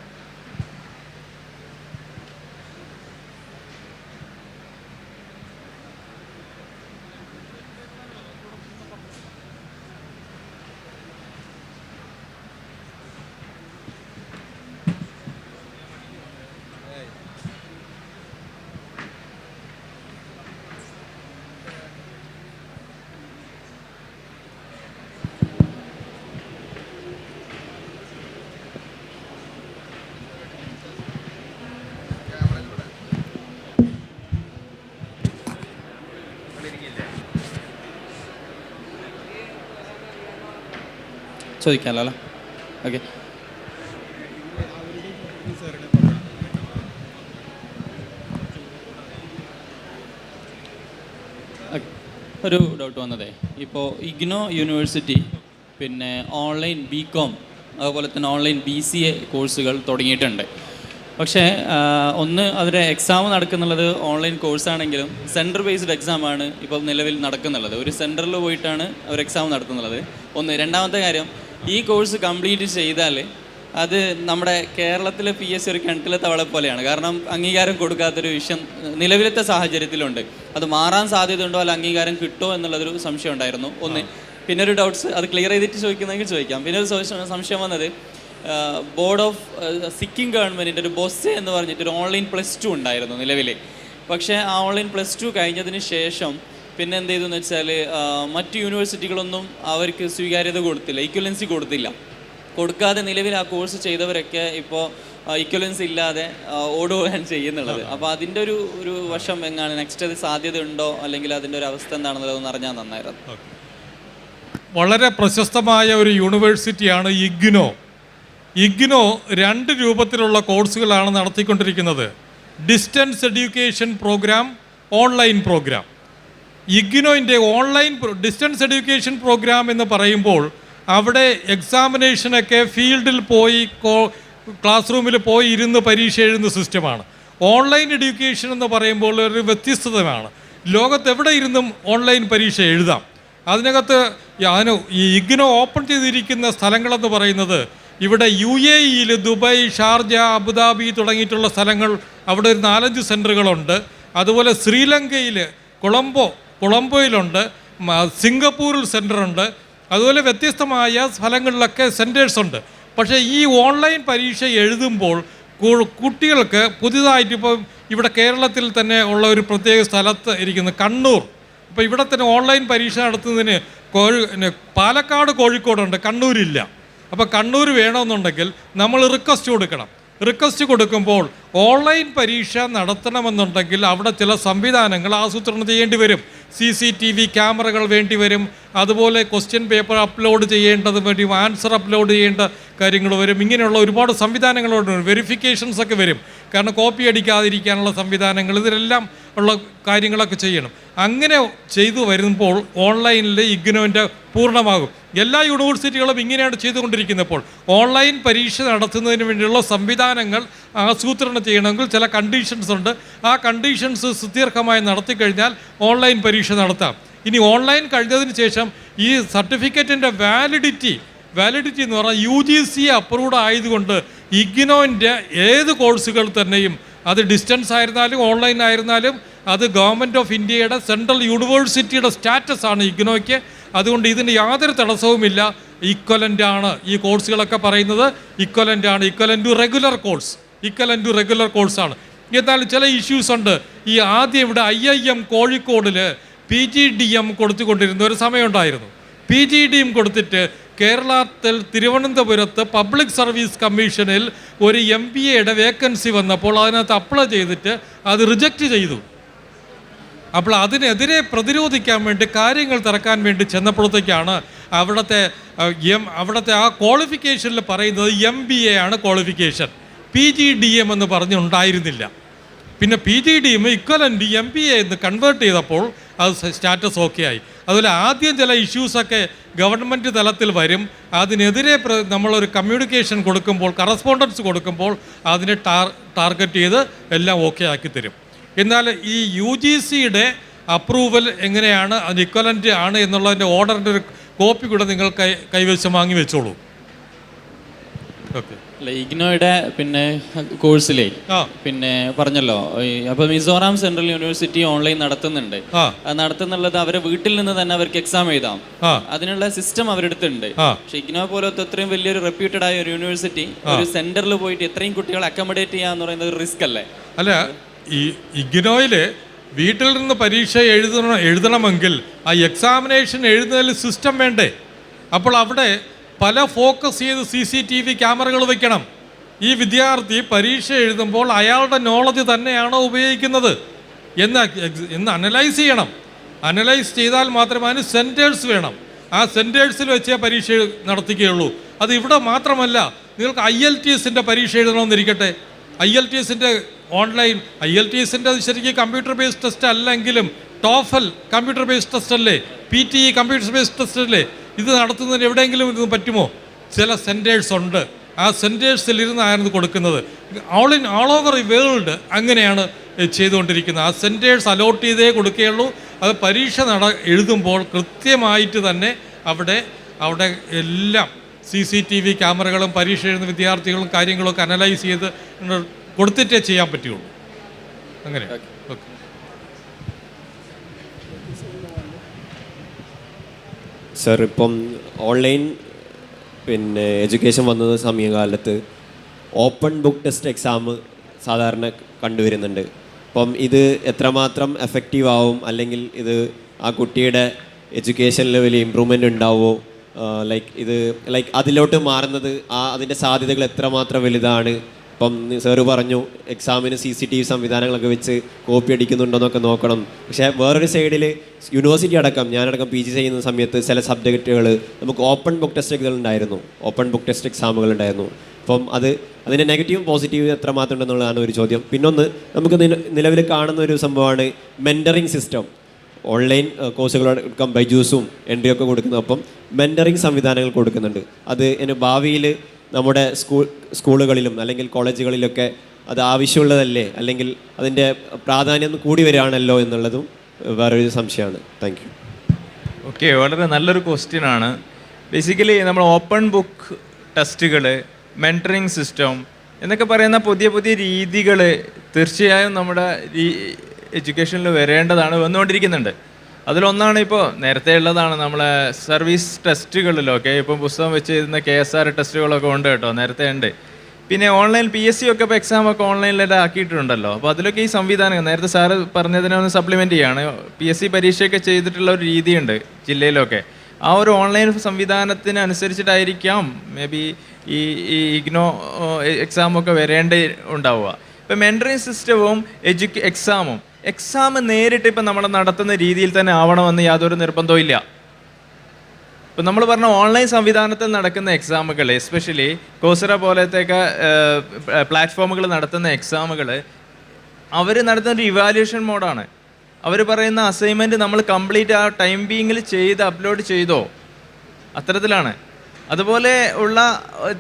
ചോദിക്കാമല്ലോ അല്ലേ? ഓക്കെ. ഒരു ഡൗട്ട് വന്നതേ, ഇപ്പോൾ ഇഗ്നോ യൂണിവേഴ്സിറ്റി പിന്നെ ഓൺലൈൻ BCom അതുപോലെ തന്നെ ഓൺലൈൻ BCA കോഴ്സുകൾ തുടങ്ങിയിട്ടുണ്ട്. പക്ഷേ ഒന്ന് അതിൻ്റെ എക്സാം നടക്കുന്നുള്ളത് ഓൺലൈൻ കോഴ്സാണെങ്കിലും സെൻറ്റർ ബേസ്ഡ് എക്സാമാണ് ഇപ്പോൾ നിലവിൽ നടക്കുന്നുള്ളത്. ഒരു സെൻറ്ററിൽ പോയിട്ടാണ് അവർ എക്സാം നടത്തുന്നുള്ളത്. ഒന്ന്. രണ്ടാമത്തെ കാര്യം, ഈ കോഴ്സ് കംപ്ലീറ്റ് ചെയ്താൽ അത് നമ്മുടെ കേരളത്തിലെ PSC ഒരു കിണറ്റിലെ തവള പോലെയാണ്. കാരണം അംഗീകാരം കൊടുക്കാത്തൊരു വിഷയം നിലവിലത്തെ സാഹചര്യത്തിലുണ്ട്. അത് മാറാൻ സാധ്യതയുണ്ടോ, അല്ല അംഗീകാരം കിട്ടുമോ എന്നുള്ളതൊരു സംശയം ഉണ്ടായിരുന്നു. ഒന്ന്. പിന്നെ ഒരു ഡൗട്ട്സ് അത് ക്ലിയർ ചെയ്തിട്ട് ചോദിക്കുന്നെങ്കിൽ ചോദിക്കാം. പിന്നെ ഒരു സംശയം വന്നത്, ബോർഡ് ഓഫ് സിക്കിം ഗവൺമെൻറ്റിൻ്റെ ഒരു ബൊസ്സെ എന്ന് പറഞ്ഞിട്ടൊരു ഓൺലൈൻ +2 ഉണ്ടായിരുന്നു നിലവിൽ. പക്ഷേ ആ ഓൺലൈൻ +2 കഴിഞ്ഞതിന് ശേഷം പിന്നെ എന്ത് ചെയ്തു എന്ന് വെച്ചാൽ മറ്റ് യൂണിവേഴ്സിറ്റികളൊന്നും അവർക്ക് സ്വീകാര്യത കൊടുത്തില്ല, ഈക്വലൻസി കൊടുക്കാതെ നിലവിൽ ആ കോഴ്സ് ചെയ്തവരൊക്കെ ഇപ്പോൾ ഈക്വലൻസി ഇല്ലാതെ ഓടുകയാണ് ചെയ്യുന്നുള്ളത്. അപ്പോൾ അതിൻ്റെ ഒരു വശം എങ്ങാണ്, നെക്സ്റ്റ് അത് സാധ്യത ഉണ്ടോ, അല്ലെങ്കിൽ അതിൻ്റെ ഒരു അവസ്ഥ എന്താണെന്നുള്ളതെന്ന് അറിഞ്ഞാൽ നന്നായിരുന്നു.
വളരെ പ്രശസ്തമായ ഒരു യൂണിവേഴ്സിറ്റിയാണ് ഇഗ്നോ. 2 രൂപത്തിലുള്ള കോഴ്സുകളാണ് നടത്തിക്കൊണ്ടിരിക്കുന്നത്. Distance education program, online program. ഇഗ്നോയിൻ്റെ ഓൺലൈൻ ഡിസ്റ്റൻസ് എഡ്യൂക്കേഷൻ പ്രോഗ്രാം എന്ന് പറയുമ്പോൾ അവിടെ എക്സാമിനേഷനൊക്കെ ഫീൽഡിൽ പോയി ക്ലാസ് റൂമിൽ പോയി ഇരുന്ന് പരീക്ഷ എഴുതുന്ന സിസ്റ്റമാണ്. ഓൺലൈൻ എഡ്യൂക്കേഷൻ എന്ന് പറയുമ്പോൾ ഒരു വ്യത്യസ്തതയാണ്. ലോകത്തെവിടെ ഇരുന്നും ഓൺലൈൻ പരീക്ഷ എഴുതാം. അതിനകത്ത് ഈ ഇഗ്നോ ഓപ്പൺ ചെയ്തിരിക്കുന്ന സ്ഥലങ്ങളെന്ന് പറയുന്നത് ഇവിടെ UAE-യിൽ ദുബായ്, ഷാർജ, അബുദാബി തുടങ്ങിയിട്ടുള്ള സ്ഥലങ്ങൾ, അവിടെ ഒരു 4-5 സെൻറ്ററുകളുണ്ട്. അതുപോലെ ശ്രീലങ്കയിൽ കൊളംബോയിലുണ്ട്, സിംഗപ്പൂരിൽ സെൻറ്ററുണ്ട്. അതുപോലെ വ്യത്യസ്തമായ സ്ഥലങ്ങളിലൊക്കെ സെൻറ്റേഴ്സ് ഉണ്ട്. പക്ഷേ ഈ ഓൺലൈൻ പരീക്ഷ എഴുതുമ്പോൾ കുട്ടികൾക്ക് പുതിയതായിട്ട് ഇപ്പം ഇവിടെ കേരളത്തിൽ തന്നെ ഉള്ള ഒരു പ്രത്യേക സ്ഥലത്ത് ഇരിക്കുന്ന കണ്ണൂർ, ഇപ്പോൾ ഇവിടെ തന്നെ ഓൺലൈൻ പരീക്ഷ നടത്തുന്നതിന് പാലക്കാട്, കോഴിക്കോടുണ്ട്, കണ്ണൂരില്ല. അപ്പോൾ കണ്ണൂർ വേണമെന്നുണ്ടെങ്കിൽ നമ്മൾ റിക്വസ്റ്റ് കൊടുക്കുമ്പോൾ ഓൺലൈൻ പരീക്ഷ നടത്തണമെന്നുണ്ടെങ്കിൽ അവിടെ ചില സംവിധാനങ്ങൾ ആസൂത്രണം ചെയ്യേണ്ടി വരും. CCTV ക്യാമറകൾ വേണ്ടി വരും. അതുപോലെ ക്വസ്റ്റ്യൻ പേപ്പർ അപ്ലോഡ് ചെയ്യേണ്ടത് വരും, ആൻസർ അപ്ലോഡ് ചെയ്യേണ്ട കാര്യങ്ങൾ വരും. ഇങ്ങനെയുള്ള ഒരുപാട് സംവിധാനങ്ങളുണ്ട്, വെരിഫിക്കേഷൻസ് ഒക്കെ വരും. കാരണം കോപ്പി അടിക്കാതിരിക്കാനുള്ള സംവിധാനങ്ങൾ, ഇതിലെല്ലാം ഉള്ള കാര്യങ്ങളൊക്കെ ചെയ്യണം. അങ്ങനെ ചെയ്തു വരുമ്പോൾ ഓൺലൈനിൽ ഇഗ്നോൻ്റെ പൂർണ്ണമാകും. എല്ലാ യൂണിവേഴ്സിറ്റികളും ഇങ്ങനെയാണ് ചെയ്തുകൊണ്ടിരിക്കുന്നത്. ഇപ്പോൾ ഓൺലൈൻ പരീക്ഷ നടത്തുന്നതിന് വേണ്ടിയുള്ള സംവിധാനങ്ങൾ ആസൂത്രണം ചെയ്യണമെങ്കിൽ ചില കണ്ടീഷൻസ് ഉണ്ട്. ആ കണ്ടീഷൻസ് സുദീർഘമായി നടത്തിക്കഴിഞ്ഞാൽ ഓൺലൈൻ പരീക്ഷ നടത്താം. ഇനി ഓൺലൈൻ കഴിഞ്ഞതിന് ശേഷം ഈ സർട്ടിഫിക്കറ്റിൻ്റെ വാലിഡിറ്റി എന്ന് പറഞ്ഞാൽ UGC അപ്രൂവ്ഡ് ആയതുകൊണ്ട് ഇഗ്നോൻ്റെ ഏത് കോഴ്സുകൾ തന്നെയും അത് ഡിസ്റ്റൻസ് ആയിരുന്നാലും ഓൺലൈൻ ആയിരുന്നാലും അത് ഗവൺമെൻറ് ഓഫ് ഇന്ത്യയുടെ സെൻട്രൽ യൂണിവേഴ്സിറ്റിയുടെ സ്റ്റാറ്റസ് ആണ് ഇഗ്നോയ്ക്ക്. അതുകൊണ്ട് ഇതിന് യാതൊരു തടസ്സവുമില്ല. ഈക്വലൻ്റ് ആണ് ഈ കോഴ്സുകളൊക്കെ പറയുന്നത്, ഈക്വലൻ്റ് ആണ്, ഈക്വലൻ്റ് ടു റെഗുലർ കോഴ്സാണ്. എന്നാലും ചില ഇഷ്യൂസ് ഉണ്ട്. ഈ ആദ്യം ഇവിടെ IIM കോഴിക്കോടിൽ PGDM കൊടുത്തുകൊണ്ടിരുന്ന ഒരു സമയമുണ്ടായിരുന്നു. PGDM കൊടുത്തിട്ട് കേരളത്തിൽ തിരുവനന്തപുരത്ത് പബ്ലിക് സർവീസ് കമ്മീഷനിൽ ഒരു MBAയുടെ വേക്കൻസി വന്നപ്പോൾ അതിനകത്ത് അപ്ലൈ ചെയ്തിട്ട് അത് റിജക്റ്റ് ചെയ്തു. അപ്പോൾ അതിനെതിരെ പ്രതിരോധിക്കാൻ വേണ്ടി കാര്യങ്ങൾ തിരക്കാൻ വേണ്ടി ചെന്നപ്പോഴത്തേക്കാണ് അവിടുത്തെ ആ ക്വാളിഫിക്കേഷനിൽ പറയുന്നത് MBA ആണ് ക്വാളിഫിക്കേഷൻ, PGDM എന്ന് പറഞ്ഞുണ്ടായിരുന്നില്ല. പിന്നെ PGDM ഇക്വലൻ്റ് MBA എന്ന് കൺവേർട്ട് ചെയ്തപ്പോൾ അത് സ്റ്റാറ്റസ് ഓക്കെ ആയി. അതുപോലെ ആദ്യം ചില ഇഷ്യൂസൊക്കെ ഗവൺമെൻറ് തലത്തിൽ വരും. അതിനെതിരെ നമ്മളൊരു കമ്മ്യൂണിക്കേഷൻ കൊടുക്കുമ്പോൾ, കറസ്പോണ്ടൻസ് കൊടുക്കുമ്പോൾ അതിനെ ടാർഗറ്റ് ചെയ്ത് എല്ലാം ഓക്കെ ആക്കി തരും. എന്നാൽ ഈ UGCയുടെ അപ്രൂവൽ എങ്ങനെയാണ്, അത് ഇക്വലൻ്റ് ആണ് എന്നുള്ളതിൻ്റെ ഓർഡറിൻ്റെ ഒരു കോപ്പി കൂടെ നിങ്ങൾ കൈവശം വാങ്ങി വെച്ചോളൂ. ഓക്കെ.
അല്ല, ഇഗ്നോയുടെ പിന്നെ കോഴ്സിലേ പിന്നെ പറഞ്ഞല്ലോ, അപ്പോൾ മിസോറാം സെൻട്രൽ യൂണിവേഴ്സിറ്റി ഓൺലൈൻ നടത്തുന്നുണ്ട്. അത് നടത്തുന്നുള്ളത് അവരെ വീട്ടിൽ നിന്ന് തന്നെ അവർക്ക് എക്സാം എഴുതാം, അതിനുള്ള സിസ്റ്റം അവരെടുത്തുണ്ട്. പക്ഷെ ഇഗ്നോ പോലത്തെ ഇത്രയും വലിയൊരു റെപ്യൂട്ടഡ് ആയ ഒരു യൂണിവേഴ്സിറ്റി ഒരു സെന്ററിൽ പോയിട്ട് എത്രയും കുട്ടികളെ അക്കോമഡേറ്റ് ചെയ്യാന്ന് പറയുന്നത് റിസ്ക് അല്ലേ?
അല്ല, ഈ ഇഗ്നോയിൽ വീട്ടിൽ നിന്ന് പരീക്ഷ എഴുതണമെങ്കിൽ ആ എക്സാമിനേഷൻ എഴുതുന്നതിൽ സിസ്റ്റം വേണ്ടേ? അപ്പോൾ അവിടെ പല ഫോക്കസ് ചെയ്ത് CCTV ക്യാമറകൾ വയ്ക്കണം. ഈ പരീക്ഷ എഴുതുമ്പോൾ അയാളുടെ നോളജ് തന്നെയാണോ ഉപയോഗിക്കുന്നത് എന്ന് അനലൈസ് ചെയ്യണം. അനലൈസ് ചെയ്താൽ മാത്രമേ അതിന് സെൻറ്റേഴ്സ് വേണം. ആ സെൻറ്റേഴ്സിൽ വെച്ചേ പരീക്ഷ നടത്തിക്കുകയുള്ളൂ. അത് ഇവിടെ മാത്രമല്ല, നിങ്ങൾക്ക് IELTSൻ്റെ പരീക്ഷ എഴുതണമെന്നിരിക്കട്ടെ, IELTSൻ്റെ ഓൺലൈൻ, IELTSൻ്റെ ശരിക്കും കമ്പ്യൂട്ടർ ബേസ്ഡ് ടെസ്റ്റ് അല്ലെങ്കിലും TOEFL കമ്പ്യൂട്ടർ ബേസ്ഡ് ടെസ്റ്റ് അല്ലേ, PTE കമ്പ്യൂട്ടർ ബേസ്ഡ് ടെസ്റ്റ് അല്ലേ? ഇത് നടത്തുന്നതിന് എവിടെയെങ്കിലും ഇത് പറ്റുമോ? ചില സെൻറ്റേഴ്സ് ഉണ്ട്, ആ സെൻറ്റേഴ്സിൽ ഇരുന്നായിരുന്നു കൊടുക്കുന്നത്. ഓൾ ഓവർ ഈ വേൾഡ് അങ്ങനെയാണ് ചെയ്തുകൊണ്ടിരിക്കുന്നത്. ആ സെൻറ്റേഴ്സ് അലോട്ട് ചെയ്തേ കൊടുക്കുകയുള്ളൂ. അത് പരീക്ഷ എഴുതുമ്പോൾ കൃത്യമായിട്ട് തന്നെ അവിടെ എല്ലാം CCTV ക്യാമറകളും പരീക്ഷ എഴുതുന്ന വിദ്യാർത്ഥികളും കാര്യങ്ങളൊക്കെ അനലൈസ് ചെയ്ത് കൊടുത്തിട്ടേ ചെയ്യാൻ പറ്റുള്ളൂ. അങ്ങനെ. ഓക്കെ.
സർ, ഇപ്പം ഓൺലൈൻ എഡ്യൂക്കേഷൻ വന്നത് സമയകാലത്ത് ഓപ്പൺ ബുക്ക് ടെസ്റ്റ് എക്സാം സാധാരണ കണ്ടുവരുന്നുണ്ട്. അപ്പം ഇത് എത്രമാത്രം എഫക്റ്റീവ് ആവും, അല്ലെങ്കിൽ ഇത് ആ കുട്ടിയുടെ എഡ്യൂക്കേഷൻ ലെവലിൽ ഇമ്പ്രൂവ്മെൻ്റ് ഉണ്ടാവുമോ? അതിലോട്ട് മാറുന്നത് അതിൻ്റെ സാധ്യതകൾ എത്രമാത്രം വലുതാണ്? ഇപ്പം സാറ് പറഞ്ഞു എക്സാമിന് CCTV സംവിധാനങ്ങളൊക്കെ വെച്ച് കോപ്പി അടിക്കുന്നുണ്ടോയെന്നൊക്കെ നോക്കണം. പക്ഷേ വേറൊരു സൈഡിൽ യൂണിവേഴ്സിറ്റി അടക്കം, ഞാനടക്കം PG ചെയ്യുന്ന സമയത്ത് ചില സബ്ജക്റ്റുകൾ നമുക്ക് ഓപ്പൺ ബുക്ക് ടെസ്റ്റ് ഉണ്ടായിരുന്നു, ഓപ്പൺ ബുക്ക് ടെസ്റ്റ് എക്സാമുകൾ ഉണ്ടായിരുന്നു. അപ്പം അതിൻ്റെ നെഗറ്റീവും പോസിറ്റീവും എത്രമാത്രം ഉണ്ടെന്നുള്ളതാണ് ഒരു ചോദ്യം. പിന്നൊന്ന്, നമുക്ക് നിലവിൽ കാണുന്ന ഒരു സംഭവമാണ് മെൻറ്ററിങ് സിസ്റ്റം. ഓൺലൈൻ കോഴ്സുകളടക്കം ബൈജൂസും എൻട്രിയൊക്കെ കൊടുക്കുന്നു. അപ്പം മെൻറ്ററിങ് സംവിധാനങ്ങൾ കൊടുക്കുന്നുണ്ട്. അത് ഭാവിയിൽ നമ്മുടെ സ്കൂളുകളിലും അല്ലെങ്കിൽ കോളേജുകളിലൊക്കെ അത് ആവശ്യമുള്ളതല്ലേ, അല്ലെങ്കിൽ അതിൻ്റെ പ്രാധാന്യം കൂടി വരികയാണല്ലോ എന്നുള്ളതും വേറൊരു സംശയമാണ്. Thank you.
ഓക്കെ, വളരെ നല്ലൊരു ക്വസ്റ്റ്യനാണ്. ബേസിക്കലി നമ്മൾ ഓപ്പൺ ബുക്ക് ടെസ്റ്റുകൾ, മെൻറ്ററിങ് സിസ്റ്റം എന്നൊക്കെ പറയുന്ന പുതിയ പുതിയ രീതികൾ തീർച്ചയായും നമ്മുടെ എഡ്യൂക്കേഷനിൽ വരേണ്ടതാണ്, വന്നുകൊണ്ടിരിക്കുന്നുണ്ട്. അതിലൊന്നാണ് ഇപ്പോൾ നേരത്തെ ഉള്ളതാണ് നമ്മളെ സർവീസ് ടെസ്റ്റുകളിലൊക്കെ ഇപ്പോൾ പുസ്തകം വെച്ച് എഴുതുന്ന KSR ടെസ്റ്റുകളൊക്കെ ഉണ്ട് കേട്ടോ, നേരത്തെ ഉണ്ട്. പിന്നെ ഓൺലൈൻ PSC ഒക്കെ ഇപ്പോൾ എക്സാമൊക്കെ ഓൺലൈനിലായിട്ട് ആക്കിയിട്ടുണ്ടല്ലോ. അപ്പോൾ അതിലൊക്കെ ഈ സംവിധാനം നേരത്തെ സാറ് പറഞ്ഞതിനൊന്ന് സപ്ലിമെൻ്റ് ചെയ്യാണ്. PSC പരീക്ഷയൊക്കെ ചെയ്തിട്ടുള്ള ഒരു രീതിയുണ്ട് ജില്ലയിലൊക്കെ. ആ ഒരു ഓൺലൈൻ സംവിധാനത്തിനനുസരിച്ചിട്ടായിരിക്കാം മേ ബി ഈ ഇഗ്നോ എക്സാമൊക്കെ ഉണ്ടാവുക. ഇപ്പോൾ മെൻറ്ററിങ് സിസ്റ്റവും എക്സാം നേരിട്ട് ഇപ്പം നമ്മൾ നടത്തുന്ന രീതിയിൽ തന്നെ ആവണമെന്ന് യാതൊരു നിർബന്ധവും ഇല്ല. ഇപ്പം നമ്മൾ പറഞ്ഞ ഓൺലൈൻ സംവിധാനത്തിൽ നടക്കുന്ന എക്സാമുകൾ, എസ്പെഷ്യലി കോസറ പോലത്തെയൊക്കെ പ്ലാറ്റ്ഫോമുകൾ നടത്തുന്ന എക്സാമുകൾ, അവർ നടത്തുന്ന ഒരു ഇവാലുവേഷൻ മോഡാണ്. അവർ പറയുന്ന അസൈൻമെൻറ്റ് നമ്മൾ കംപ്ലീറ്റ് ആ ടൈം ബീങ്ങിൽ ചെയ്ത് അപ്ലോഡ് ചെയ്തോ, അത്തരത്തിലാണ്. അതുപോലെ ഉള്ള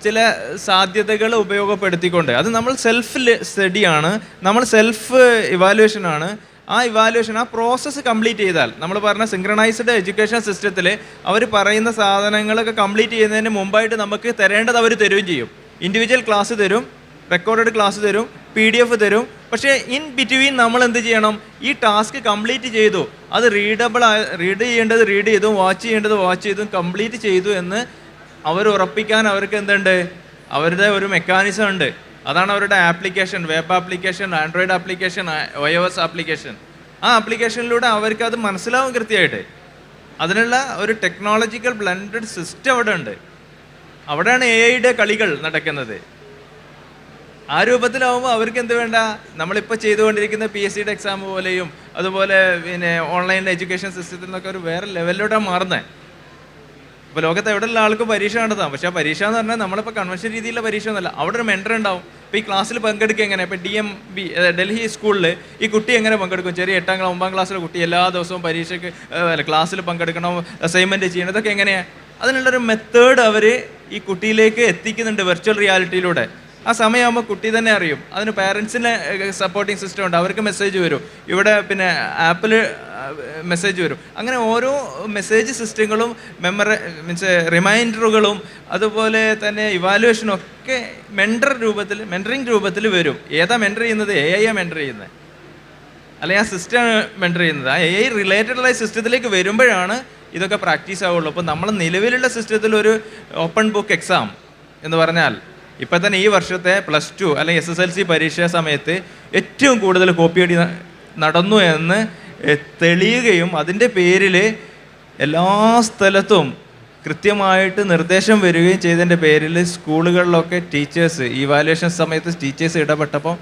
ചില സാധ്യതകൾ ഉപയോഗപ്പെടുത്തിക്കൊണ്ട്, അത് നമ്മൾ സെൽഫ് സ്റ്റഡിയാണ്, നമ്മൾ സെൽഫ് ഇവാലുവേഷനാണ്. ആ ഇവാലുവേഷൻ, ആ പ്രോസസ്സ് കംപ്ലീറ്റ് ചെയ്താൽ, നമ്മൾ പറഞ്ഞ സിങ്ക്രണൈസ്ഡ് എഡ്യൂക്കേഷൻ സിസ്റ്റത്തിൽ അവർ പറയുന്ന സാധനങ്ങളൊക്കെ കംപ്ലീറ്റ് ചെയ്യുന്നതിന് മുമ്പായിട്ട് നമുക്ക് തരേണ്ടത് അവർ തരുകയും ചെയ്യും. ഇൻഡിവിജ്വൽ ക്ലാസ് തരും, റെക്കോർഡഡ് ക്ലാസ് തരും, PDF തരും. പക്ഷേ ഇൻ ബിറ്റ്വീൻ നമ്മൾ എന്ത് ചെയ്യണം? ഈ ടാസ്ക് കംപ്ലീറ്റ് ചെയ്തു, അത് റീഡ് ചെയ്യേണ്ടത് റീഡ് ചെയ്തു, വാച്ച് ചെയ്യേണ്ടത് വാച്ച് ചെയ്തു, കംപ്ലീറ്റ് ചെയ്തു എന്ന് അവർ ഉറപ്പിക്കാൻ അവർക്ക് എന്തുണ്ട്? അവരുടെ ഒരു മെക്കാനിസം ഉണ്ട്. അതാണ് അവരുടെ application, web application, Android application, iOS application. ആ ആപ്ലിക്കേഷനിലൂടെ അവർക്ക് അത് മനസ്സിലാവും കൃത്യമായിട്ട്. അതിനുള്ള ഒരു ടെക്നോളജിക്കൽ ബ്ലെൻഡഡ് സിസ്റ്റം അവിടെ ഉണ്ട്. അവിടെയാണ് AI കളികൾ നടക്കുന്നത്. ആ രൂപത്തിലാവുമ്പോൾ അവർക്ക് എന്ത് വേണ്ട? നമ്മളിപ്പോൾ ചെയ്തുകൊണ്ടിരിക്കുന്ന PSCയുടെ എക്സാം പോലെയും അതുപോലെ പിന്നെ ഓൺലൈൻ എഡ്യൂക്കേഷൻ സിസ്റ്റത്തിൽ നിന്നൊക്കെ ഒരു വേറെ ലെവലിലോട്ടാണ് മാറുന്നത്. ഇപ്പോൾ ലോകത്ത് എവിടെയുള്ള ആൾക്ക് പരീക്ഷ നടത്താം. പക്ഷേ ആ പരീക്ഷ എന്ന് പറഞ്ഞാൽ നമ്മളിപ്പോൾ കൺവെൻഷൻ രീതിയിലുള്ള പരീക്ഷ ഒന്നുമല്ല. അവിടെ ഒരു മെൻറ്റർ ഉണ്ടാവും. ഇപ്പോൾ ഈ ക്ലാസ്സിൽ പങ്കെടുക്കുക എങ്ങനെ? ഇപ്പോൾ DMB ഡൽഹി സ്കൂളിൽ ഈ കുട്ടി എങ്ങനെ പങ്കെടുക്കും? ചെറിയ 8ാം 9ാം ക്ലാസ്സിലെ കുട്ടി എല്ലാ ദിവസവും പരീക്ഷയ്ക്ക് ക്ലാസ്സിൽ പങ്കെടുക്കണം, അസൈൻമെൻറ്റ് ചെയ്യണം, ഇതൊക്കെ എങ്ങനെയാണ്? അതിനുള്ളൊരു മെത്തേഡ് അവർ ഈ കുട്ടിയിലേക്ക് എത്തിക്കുന്നുണ്ട് വെർച്വൽ റിയാലിറ്റിയിലൂടെ. ആ സമയമാകുമ്പോൾ കുട്ടി തന്നെ അറിയും. അതിന് പാരൻസിന് സപ്പോർട്ടിങ് സിസ്റ്റം ഉണ്ട്, അവർക്ക് മെസ്സേജ് വരും. ഇവിടെ പിന്നെ ആപ്പിൽ മെസ്സേജ് വരും. അങ്ങനെ ഓരോ മെസ്സേജ് സിസ്റ്റങ്ങളും മീൻസ് റിമൈൻഡറുകളും അതുപോലെ തന്നെ ഇവാലുവേഷനും ഒക്കെ മെൻറ്ററിങ് രൂപത്തിൽ വരും. ഏതാ മെൻറ്റർ ചെയ്യുന്നത്? AI മെൻറ്റർ ചെയ്യുന്നത്, അല്ലെങ്കിൽ ആ സിസ്റ്റം മെൻറ്റർ ചെയ്യുന്നത്. ആ AI റിലേറ്റഡായ സിസ്റ്റത്തിലേക്ക് വരുമ്പോഴാണ് ഇതൊക്കെ പ്രാക്ടീസ് ആവുള്ളൂ. അപ്പോൾ നമ്മൾ നിലവിലുള്ള സിസ്റ്റത്തിൽ ഒരു ഓപ്പൺ ബുക്ക് എക്സാം എന്ന് പറഞ്ഞാൽ ഇപ്പം തന്നെ ഈ വർഷത്തെ +2 അല്ലെങ്കിൽ SSLC പരീക്ഷാ സമയത്ത് ഏറ്റവും കൂടുതൽ കോപ്പിയടി നടന്നു എന്ന് തെളിയുകയും അതിൻ്റെ പേരിൽ എല്ലാ സ്ഥലത്തും കൃത്യമായിട്ട് നിർദ്ദേശം വരികയും ചെയ്തതിൻ്റെ പേരിൽ സ്കൂളുകളിലൊക്കെ ടീച്ചേഴ്സ് ഇവാലുവേഷൻ സമയത്ത് ടീച്ചേഴ്സ് ഇടപെട്ടപ്പോൾ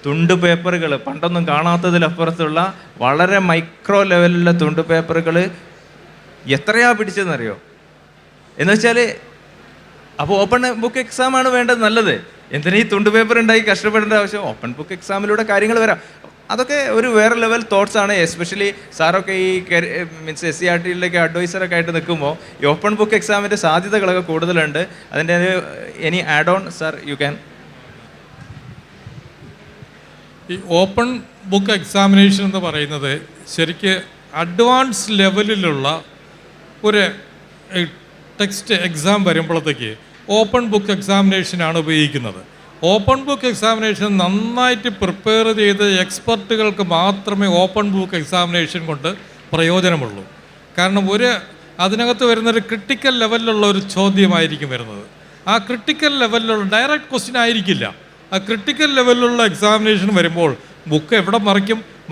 തുണ്ട് പേപ്പറുകൾ, പണ്ടൊന്നും കാണാത്തതിലപ്പുറത്തുള്ള വളരെ മൈക്രോ ലെവലിലുള്ള തുണ്ട് പേപ്പറുകൾ എത്രയാ പിടിച്ചതെന്നറിയോ? എന്നുവെച്ചാൽ അപ്പോൾ ഓപ്പൺ ബുക്ക് എക്സാമാണ് വേണ്ടത്, നല്ലത്. എന്തിനാ ഈ തുണ്ട് പേപ്പർ ഉണ്ടായി കഷ്ടപ്പെടേണ്ട ആവശ്യം? ഓപ്പൺ ബുക്ക് എക്സാമിലൂടെ കാര്യങ്ങൾ വരാം. അതൊക്കെ ഒരു വേറെ ലെവൽ തോട്ട്സ് ആണ്. എസ്പെഷ്യലി സാറൊക്കെ ഈ മീൻസ് SCRTയിലേക്ക് അഡ്വൈസറൊക്കെ ആയിട്ട് നിൽക്കുമ്പോൾ ഈ ഓപ്പൺ ബുക്ക് എക്സാമിൻ്റെ സാധ്യതകളൊക്കെ കൂടുതലുണ്ട്. അതിൻ്റെ any add on sir you can.
ഈ ഓപ്പൺ ബുക്ക് എക്സാമിനേഷൻ എന്ന് പറയുന്നത് ശരിക്ക് അഡ്വാൻസ് ലെവലിലുള്ള ഒരു ടെക്സ്റ്റ് എക്സാം വരുമ്പോഴത്തേക്ക് ഓപ്പൺ ബുക്ക് എക്സാമിനേഷനാണ് ഉപയോഗിക്കുന്നത്. ഓപ്പൺ ബുക്ക് എക്സാമിനേഷൻ നന്നായിട്ട് പ്രിപ്പയർ ചെയ്ത് എക്സ്പെർട്ടുകൾക്ക് മാത്രമേ ഓപ്പൺ ബുക്ക് എക്സാമിനേഷൻ കൊണ്ട് പ്രയോജനമുള്ളൂ. കാരണം അതിനകത്ത് വരുന്നൊരു ക്രിട്ടിക്കൽ ലെവലിലുള്ള ഒരു ചോദ്യമായിരിക്കും വരുന്നത്. ആ ക്രിട്ടിക്കൽ ലെവലിലുള്ള ഡയറക്റ്റ് ക്വസ്റ്റ്യൻ ആയിരിക്കില്ല. ആ ക്രിട്ടിക്കൽ ലെവലിലുള്ള എക്സാമിനേഷൻ വരുമ്പോൾ ബുക്ക് എവിടെ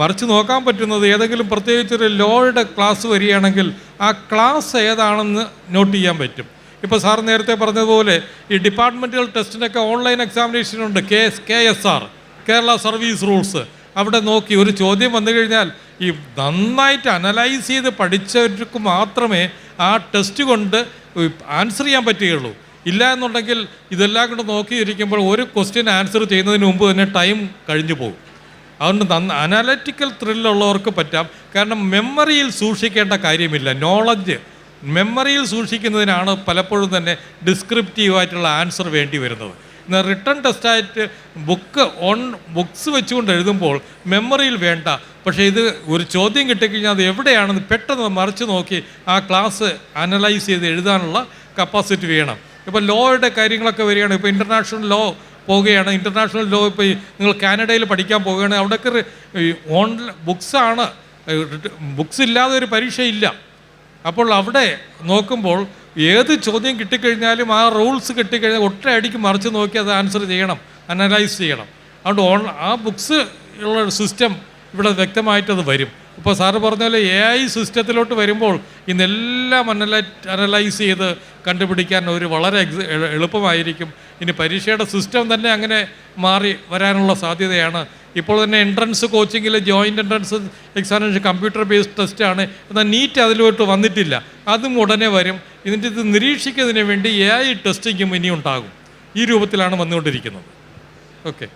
മറിച്ച് നോക്കാൻ പറ്റുന്നത് ഏതെങ്കിലും പ്രത്യേകിച്ചൊരു ലോയുടെ ക്ലാസ് വരികയാണെങ്കിൽ ആ ക്ലാസ് ഏതാണെന്ന് നോട്ട് ചെയ്യാൻ പറ്റും. ഇപ്പോൾ സാർ നേരത്തെ പറഞ്ഞതുപോലെ ഈ ഡിപ്പാർട്ട്മെൻറ്റൽ ടെസ്റ്റിനൊക്കെ ഓൺലൈൻ എക്സാമിനേഷനുണ്ട്. KSR, Kerala service rules. അവിടെ നോക്കി ഒരു ചോദ്യം വന്നു കഴിഞ്ഞാൽ ഈ നന്നായിട്ട് അനലൈസ് ചെയ്ത് പഠിച്ചവർക്ക് മാത്രമേ ആ ടെസ്റ്റ് കൊണ്ട് ആൻസർ ചെയ്യാൻ പറ്റുകയുള്ളൂ. ഇല്ല എന്നുണ്ടെങ്കിൽ ഇതെല്ലാം കൊണ്ട് നോക്കിയിരിക്കുമ്പോൾ ഒരു ക്വസ്റ്റ്യൻ ആൻസർ ചെയ്യുന്നതിന് മുമ്പ് തന്നെ ടൈം കഴിഞ്ഞു പോകും. അതുകൊണ്ട് അനാലിറ്റിക്കൽ ത്രില്ലുള്ളവർക്ക് പറ്റാം. കാരണം മെമ്മറിയിൽ സൂക്ഷിക്കേണ്ട കാര്യമില്ല. നോളജ് മെമ്മറിയിൽ സൂക്ഷിക്കുന്നതിനാണ് പലപ്പോഴും തന്നെ ഡിസ്ക്രിപ്റ്റീവായിട്ടുള്ള ആൻസർ വേണ്ടി വരുന്നത്. എന്നാൽ റിട്ടൺ ടെസ്റ്റായിട്ട് ബുക്സ് വെച്ചുകൊണ്ട് എഴുതുമ്പോൾ മെമ്മറിയിൽ വേണ്ട. പക്ഷേ ഇത് ഒരു ചോദ്യം കിട്ടിക്കഴിഞ്ഞാൽ അത് എവിടെയാണെന്ന് പെട്ടെന്ന് മറിച്ച് നോക്കി ആ ക്ലാസ് അനലൈസ് ചെയ്ത് എഴുതാനുള്ള കപ്പാസിറ്റി വേണം. ഇപ്പോൾ ലോയുടെ കാര്യങ്ങളൊക്കെ വരികയാണ്. ഇപ്പോൾ ഇൻ്റർനാഷണൽ ലോ പോവുകയാണ്. ഇൻ്റർനാഷണൽ ലോ ഇപ്പോൾ നിങ്ങൾ കാനഡയിൽ പഠിക്കാൻ പോവുകയാണെങ്കിൽ അവിടെയൊക്കെ ഓൺലൈൻ ബുക്സ് ഇല്ലാതെ ഒരു പരീക്ഷയില്ല. അപ്പോൾ അവിടെ നോക്കുമ്പോൾ ഏത് ചോദ്യം കിട്ടിക്കഴിഞ്ഞാലും ആ റൂൾസ് കിട്ടിക്കഴിഞ്ഞാൽ ഒറ്റയടിക്ക് മറിച്ച് നോക്കി അത് ആൻസർ ചെയ്യണം, അനലൈസ് ചെയ്യണം. അതുകൊണ്ട് ആ ബുക്സ് ഉള്ള സിസ്റ്റം ഇവിടെ വ്യക്തമായിട്ടത് വരും. ഇപ്പോൾ സാറ് പറഞ്ഞ പോലെ AI സിസ്റ്റത്തിലോട്ട് വരുമ്പോൾ ഇന്നെല്ലാം അനലൈസ് ചെയ്ത് കണ്ടുപിടിക്കാൻ വളരെ എളുപ്പമായിരിക്കും. ഇനി പരീക്ഷയുടെ സിസ്റ്റം തന്നെ അങ്ങനെ മാറി വരാനുള്ള സാധ്യതയാണ്. ഇപ്പോൾ തന്നെ എൻട്രൻസ് കോച്ചിങ്ങിൽ joint entrance examination computer based ടെസ്റ്റാണ്. എന്നാൽ നീറ്റ് അതിലോട്ട് വന്നിട്ടില്ല. അതും ഉടനെ വരും. ഇതിൻ്റെ ഇത് നിരീക്ഷിക്കുന്നതിന് വേണ്ടി AI ടെസ്റ്റിങ്ങും ഇനി ഉണ്ടാകും. ഈ രൂപത്തിലാണ് വന്നുകൊണ്ടിരിക്കുന്നത്. ഓക്കെ.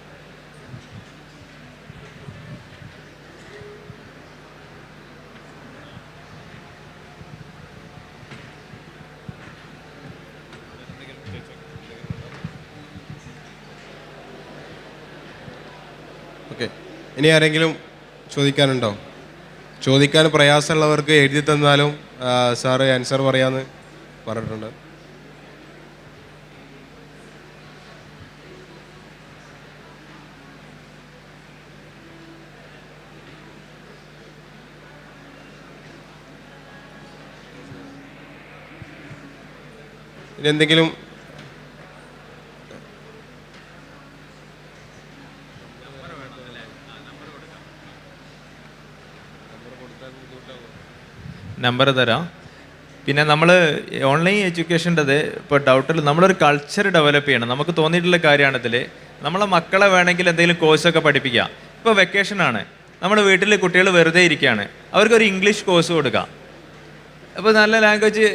ഓക്കെ, ഇനി ആരെങ്കിലും ചോദിക്കാനുണ്ടോ? ചോദിക്കാൻ പ്രയാസമുള്ളവർക്ക് എഴുതി തന്നാലും സാറ് ആൻസർ പറയാമെന്ന് പറഞ്ഞിട്ടുണ്ട്. ഇനി എന്തെങ്കിലും
നമ്പർ തരാം. പിന്നെ നമ്മൾ ഓൺലൈൻ എഡ്യൂക്കേഷൻ്റെത് ഇപ്പോൾ ഡൗട്ടിൽ നമ്മളൊരു കൾച്ചർ ഡെവലപ്പ് ചെയ്യണം. നമുക്ക് തോന്നിയിട്ടുള്ള കാര്യമാണിതിൽ. നമ്മളെ മക്കളെ വേണമെങ്കിൽ എന്തെങ്കിലും കോഴ്സൊക്കെ പഠിപ്പിക്കാം. ഇപ്പോൾ വെക്കേഷനാണ്, നമ്മുടെ വീട്ടിൽ കുട്ടികൾ വെറുതെ ഇരിക്കുകയാണ്, അവർക്കൊരു ഇംഗ്ലീഷ് കോഴ്സ് കൊടുക്കാം. അപ്പോൾ നല്ല ലാംഗ്വേജ്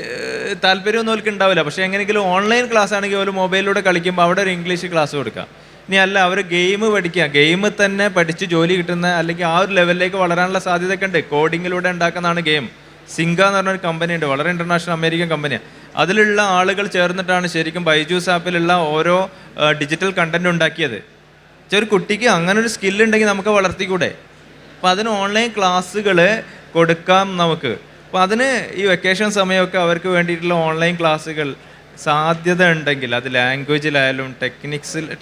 താല്പര്യമൊന്നും അവർക്ക് ഉണ്ടാവില്ല, പക്ഷേ എങ്ങനെയെങ്കിലും ഓൺലൈൻ ക്ലാസ് ആണെങ്കിൽ ഒരു മൊബൈലിലൂടെ കളിക്കുമ്പോൾ അവിടെ ഒരു ഇംഗ്ലീഷ് ക്ലാസ് കൊടുക്കാം. ഇനി അല്ല, അവർ ഗെയിം പഠിക്കുക, ഗെയിം തന്നെ പഠിച്ച് ജോലി കിട്ടുന്ന അല്ലെങ്കിൽ ആ ഒരു ലെവലിലേക്ക് വളരാനുള്ള സാധ്യതയൊക്കെ ഉണ്ട്. കോഡിങ്ങിലൂടെ ഉണ്ടാക്കുന്നതാണ് ഗെയിം. സിങ്ക എന്ന് പറഞ്ഞൊരു കമ്പനി ഉണ്ട്, വളരെ ഇൻ്റർനാഷണൽ അമേരിക്കൻ കമ്പനിയാണ്. അതിലുള്ള ആളുകൾ ചേർന്നിട്ടാണ് ശരിക്കും ബൈജൂസ് ആപ്പിലുള്ള ഓരോ ഡിജിറ്റൽ കണ്ടൻറ് ഉണ്ടാക്കിയത്. ഒരു കുട്ടിക്ക് അങ്ങനെ ഒരു സ്കില്ലുണ്ടെങ്കിൽ നമുക്ക് വളർത്തിക്കൂടെ? അപ്പോൾ അതിന് ഓൺലൈൻ ക്ലാസ്സുകൾ കൊടുക്കാം നമുക്ക്. അപ്പോൾ അതിന് ഈ വെക്കേഷൻ സമയമൊക്കെ അവർക്ക് വേണ്ടിയിട്ടുള്ള ഓൺലൈൻ ക്ലാസ്സുകൾ സാധ്യത ഉണ്ടെങ്കിൽ അത് ലാംഗ്വേജിലായാലും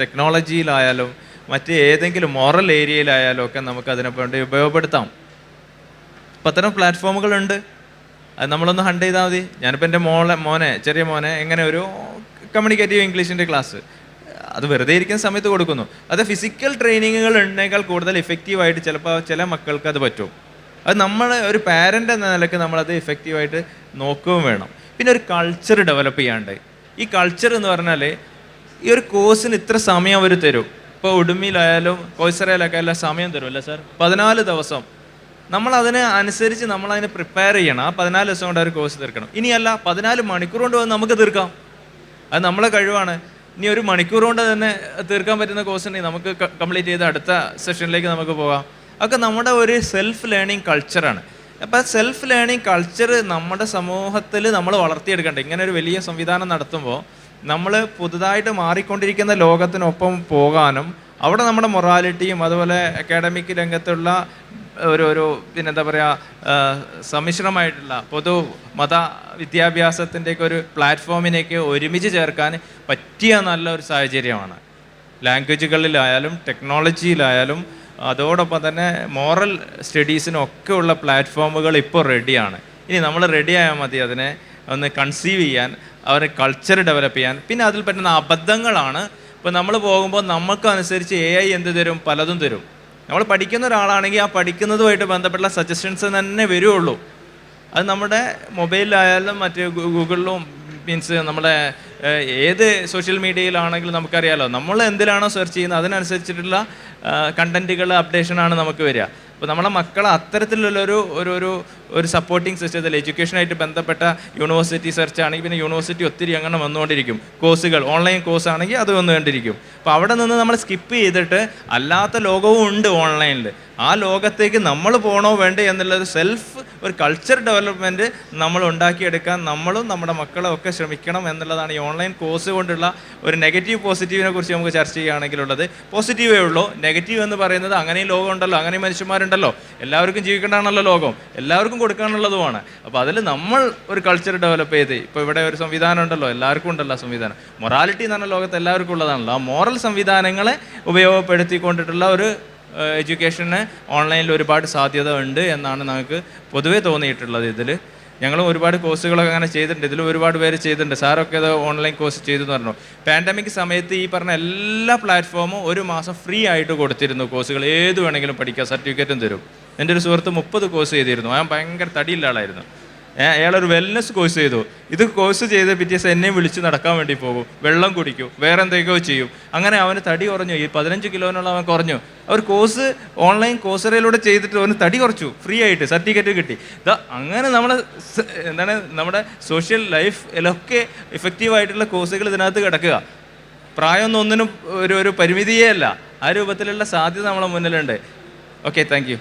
ടെക്നോളജിയിലായാലും മറ്റ് ഏതെങ്കിലും മോറൽ ഏരിയയിലായാലും ഒക്കെ നമുക്ക് അതിനെ വേണ്ടി ഉപയോഗപ്പെടുത്താം. അപ്പം അത്തരം പ്ലാറ്റ്ഫോമുകളുണ്ട്, അത് നമ്മളൊന്ന് ഹണ്ട് ചെയ്താൽ മതി. ഞാനിപ്പോൾ എൻ്റെ ചെറിയ മോനെ എങ്ങനെ ഒരു കമ്മ്യൂണിക്കേറ്റീവ് ഇംഗ്ലീഷിൻ്റെ ക്ലാസ് അത് വെറുതെ ഇരിക്കുന്ന സമയത്ത് കൊടുക്കുന്നു. അത് ഫിസിക്കൽ ട്രെയിനിങ്ങുകൾ ഉണ്ടെങ്കിൽ കൂടുതൽ ഇഫക്റ്റീവായിട്ട് ചിലപ്പോൾ ചില മക്കൾക്ക് അത് പറ്റും. അത് നമ്മൾ ഒരു പാരൻ്റ് എന്ന നിലയ്ക്ക് നമ്മളത് ഇഫക്റ്റീവായിട്ട് നോക്കുകയും വേണം. പിന്നെ ഒരു കൾച്ചർ ഡെവലപ്പ് ചെയ്യാണ്ട്, ഈ കൾച്ചർ എന്ന് പറഞ്ഞാൽ ഈ ഒരു കോഴ്സിന് ഇത്ര സമയം അവർ തരും. ഇപ്പോൾ ഉടുമിയിലായാലും കോഴ്സറയിലൊക്കെ എല്ലാം സമയം തരുമല്ലോ സാർ, 14 ദിവസം. നമ്മളതിന് അനുസരിച്ച് നമ്മളതിനെ പ്രിപ്പയർ ചെയ്യണം. ആ 14 ദിവസം കൊണ്ട് ഒരു കോഴ്സ് തീർക്കണം. ഇനിയല്ല 14 മണിക്കൂർ കൊണ്ട് നമുക്ക് തീർക്കാം, അത് നമ്മളെ കഴിവാണ്. ഇനി ഒരു മണിക്കൂർ കൊണ്ട് തന്നെ തീർക്കാൻ പറ്റുന്ന കോഴ്സ് ഉണ്ടെങ്കിൽ നമുക്ക് കംപ്ലീറ്റ് ചെയ്ത് അടുത്ത സെഷനിലേക്ക് നമുക്ക് പോകാം. അതൊക്കെ നമ്മുടെ ഒരു സെൽഫ് ലേണിംഗ് കൾച്ചറാണ്. അപ്പോൾ സെൽഫ് ലേണിംഗ് കൾച്ചർ നമ്മുടെ സമൂഹത്തിൽ നമ്മൾ വളർത്തിയെടുക്കേണ്ടത്. ഇങ്ങനെ ഒരു വലിയ സംവിധാനം നടത്തുമ്പോൾ നമ്മൾ പുതുതായിട്ട് മാറിക്കൊണ്ടിരിക്കുന്ന ലോകത്തിനൊപ്പം പോകാനും അവിടെ നമ്മുടെ മൊറാലിറ്റിയും അതുപോലെ അക്കാഡമിക് രംഗത്തുള്ള ഒരു പിന്നെന്താ പറയുക സമ്മിശ്രമായിട്ടുള്ള പൊതു മത വിദ്യാഭ്യാസത്തിൻ്റെയൊക്കെ ഒരു പ്ലാറ്റ്ഫോമിലേക്ക് ഒരുമിച്ച് ചേർക്കാൻ പറ്റിയ നല്ലൊരു സാഹചര്യമാണ്. ലാംഗ്വേജുകളിലായാലും ടെക്നോളജിയിലായാലും അതോടൊപ്പം തന്നെ മോറൽ സ്റ്റഡീസിനൊക്കെ ഉള്ള പ്ലാറ്റ്ഫോമുകൾ ഇപ്പോൾ റെഡിയാണ്. ഇനി നമ്മൾ റെഡി ആയാൽ മതി അതിനെ ഒന്ന് കൺസീവ് ചെയ്യാൻ, അവരെ കൾച്ചർ ഡെവലപ്പ് ചെയ്യാൻ. പിന്നെ അതിൽ പറ്റുന്ന അബദ്ധങ്ങളാണ്, ഇപ്പോൾ നമ്മൾ പോകുമ്പോൾ നമുക്കനുസരിച്ച് AI എന്ത് തരും? പലതും തരും. നമ്മൾ പഠിക്കുന്ന ഒരാളാണെങ്കിൽ ആ പഠിക്കുന്നതുമായിട്ട് ബന്ധപ്പെട്ട സജഷൻസ് തന്നെ വരുള്ളൂ. അത് നമ്മുടെ മൊബൈലിലായാലും മറ്റ് ഗൂഗിളിലും മീൻസ് നമ്മുടെ ഏത് സോഷ്യൽ മീഡിയയിലാണെങ്കിലും നമുക്കറിയാമല്ലോ, നമ്മൾ എന്തിലാണോ സെർച്ച് ചെയ്യുന്നത് അതിനനുസരിച്ചിട്ടുള്ള കണ്ടൻറ്റുകൾ അപ്ഡേഷനാണ് നമുക്ക് വരിക. അപ്പോൾ നമ്മളെ മക്കളെ അത്തരത്തിലുള്ളൊരു ഒരു സപ്പോർട്ടിങ് സിസ്റ്റത്തിൽ എഡ്യൂക്കേഷനായിട്ട് ബന്ധപ്പെട്ട യൂണിവേഴ്സിറ്റി സെർച്ച് ആണെങ്കിൽ പിന്നെ യൂണിവേഴ്സിറ്റി ഒത്തിരി അങ്ങനെ വന്നുകൊണ്ടിരിക്കും. കോഴ്സുകൾ ഓൺലൈൻ കോഴ്സ് ആണെങ്കിൽ അത് വന്നുകൊണ്ടിരിക്കും. അപ്പോൾ അവിടെ നിന്ന് നമ്മൾ സ്കിപ്പ് ചെയ്തിട്ട് അല്ലാത്ത ലോകവും ഉണ്ട് ഓൺലൈനിൽ. ആ ലോകത്തേക്ക് നമ്മൾ പോകണോ വേണ്ടേ എന്നുള്ളത് ഒരു കൾച്ചർ ഡെവലപ്മെൻറ്റ് നമ്മൾ ഉണ്ടാക്കിയെടുക്കാൻ നമ്മളും നമ്മുടെ മക്കളും ഒക്കെ ശ്രമിക്കണം എന്നുള്ളതാണ് ഈ ഓൺലൈൻ കോഴ്സ് കൊണ്ടുള്ള ഒരു നെഗറ്റീവ് പോസിറ്റീവിനെ കുറിച്ച് നമുക്ക് ചർച്ച ചെയ്യുകയാണെങ്കിലുള്ളത്. പോസിറ്റീവേ ഉള്ളൂ, നെഗറ്റീവ് എന്ന് പറയുന്നത് അങ്ങനെയും ലോകം ഉണ്ടല്ലോ, അങ്ങനെയും മനുഷ്യന്മാരുണ്ടല്ലോ, എല്ലാവർക്കും ജീവിക്കേണ്ടതാണല്ലോ ലോകം, എല്ലാവർക്കും കൊടുക്കാനുള്ളതുമാണ്. അപ്പോൾ അതിൽ നമ്മൾ ഒരു കൾച്ചർ ഡെവലപ്പ് ചെയ്ത് ഇപ്പോൾ ഇവിടെ ഒരു സംവിധാനം ഉണ്ടല്ലോ, എല്ലാവർക്കും ഉണ്ടല്ലോ സംവിധാനം. മൊറാലിറ്റി എന്ന് പറഞ്ഞ ലോകത്ത് എല്ലാവർക്കും ഉള്ളതാണല്ലോ. ആ മോറൽ സംവിധാനങ്ങളെ ഉപയോഗപ്പെടുത്തിക്കൊണ്ടിട്ടുള്ള ഒരു എഡ്യൂക്കേഷന് ഓൺലൈനിൽ ഒരുപാട് സാധ്യത ഉണ്ട് എന്നാണ് നമുക്ക് പൊതുവേ തോന്നിയിട്ടുള്ളത്. ഇതിൽ ഞങ്ങളും ഒരുപാട് കോഴ്സുകളൊക്കെ അങ്ങനെ ചെയ്തിട്ടുണ്ട്, ഇതിൽ ഒരുപാട് പേര് ചെയ്തിട്ടുണ്ട്. സാറൊക്കെ അത് ഓൺലൈൻ കോഴ്സ് ചെയ്തു എന്ന് പറഞ്ഞു. പാൻഡമിക് സമയത്ത് ഈ പറഞ്ഞ എല്ലാ പ്ലാറ്റ്ഫോമും ഒരു മാസം ഫ്രീ ആയിട്ട് കൊടുത്തിരുന്നു. കോഴ്സുകൾ ഏത് വേണമെങ്കിലും പഠിക്കുക, സർട്ടിഫിക്കറ്റും തരും. എൻ്റെ ഒരു സുഹൃത്ത് 30 കോഴ്സ് ചെയ്തിരുന്നു. അയാൾ ഭയങ്കര തടിയുള്ള ആളായിരുന്നു. അയാളൊരു വെൽനെസ് കോഴ്സ് ചെയ്തു. ഇത് കോഴ്സ് ചെയ്ത് പിറ്റേസം എന്നെയും വിളിച്ച് നടക്കാൻ വേണ്ടി പോകും, വെള്ളം കുടിക്കും, വേറെ എന്തൊക്കെയോ ചെയ്യും. അങ്ങനെ അവന് തടി കുറഞ്ഞു. ഈ 15 കിലോനുള്ള അവൻ കുറഞ്ഞു. അവർ കോഴ്സ് ഓൺലൈൻ കോഴ്സറയിലൂടെ ചെയ്തിട്ട് അവന് തടി കുറച്ചു, ഫ്രീ ആയിട്ട് സർട്ടിഫിക്കറ്റ് കിട്ടി. അങ്ങനെ നമ്മുടെ സോഷ്യൽ ലൈഫിലൊക്കെ ഇഫക്റ്റീവായിട്ടുള്ള കോഴ്സുകൾ ഇതിനകത്ത് കിടക്കുക. പ്രായമൊന്നും ഒന്നിനും ഒരു പരിമിതിയേ അല്ല. ആ രൂപത്തിലുള്ള സാധ്യത നമ്മളെ മുന്നിലുണ്ട്. Okay, thank U.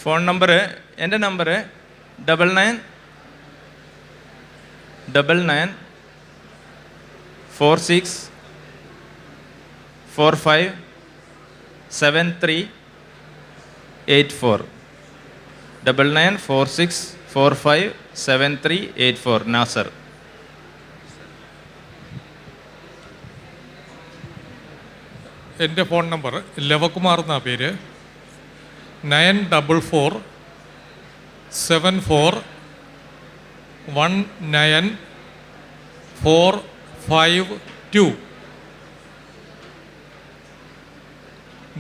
Phone number, എൻ്റെ നമ്പർ 99994645 7384 9946457384 നാസർ.
എൻ്റെ ഫോൺ നമ്പർ ലവകുമാർ എന്നാ പേര്. 9447419452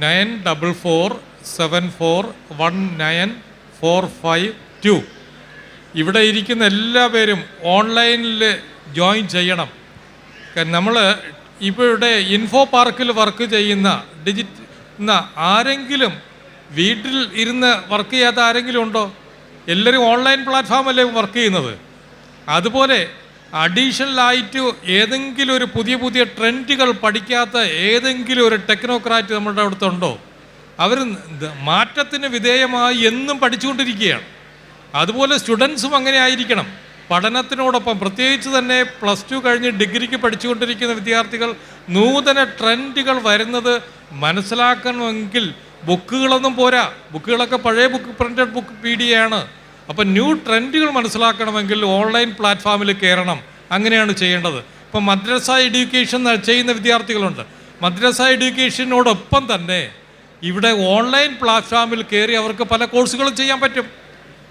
9447419452. ഇവിടെ ഇരിക്കുന്ന എല്ലാവരും ഓൺലൈനിൽ ജോയിൻ ചെയ്യണം. നമ്മൾ ഇപ്പോൾ ഇവിടെ ഇൻഫോ പാർക്കിൽ വർക്ക് ചെയ്യുന്ന ആരെങ്കിലും വീട്ടിൽ ഇരുന്ന് വർക്ക് ചെയ്യാത്ത ആരെങ്കിലും ഉണ്ടോ? എല്ലാവരും ഓൺലൈൻ പ്ലാറ്റ്ഫോമല്ലേ വർക്ക് ചെയ്യുന്നത്. അതുപോലെ അഡീഷണലായിട്ട് ഏതെങ്കിലും ഒരു പുതിയ ട്രെൻഡുകൾ പഠിക്കാത്ത ഏതെങ്കിലും ഒരു ടെക്നോക്രാറ്റ് നമ്മുടെ അടുത്തുണ്ടോ? അവർ മാറ്റത്തിന് വിധേയമായി എന്നും പഠിച്ചുകൊണ്ടിരിക്കുകയാണ്. അതുപോലെ സ്റ്റുഡൻസും അങ്ങനെ ആയിരിക്കണം. പഠനത്തിനോടൊപ്പം പ്രത്യേകിച്ച് തന്നെ +2 കഴിഞ്ഞ് ഡിഗ്രിക്ക് പഠിച്ചുകൊണ്ടിരിക്കുന്ന വിദ്യാർത്ഥികൾ നൂതന ട്രെൻഡുകൾ വരുന്നത് മനസ്സിലാക്കണമെങ്കിൽ ബുക്കുകളൊന്നും പോരാ. ബുക്കുകളൊക്കെ പഴയ ബുക്ക്, പ്രിൻ്റഡ് ബുക്ക് PDF ആണ്. അപ്പം ന്യൂ ട്രെൻഡുകൾ മനസ്സിലാക്കണമെങ്കിൽ ഓൺലൈൻ പ്ലാറ്റ്ഫോമിൽ കയറണം. അങ്ങനെയാണ് ചെയ്യേണ്ടത്. ഇപ്പം മദ്രസ എഡ്യൂക്കേഷൻ ചെയ്യുന്ന വിദ്യാർത്ഥികളുണ്ട്. മദ്രസ എഡ്യൂക്കേഷനോടൊപ്പം തന്നെ ഇവിടെ ഓൺലൈൻ പ്ലാറ്റ്ഫോമിൽ കയറി അവർക്ക് പല കോഴ്സുകളും ചെയ്യാൻ പറ്റും.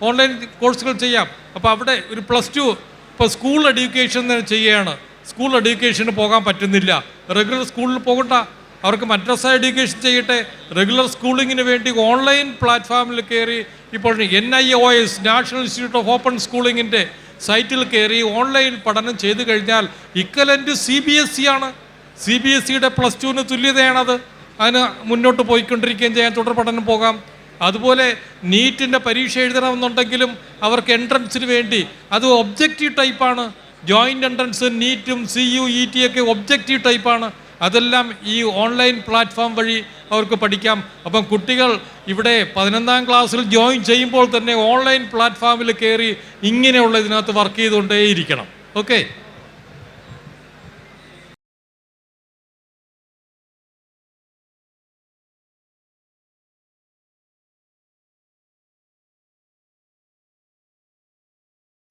ഓൺലൈൻ കോഴ്സുകൾ ചെയ്യാം. അപ്പോൾ അവിടെ ഒരു +2 ഇപ്പോൾ സ്കൂൾ എഡ്യൂക്കേഷൻ ചെയ്യുകയാണ്. സ്കൂൾ എഡ്യൂക്കേഷന് പോകാൻ പറ്റുന്നില്ല, റെഗുലർ സ്കൂളിൽ പോകണ്ട, അവർക്ക് മദ്രസ എഡ്യൂക്കേഷൻ ചെയ്യട്ടെ. റെഗുലർ സ്കൂളിങ്ങിന് വേണ്ടി ഓൺലൈൻ പ്ലാറ്റ്ഫോമിൽ കയറി ഇപ്പോൾ NIOS national institute of open സ്കൂളിങ്ങിൻ്റെ സൈറ്റിൽ കയറി ഓൺലൈൻ പഠനം ചെയ്തു കഴിഞ്ഞാൽ ഇക്വലൻ്റ് CBSE ആണ്. CBSEയുടെ +2ന് തുല്യതയാണത്. അതിന് മുന്നോട്ട് പോയിക്കൊണ്ടിരിക്കുകയും ചെയ്യാൻ, തുടർ പഠനം പോകാം. അതുപോലെ നീറ്റിൻ്റെ പരീക്ഷ എഴുതണമെന്നുണ്ടെങ്കിലും അവർക്ക് എൻട്രൻസിന് വേണ്ടി അത് ഒബ്ജക്റ്റീവ് ടൈപ്പാണ്. ജോയിൻ്റ് എൻട്രൻസ് നീറ്റും CUET ഒക്കെ ഒബ്ജക്റ്റീവ് ടൈപ്പാണ്. അതെല്ലാം ഈ ഓൺലൈൻ പ്ലാറ്റ്ഫോം വഴി അവർക്ക് പഠിക്കാം. അപ്പം കുട്ടികൾ ഇവിടെ 11ാം ക്ലാസ്സിൽ ജോയിൻ ചെയ്യുമ്പോൾ തന്നെ ഓൺലൈൻ പ്ലാറ്റ്ഫോമിൽ കയറി ഇങ്ങനെയുള്ള ഇതിനകത്ത് വർക്ക് ചെയ്തുകൊണ്ടേയിരിക്കണം. ഓക്കെ.